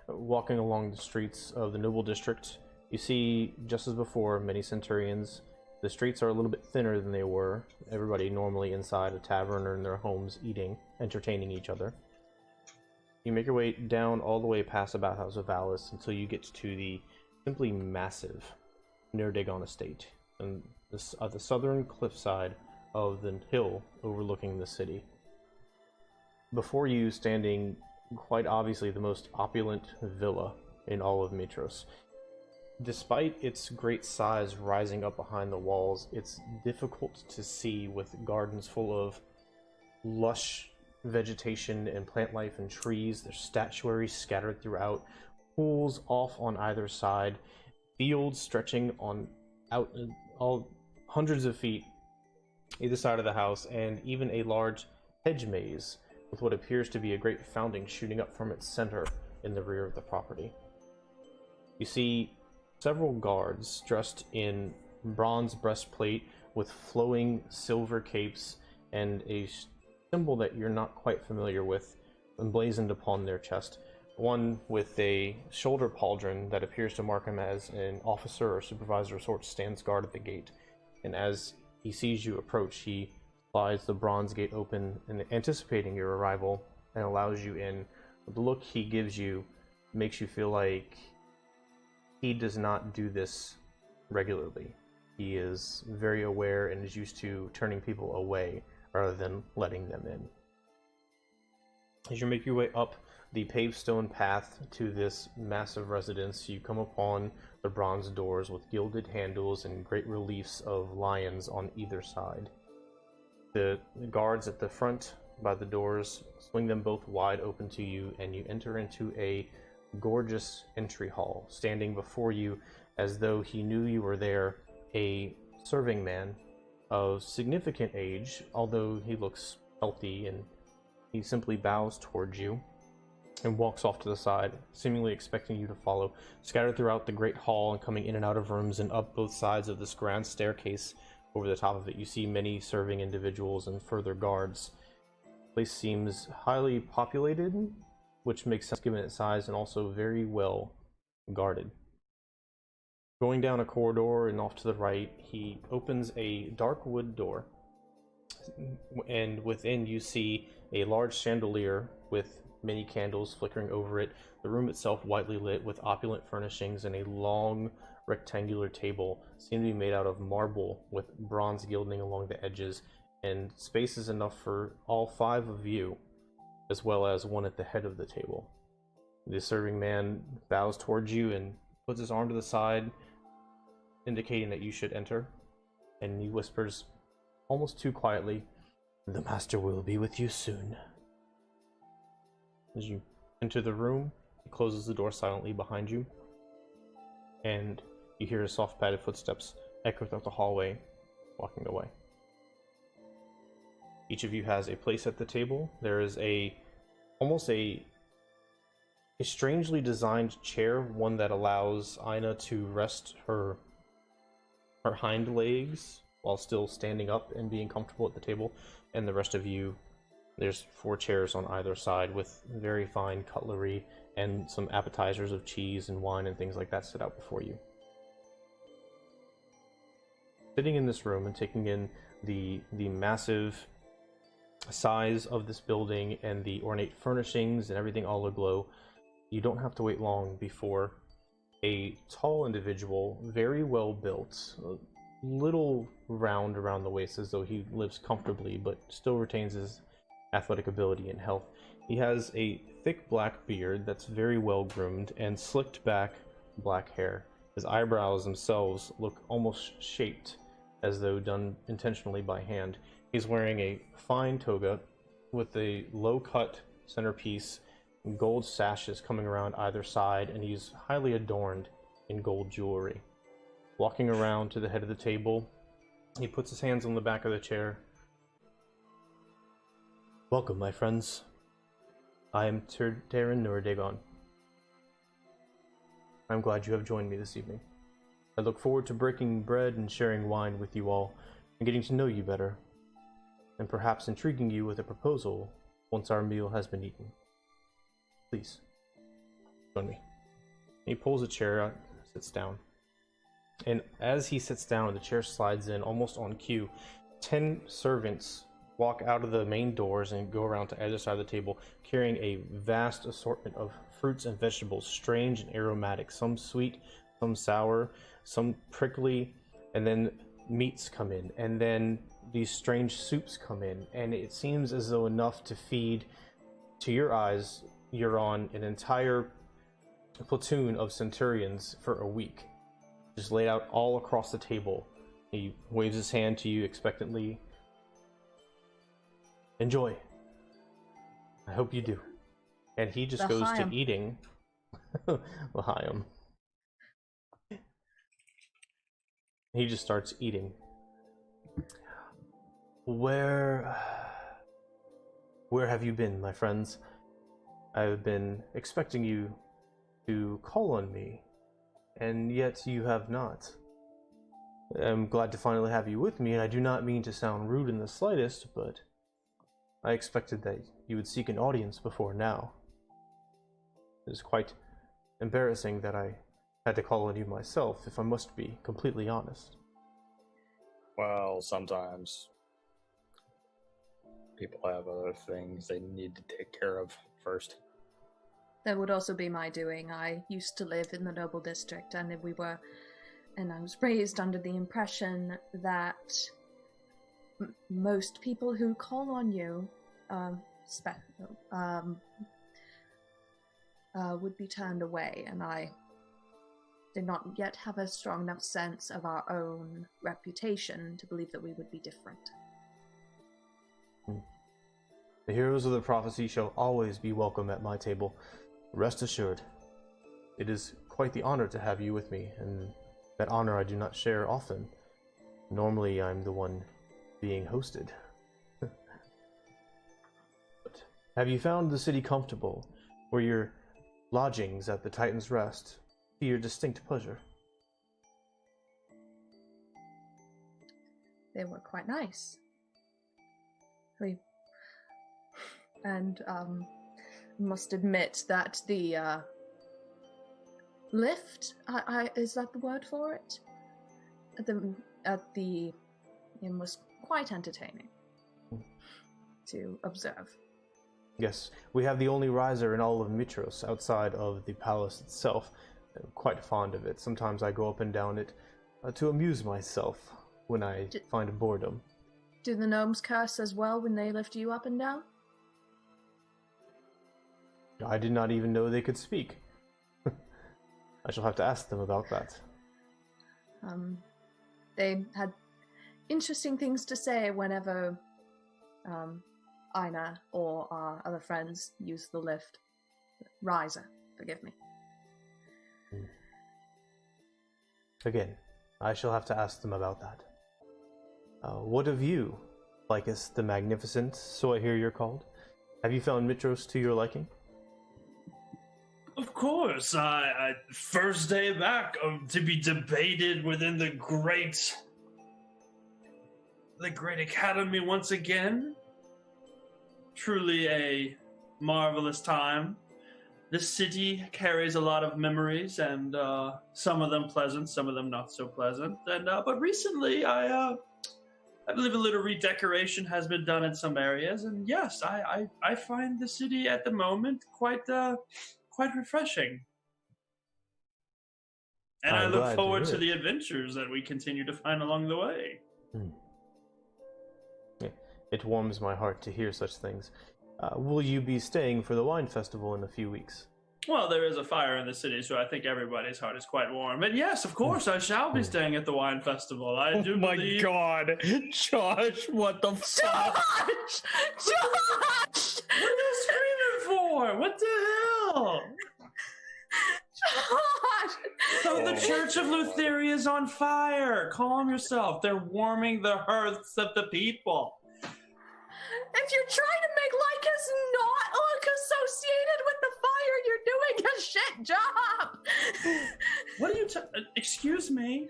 Walking along the streets of the noble district, you see, just as before, many Centurions. The streets are a little bit thinner than they were. Everybody normally inside a tavern or in their homes eating, entertaining each other. You make your way down all the way past the Bathhouse of Valis until you get to the simply massive Near Dagon estate, and this at the southern cliffside of the hill overlooking the city. Before you, standing quite obviously the most opulent villa in all of Mitros. Despite its great size rising up behind the walls, it's difficult to see with gardens full of lush vegetation and plant life and trees. There's statuary scattered throughout, pools off on either side, fields stretching on out all hundreds of feet either side of the house, and even a large hedge maze with what appears to be a great fountain shooting up from its center in the rear of the property. You see several guards dressed in bronze breastplate with flowing silver capes and a symbol that you're not quite familiar with emblazoned upon their chest. One with a shoulder pauldron that appears to mark him as an officer or supervisor of sorts stands guard at the gate. And as he sees you approach, he slides the bronze gate open and anticipating your arrival and allows you in. The look he gives you makes you feel like he does not do this regularly. He is very aware and is used to turning people away rather than letting them in. As you make your way up the paved stone path to this massive residence, you come upon the bronze doors with gilded handles and great reliefs of lions on either side. The guards at the front by the doors swing them both wide open to you, and you enter into a gorgeous entry hall. Standing before you as though he knew you were there, a serving man of significant age, although he looks healthy, and he simply bows towards you and walks off to the side, seemingly expecting you to follow. Scattered throughout the great hall and coming in and out of rooms and up both sides of this grand staircase over the top of it, you see many serving individuals and further guards. The place seems highly populated, which makes sense given its size, and also very well guarded. Going down a corridor and off to the right, he opens a dark wood door, and within you see a large chandelier with many candles flickering over it, the room itself whitely lit with opulent furnishings, and a long rectangular table seemed to be made out of marble with bronze gilding along the edges, and space is enough for all 5 of you, as well as one at the head of the table. The serving man bows towards you and puts his arm to the side, indicating that you should enter, and he whispers, almost too quietly, "The master will be with you soon." As you enter the room, he closes the door silently behind you, and you hear his soft padded footsteps echo throughout the hallway, walking away. Each of you has a place at the table. There is almost a strangely designed chair, one that allows Aina to rest her hind legs while still standing up and being comfortable at the table, and the rest of you, there's 4 chairs on either side with very fine cutlery and some appetizers of cheese and wine and things like that set out before you. Sitting in this room and taking in the massive size of this building and the ornate furnishings and everything all aglow, you don't have to wait long before a tall individual, very well built, a little round around the waist as though he lives comfortably but still retains his athletic ability and health. He has a thick black beard that's very well groomed and slicked back black hair. His eyebrows themselves look almost shaped as though done intentionally by hand. He's wearing a fine toga with a low-cut centerpiece, gold sashes coming around either side, and he's highly adorned in gold jewelry. Walking around to the head of the table, he puts his hands on the back of the chair. "Welcome, my friends. I am Darren Nurdagon. I'm glad you have joined me this evening. I look forward to breaking bread and sharing wine with you all, and getting to know you better, and perhaps intriguing you with a proposal once our meal has been eaten. Please, join me." And he pulls a chair out, sits down. And as he sits down, the chair slides in almost on cue. 10 servants walk out of the main doors and go around to either side of the table, carrying a vast assortment of fruits and vegetables, strange and aromatic, some sweet, some sour, some prickly, and then meats come in, and then these strange soups come in, and it seems as though enough to feed, to your eyes, you're on an entire platoon of centurions for a week, just laid out all across the table. He waves his hand to you expectantly. "Enjoy. I hope you do." And he just goes to eating. L'chaim. He just starts eating. Where have you been, my friends? I've been expecting you to call on me, and yet you have not. I'm glad to finally have you with me, and I do not mean to sound rude in the slightest, but I expected that you would seek an audience before now. It is quite embarrassing that I had to call on you myself, if I must be completely honest. Well, sometimes people have other things they need to take care of first. That would also be my doing. I used to live in the noble district, and I was raised under the impression that most people who call on you would be turned away, and I did not yet have a strong enough sense of our own reputation to believe that we would be different. The heroes of the prophecy shall always be welcome at my table. Rest assured, it is quite the honor to have you with me, and that honor I do not share often. Normally I'm the one being hosted. Have you found the city comfortable? Were your lodgings at the Titan's Rest to your distinct pleasure? They were quite nice. Must admit that the lift, is that the word for it? It was quite entertaining to observe. Yes, we have the only riser in all of Mitros outside of the palace itself. I'm quite fond of it. Sometimes I go up and down it to amuse myself when I find boredom. Do the gnomes curse as well when they lift you up and down? I did not even know they could speak. I shall have to ask them about that. They had interesting things to say whenever Ina or our other friends use the lift. Riser, forgive me. Again, I shall have to ask them about that. What of you, Lycus the Magnificent, so I hear you're called? Have you found Mitros to your liking? Of course, first day back to be debated within the Great Academy once again. Truly a marvelous time. This city carries a lot of memories, and some of them pleasant, some of them not so pleasant. And but recently, I believe a little redecoration has been done in some areas, and yes, I find the city at the moment quite refreshing. And I look forward to the adventures that we continue to find along the way. Yeah, it warms my heart to hear such things. Will you be staying for the wine festival in a few weeks? Well, there is a fire in the city, so I think everybody's heart is quite warm. And yes, of course, I shall be staying at the wine festival. I do believe... God, Josh, what the fuck? Josh! What are you screaming for? What the hell? Josh! So the Church of Lutheria is on fire. Calm yourself. They're warming the hearths of the people. If you're trying to make Lycus not look associated with the fire, you're doing a shit job! What are you excuse me?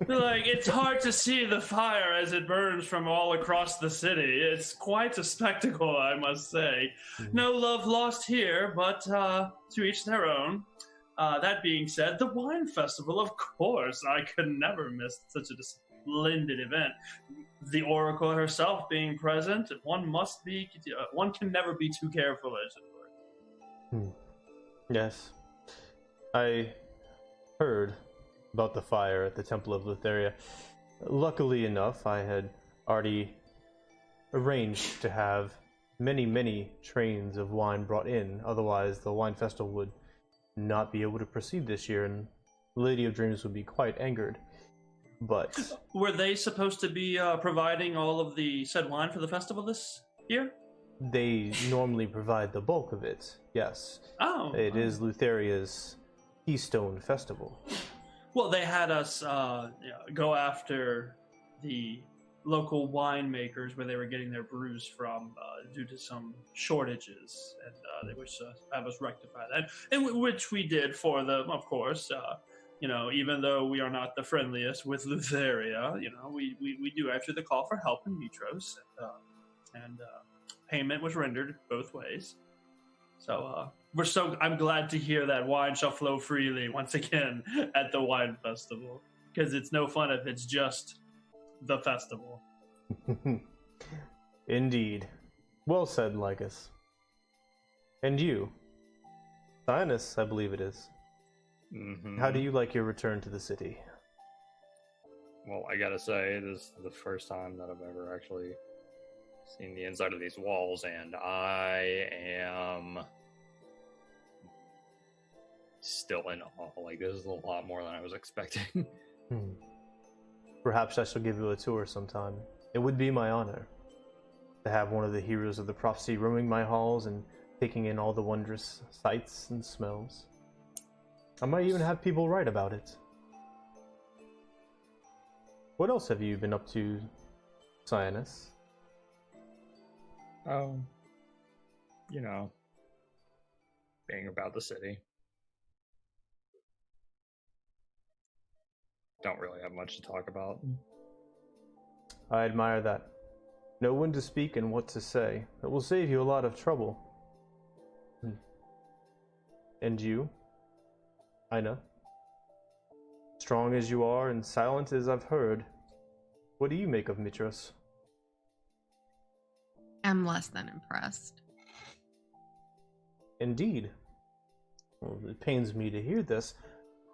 Like, it's hard to see the fire as it burns from all across the city. It's quite a spectacle, I must say. No love lost here, but to each their own. That being said, the wine festival, of course, I could never miss such a splendid event. The Oracle herself being present, one can never be too careful, as it were. Yes. I heard about the fire at the Temple of Lutheria. Luckily enough, I had already arranged to have many trains of wine brought in, otherwise the wine festival would not be able to proceed this year, and Lady of Dreams would be quite angered. But were they supposed to be providing all of the said wine for the festival this year? They normally provide the bulk of it, yes. Oh. It is Lutheria's Keystone Festival. Well, they had us go after the local winemakers where they were getting their brews from due to some shortages, and they wish to have us rectify that, and which we did for them, of course. Even though we are not the friendliest with Lutheria, we do answer the call for help in Mitros, and payment was rendered both ways. So I'm glad to hear that wine shall flow freely once again at the wine festival, because it's no fun if it's just the festival. Indeed. Well said, Lycus. And you, Sirens, I believe it is. Mm-hmm. How do you like your return to the city? Well, I gotta say, this is the first time that I've ever actually seen the inside of these walls, and I am still in awe. Like, this is a lot more than I was expecting. Perhaps I shall give you a tour sometime. It would be my honor to have one of the heroes of the prophecy roaming my halls and taking in all the wondrous sights and smells. I might even have people write about it. What else have you been up to, Sirens? being about the city. Don't really have much to talk about. I admire that. Know when to speak and what to say. It will save you a lot of trouble. And you, Ina? Strong as you are and silent as I've heard, what do you make of Mitros? I'm less than impressed. Indeed. Well, it pains me to hear this.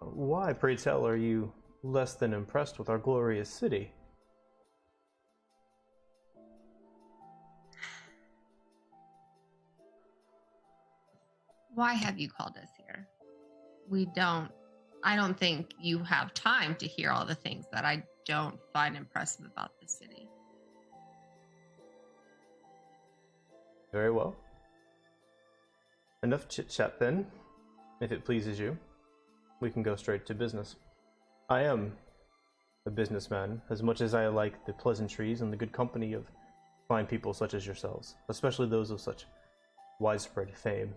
Why, pray tell, are you less than impressed with our glorious city? Why have you called us here? I don't think you have time to hear all the things that I don't find impressive about the city. Very well. Enough chit-chat then, if it pleases you. We can go straight to business. I am a businessman, as much as I like the pleasantries and the good company of fine people such as yourselves, especially those of such widespread fame.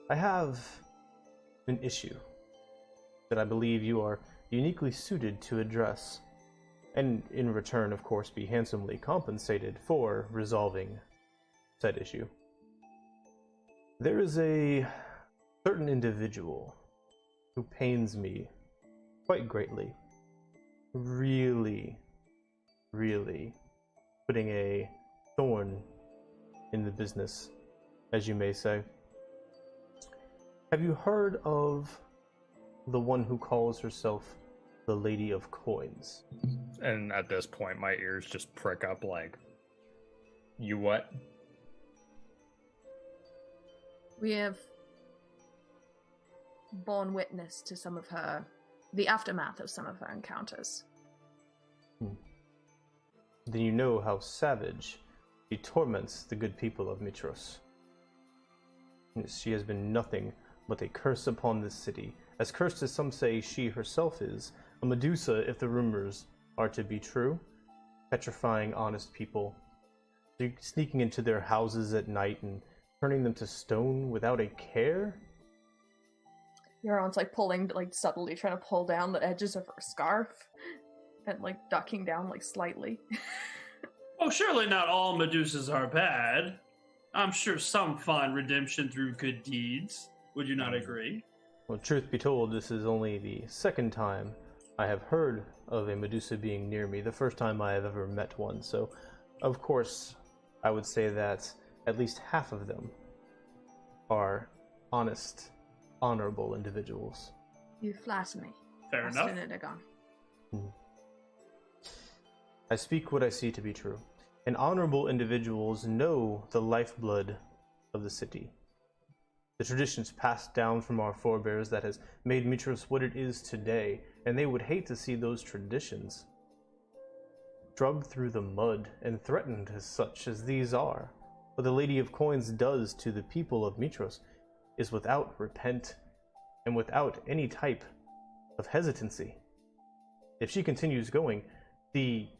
I have an issue that I believe you are uniquely suited to address, and in return, of course, be handsomely compensated for resolving said issue. There is a certain individual who pains me quite greatly. Really putting a thorn in the business, as you may say. Have you heard of the one who calls herself the Lady of Coins? And at this point, my ears just prick up like, you what? We have borne witness to the aftermath of some of her encounters. Then you know how savage she torments the good people of Mitros. She has been nothing but a curse upon this city, as cursed as some say she herself is, a Medusa if the rumors are to be true, petrifying honest people, sneaking into their houses at night and turning them to stone without a care. Euron's subtly trying to pull down the edges of her scarf and ducking down slightly. Oh, surely not all Medusas are bad. I'm sure some find redemption through good deeds. Would you not agree? Well, truth be told, this is only the second time I have heard of a Medusa being near me, the first time I have ever met one, so of course I would say that at least half of them are honest, honorable individuals. You flatter me. Fair enough. I speak what I see to be true. And honorable individuals know the lifeblood of the city. The traditions passed down from our forebears that has made Mitros what it is today, and they would hate to see those traditions dragged through the mud and threatened as such as these are. What the Lady of Coins does to the people of Mitros is without repent and without any type of hesitancy. If she continues going, the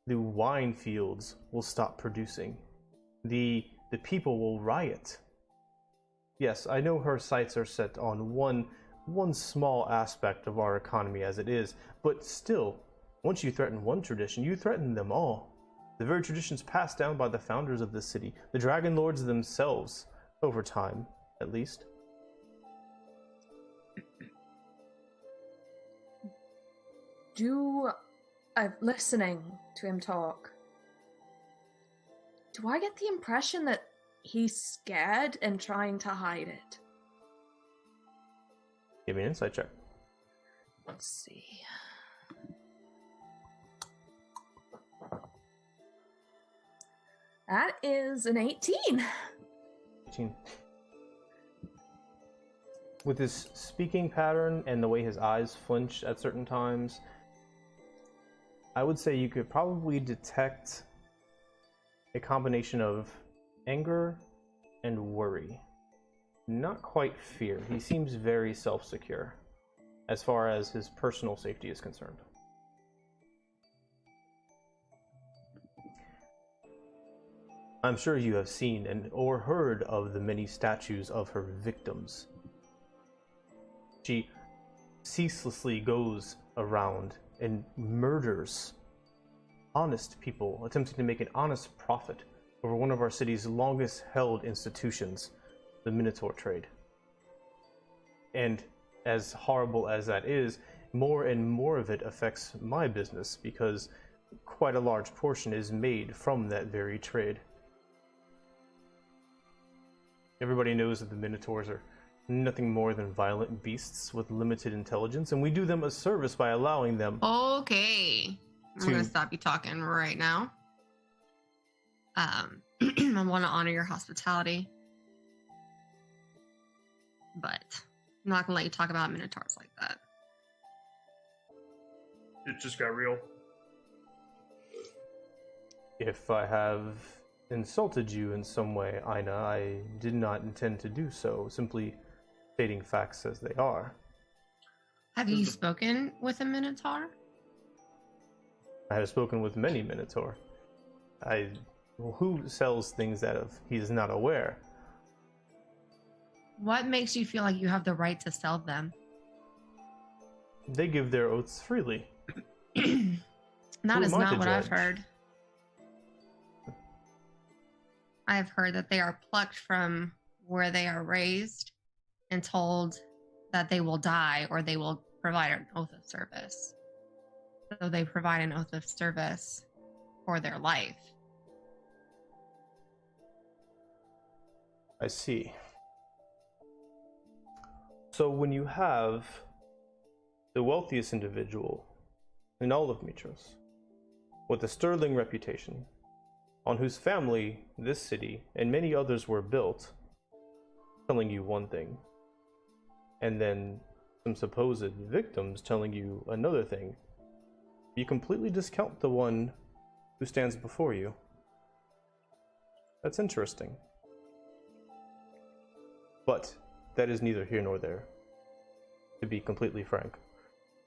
wine fields will stop producing. The people will riot. Yes, I know her sights are set on one small aspect of our economy as it is, but still, once you threaten one tradition, you threaten them all. The very traditions passed down by the founders of this city, the Dragon Lords themselves, over time, at least. Listening to him talk, do I get the impression that he's scared and trying to hide it? Give me an insight check. Let's see. That is an 18. 18. With his speaking pattern and the way his eyes flinch at certain times, I would say you could probably detect a combination of anger and worry. Not quite fear. He seems very self-secure as far as his personal safety is concerned. I'm sure you have seen or heard of the many statues of her victims. She ceaselessly goes around and murders honest people, attempting to make an honest profit over one of our city's longest held institutions, the Minotaur trade. And as horrible as that is, more and more of it affects my business because quite a large portion is made from that very trade. Everybody knows that the Minotaurs are nothing more than violent beasts with limited intelligence, and we do them a service by allowing them. Okay. I'm going to stop you talking right now. I want to honor your hospitality, but I'm not going to let you talk about Minotaurs like that. It just got real. If I have insulted you in some way, Aina, I did not intend to do so, simply stating facts as they are. Have you spoken with a Minotaur? I have spoken with many Minotaur. Who sells things that he is not aware? What makes you feel like you have the right to sell them? They give their oaths freely. That is not what I've heard. I have heard that they are plucked from where they are raised and told that they will die or they will provide an oath of service. So they provide an oath of service for their life. I see. So when you have the wealthiest individual in all of Mitros, with a sterling reputation, on whose family this city and many others were built, telling you one thing, and then some supposed victims telling you another thing, you completely discount the one who stands before you. That's interesting. But that is neither here nor there, to be completely frank.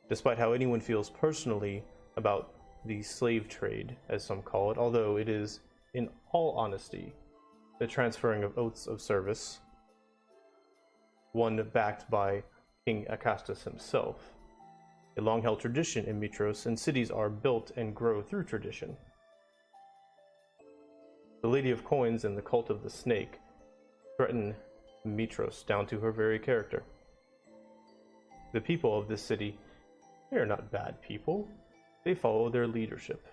Despite how anyone feels personally about the slave trade, as some call it, although it is, in all honesty, the transferring of oaths of service, one backed by King Acastus himself. A long-held tradition in Mitros, and cities are built and grow through tradition. The Lady of Coins and the Cult of the Snake threaten Mitros down to her very character. The people of this city, they are not bad people. They follow their leadership,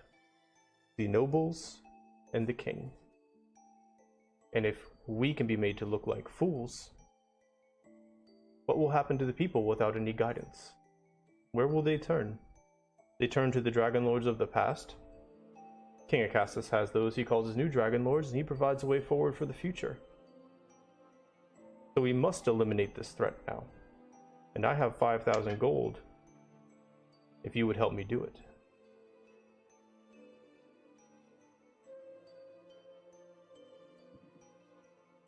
the nobles and the king. And if we can be made to look like fools, what will happen to the people without any guidance? Where will they turn? They turn to the Dragon Lords of the past. King Acastus has those he calls his new Dragon Lords, and he provides a way forward for the future. So we must eliminate this threat now. And I have 5,000 gold, if you would help me do it.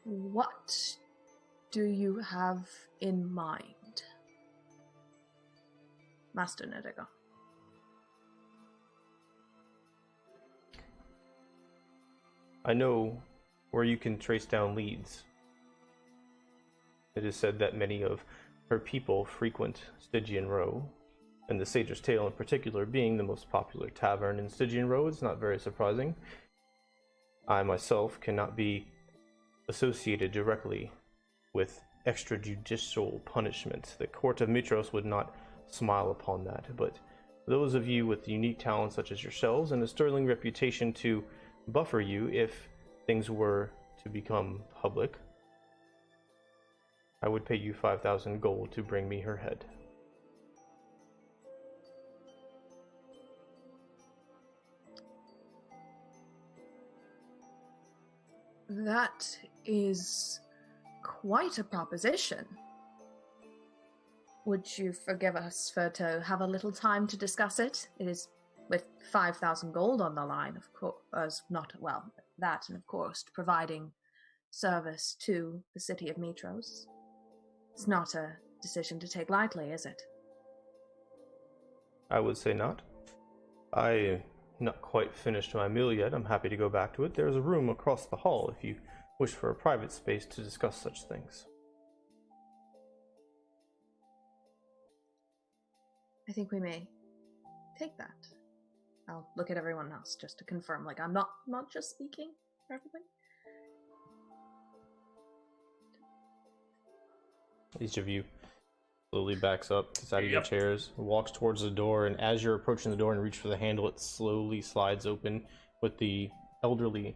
What do you have in mind, Master Nedigo? I know where you can trace down leads. It is said that many of her people frequent Stygian Row, and the Sage's Tale in particular being the most popular tavern in Stygian Row is not very surprising. I myself cannot be associated directly with extrajudicial punishment. The court of Mitros would not smile upon that, but those of you with unique talents such as yourselves and a sterling reputation to buffer you if things were to become public, I would pay you 5,000 gold to bring me her head. That is quite a proposition. Would you forgive us to have a little time to discuss it? It is with 5,000 gold on the line, of course, that, and of course, providing service to the city of Mitros. It's not a decision to take lightly, is it? I would say not. I not quite finished my meal yet. I'm happy to go back to it. There's a room across the hall if you wish for a private space to discuss such things. I think we may take that. I'll look at everyone else just to confirm. Like, I'm not just speaking for everybody. Each of you slowly backs up, gets out of your chairs, walks towards the door, and as you're approaching the door and reach for the handle, it slowly slides open with the elderly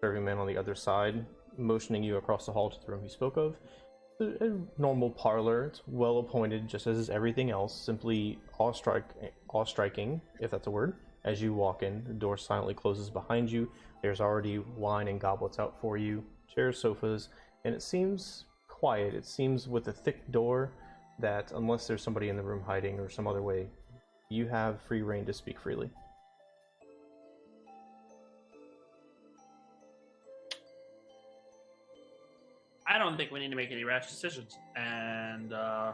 serving man on the other side, motioning you across the hall to the room he spoke of. A normal parlor. It's well appointed, just as is everything else, simply awe-striking, if that's a word. As you walk in, the door silently closes behind you. There's already wine and goblets out for you, chairs, sofas, and it seems quiet. It seems with a thick door that unless there's somebody in the room hiding or some other way, you have free reign to speak freely. I don't think we need to make any rash decisions. And, I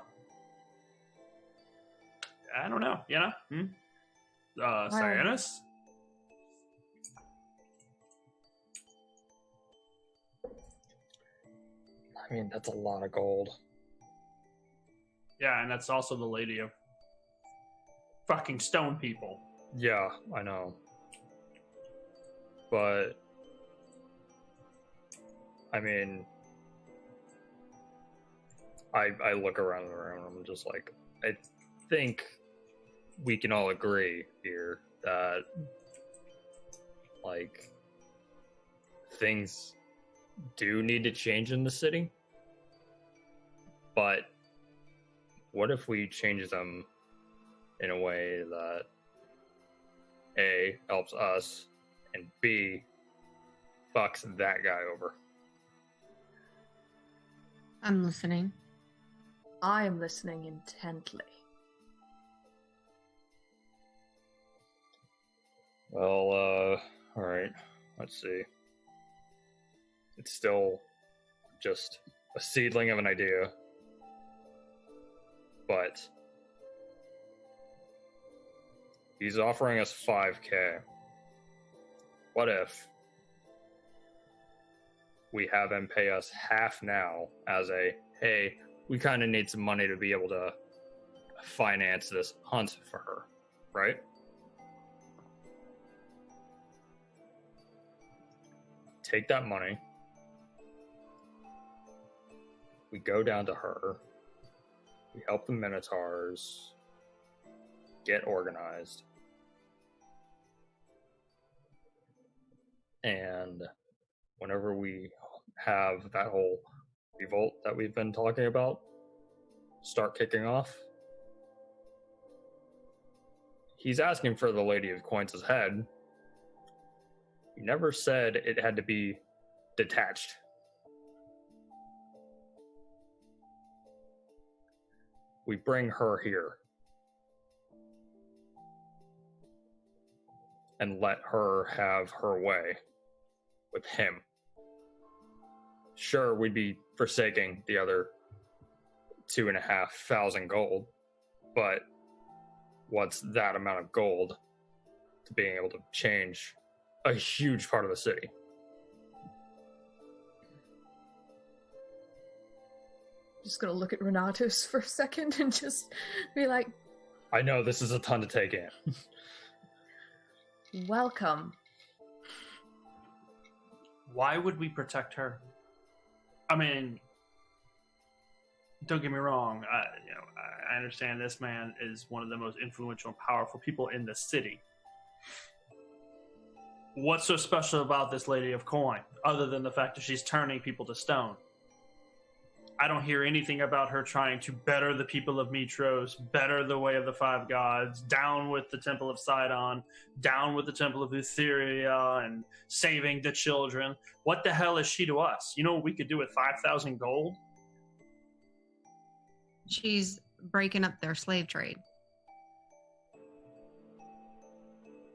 don't know, you know? Cyrus? I mean, that's a lot of gold. Yeah, and that's also the lady of fucking stone people. Yeah, I know. But, I mean, I look around the room and I'm just like, I think we can all agree here that, like, things do need to change in the city. But what if we change them in a way that A, helps us, and B, fucks that guy over? I'm listening. I am listening intently. Well, alright. Let's see. It's still just a seedling of an idea. But he's offering us 5K. What if we have him pay us half now as a, hey, we kind of need some money to be able to finance this hunt for her, right? Take that money. We go down to her. We help the Minotaurs get organized. And whenever we have that whole revolt that we've been talking about start kicking off, he's asking for the Lady of Coins' head. He never said it had to be detached. We bring her here and let her have her way with him. Sure, we'd be forsaking the other 2,500 gold, but what's that amount of gold to being able to change a huge part of the city? Just gonna look at Renatus for a second and just be like, I know this is a ton to take in. welcome. Why would we protect her? I mean, don't get me wrong. I understand this man is one of the most influential and powerful people in the city. What's so special about this Lady of Coin, other than the fact that she's turning people to stone? I don't hear anything about her trying to better the people of Mitros, better the way of the five gods, down with the Temple of Sidon, down with the Temple of Utheria, and saving the children. What the hell is she to us? You know what we could do with 5,000 gold? She's breaking up their slave trade.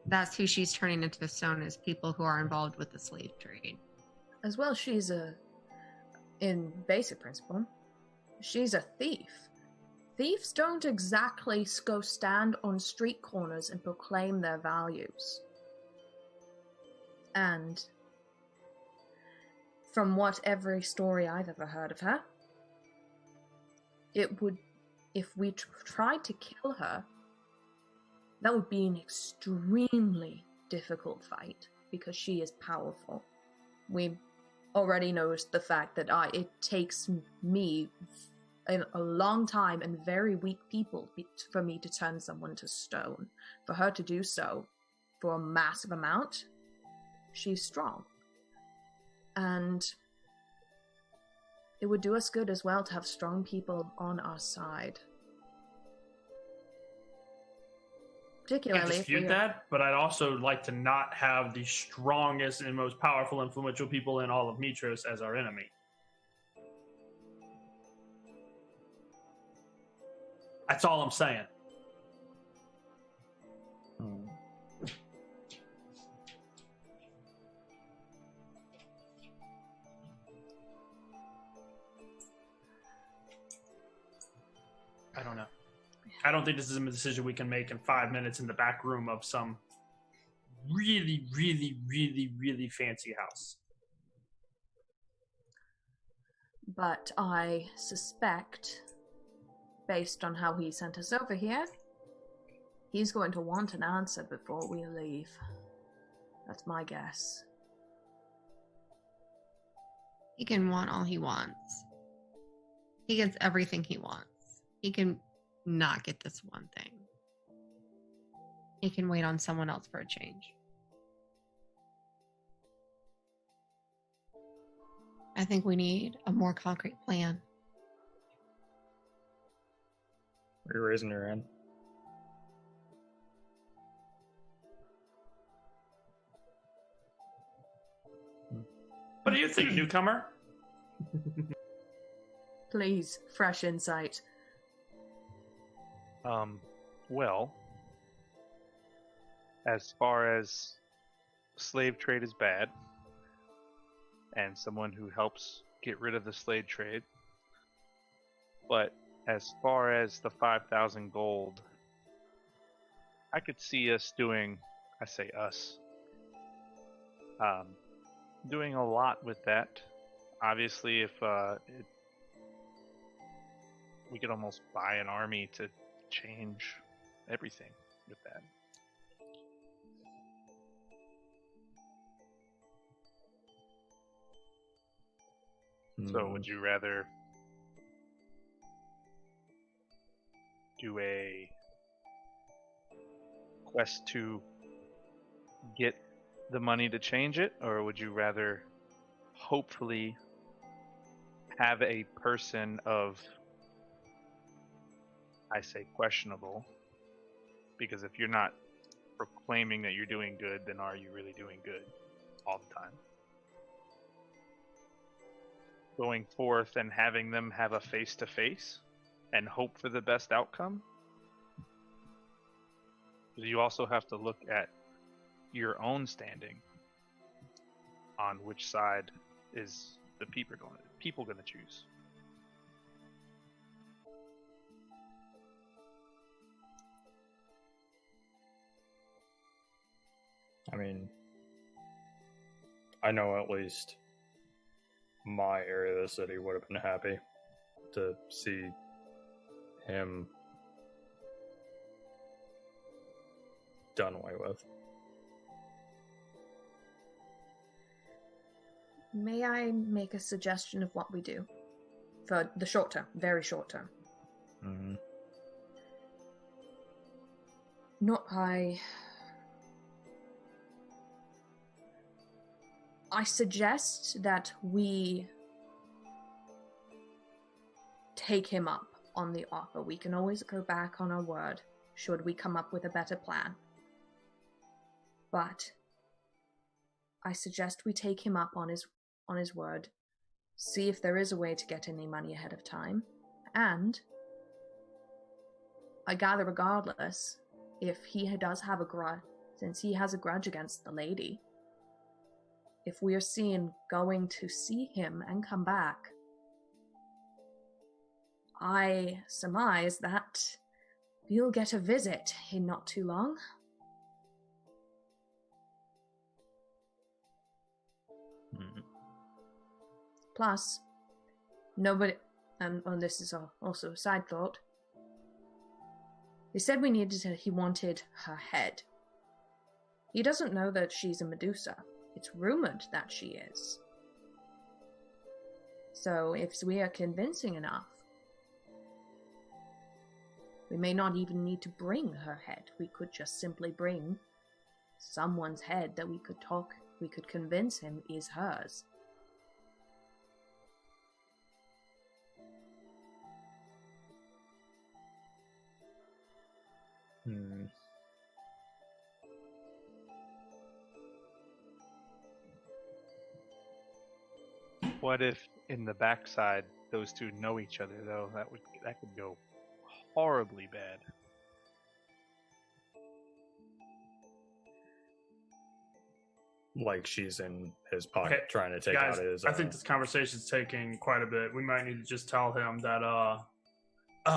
That's who she's turning into stone, is people who are involved with the slave trade. As well, she's in basic principle, she's a thief. Thieves don't exactly go stand on street corners and proclaim their values. And from what every story I've ever heard of her, it would, if we tried to kill her, that would be an extremely difficult fight because she is powerful. We already know the fact that it takes me a long time and very weak people for me to turn someone to stone. For her to do so for a massive amount, she's strong. And it would do us good as well to have strong people on our side. I can't Particularly dispute that, but I'd also like to not have the strongest and most powerful, influential people in all of Mitros as our enemy. That's all I'm saying. I don't know. I don't think this is a decision we can make in 5 minutes in the back room of some really, really, really, really fancy house. But I suspect, based on how he sent us over here, he's going to want an answer before we leave. That's my guess. He can want all he wants. He gets everything he wants. He can not get this one thing. He can wait on someone else for a change. I think we need a more concrete plan. Are you raising your hand? What do you think, newcomer? Please, fresh insight. Well, as far as slave trade is bad, and someone who helps get rid of the slave trade, but as far as the 5,000 gold, I could see us doing, I say us, doing a lot with that. Obviously, if we could almost buy an army to change everything with that. So would you rather do a quest to get the money to change it, or would you rather hopefully have a person of, I say questionable, because if you're not proclaiming that you're doing good, then are you really doing good all the time? Going forth and having them have a face-to-face and hope for the best outcome? Because you also have to look at your own standing on which side is the people going to choose. I mean, I know at least my area of the city would have been happy to see him done away with. May I make a suggestion of what we do? For the short term, very short term. Mm-hmm. I suggest that we take him up on the offer. We can always go back on our word, should we come up with a better plan. But I suggest we take him up on his word, see if there is a way to get any money ahead of time, and I gather regardless, if he does have a grudge, since he has a grudge against the lady, if we are seen going to see him and come back, I surmise that you'll get a visit in not too long. Plus, nobody, and this is also a side thought, they said he wanted her head. He doesn't know that she's a Medusa. It's rumored that she is. So if we are convincing enough, we may not even need to bring her head. We could just simply bring someone's head that we could convince him is hers. What if in the backside those two know each other though? That could go horribly bad. Like she's in his pocket trying to take guys, out his. I think this conversation's taking quite a bit. We might need to just tell him that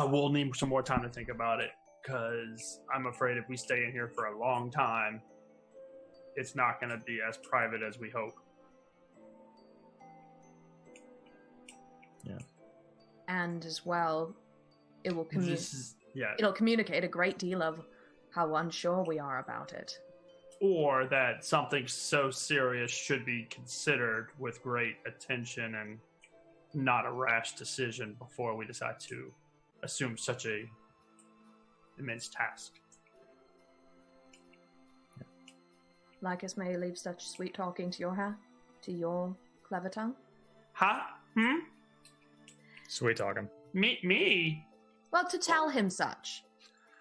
we'll need some more time to think about it, because I'm afraid if we stay in here for a long time, it's not going to be as private as we hope. Yeah. And as well, it will it'll communicate a great deal of how unsure we are about it. Or that something so serious should be considered with great attention and not a rash decision before we decide to assume such a immense task. Lycus may leave such sweet talking to your clever tongue. Huh? Sweet talking. Me? Well, to tell him such.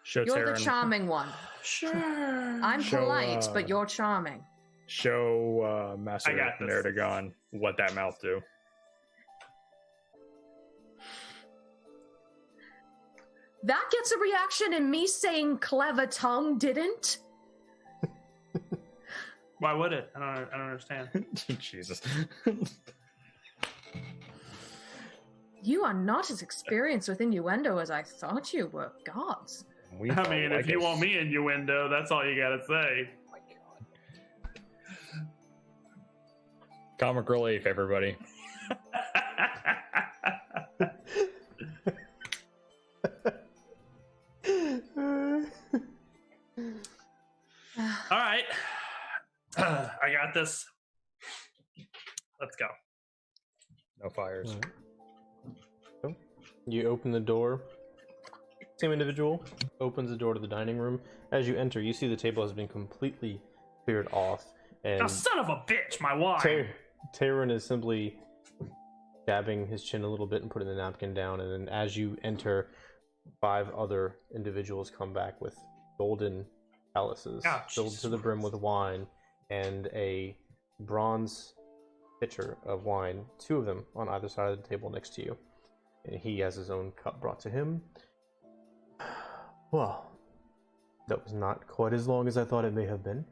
Show You're Taryn, the charming one. Sure. I'm polite, but you're charming. Show Master I got this. Nerdagon what that mouth do. That gets a reaction, and me saying clever tongue didn't? Why would it? I don't understand. Jesus. You are not as experienced with innuendo as I thought you were. Gods. I mean, if you want me innuendo, that's all you gotta say. Oh my God. Comic relief, everybody. All right. I got this. Let's go. No fires. Right. You open the door. Same individual opens the door to the dining room. As you enter, you see the table has been completely cleared off. And Oh, son of a bitch, my wine. Taryn is simply dabbing his chin a little bit and putting the napkin down. And then as you enter, 5 other individuals come back with golden chalices filled to the brim with wine and a bronze pitcher of wine, 2 of them on either side of the table next to you. And he has his own cup brought to him. Well, that was not quite as long as I thought it may have been.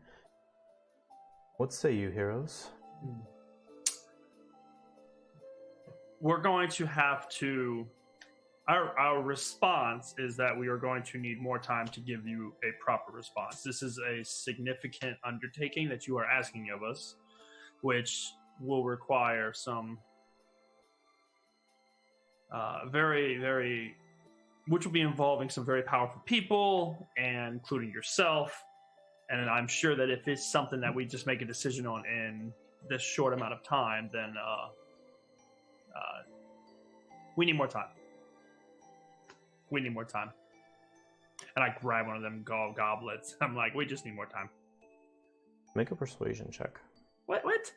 What say you, heroes? We're going to have to... Our response is that we are going to need more time to give you a proper response. This is a significant undertaking that you are asking of us, which will require some which will be involving some very powerful people, and including yourself. And I'm sure that if it's something that we just make a decision on in this short amount of time, then we need more time. We need more time. And I grab one of them goblets. I'm like, we just need more time. Make a persuasion check. What?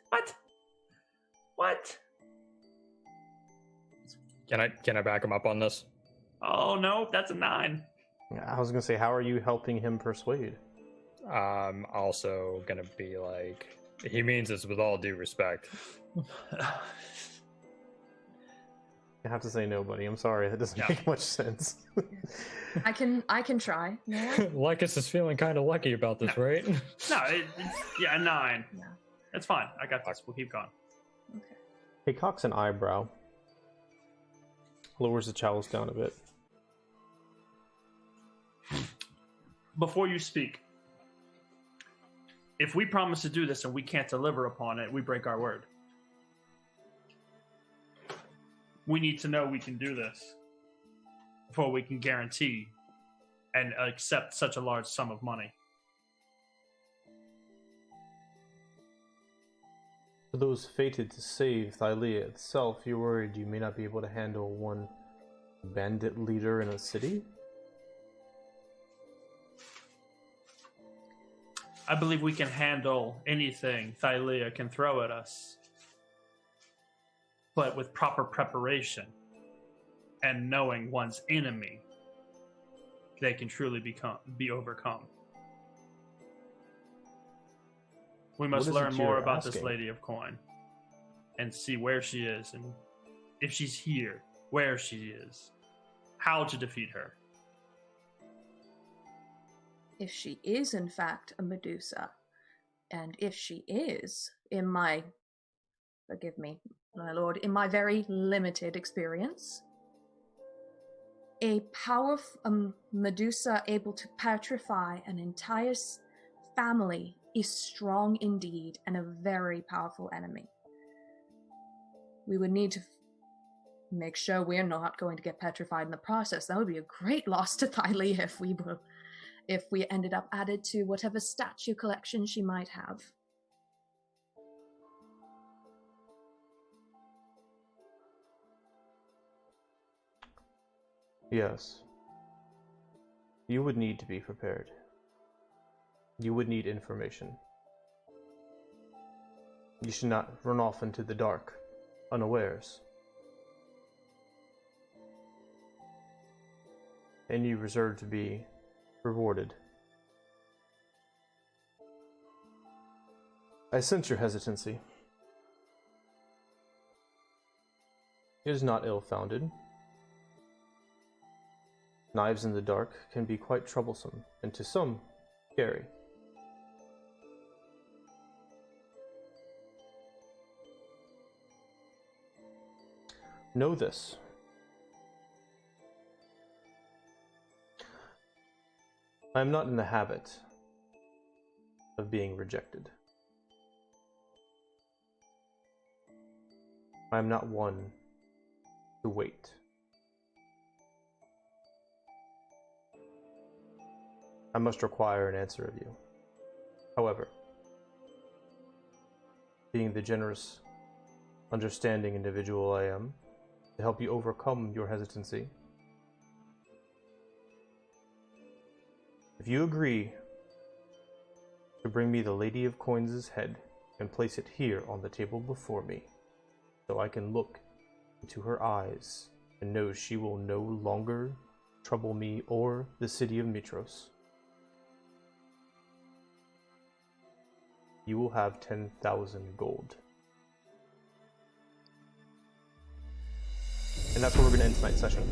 Can I back him up on this? Oh, no, that's a 9. I was gonna say, how are you helping him persuade? I'm also gonna be like, he means this with all due respect. I have to say no, buddy. I'm sorry. That doesn't make much sense. I can try. Yeah. Lycus is feeling kind of lucky about this, right? No, a 9. Yeah. That's fine. I got this. We'll keep going. Okay. He cocks an eyebrow. Lowers the chalice down a bit. Before you speak, if we promise to do this and we can't deliver upon it, we break our word. we need to know we can do this before we can guarantee and accept such a large sum of money. For those fated to save Thylea itself, you're worried you may not be able to handle one bandit leader in a city? I believe we can handle anything Thylea can throw at us, but with proper preparation and knowing one's enemy, they can truly be overcome. We must learn more about this Lady of Coin and see where she is, and if she's here, where she is, how to defeat her. If she is in fact a Medusa, and if she is, forgive me, my lord, in my very limited experience, a powerful Medusa able to petrify an entire family is strong indeed and a very powerful enemy. We would need to make sure we're not going to get petrified in the process. That would be a great loss to Thylea if we ended up added to whatever statue collection she might have. Yes. You would need to be prepared. You would need information. You should not run off into the dark, unawares. And you deserve to be rewarded. I sense your hesitancy. It is not ill-founded. Knives in the dark can be quite troublesome, and to some, scary. Know this. I am not in the habit of being rejected. I am not one to wait. I must require an answer of you. However, being the generous, understanding individual I am, to help you overcome your hesitancy, if you agree to bring me the Lady of Coins' head and place it here on the table before me, so I can look into her eyes and know she will no longer trouble me or the city of Mitros, you will have 10,000 gold. And that's where we're going to end tonight's session.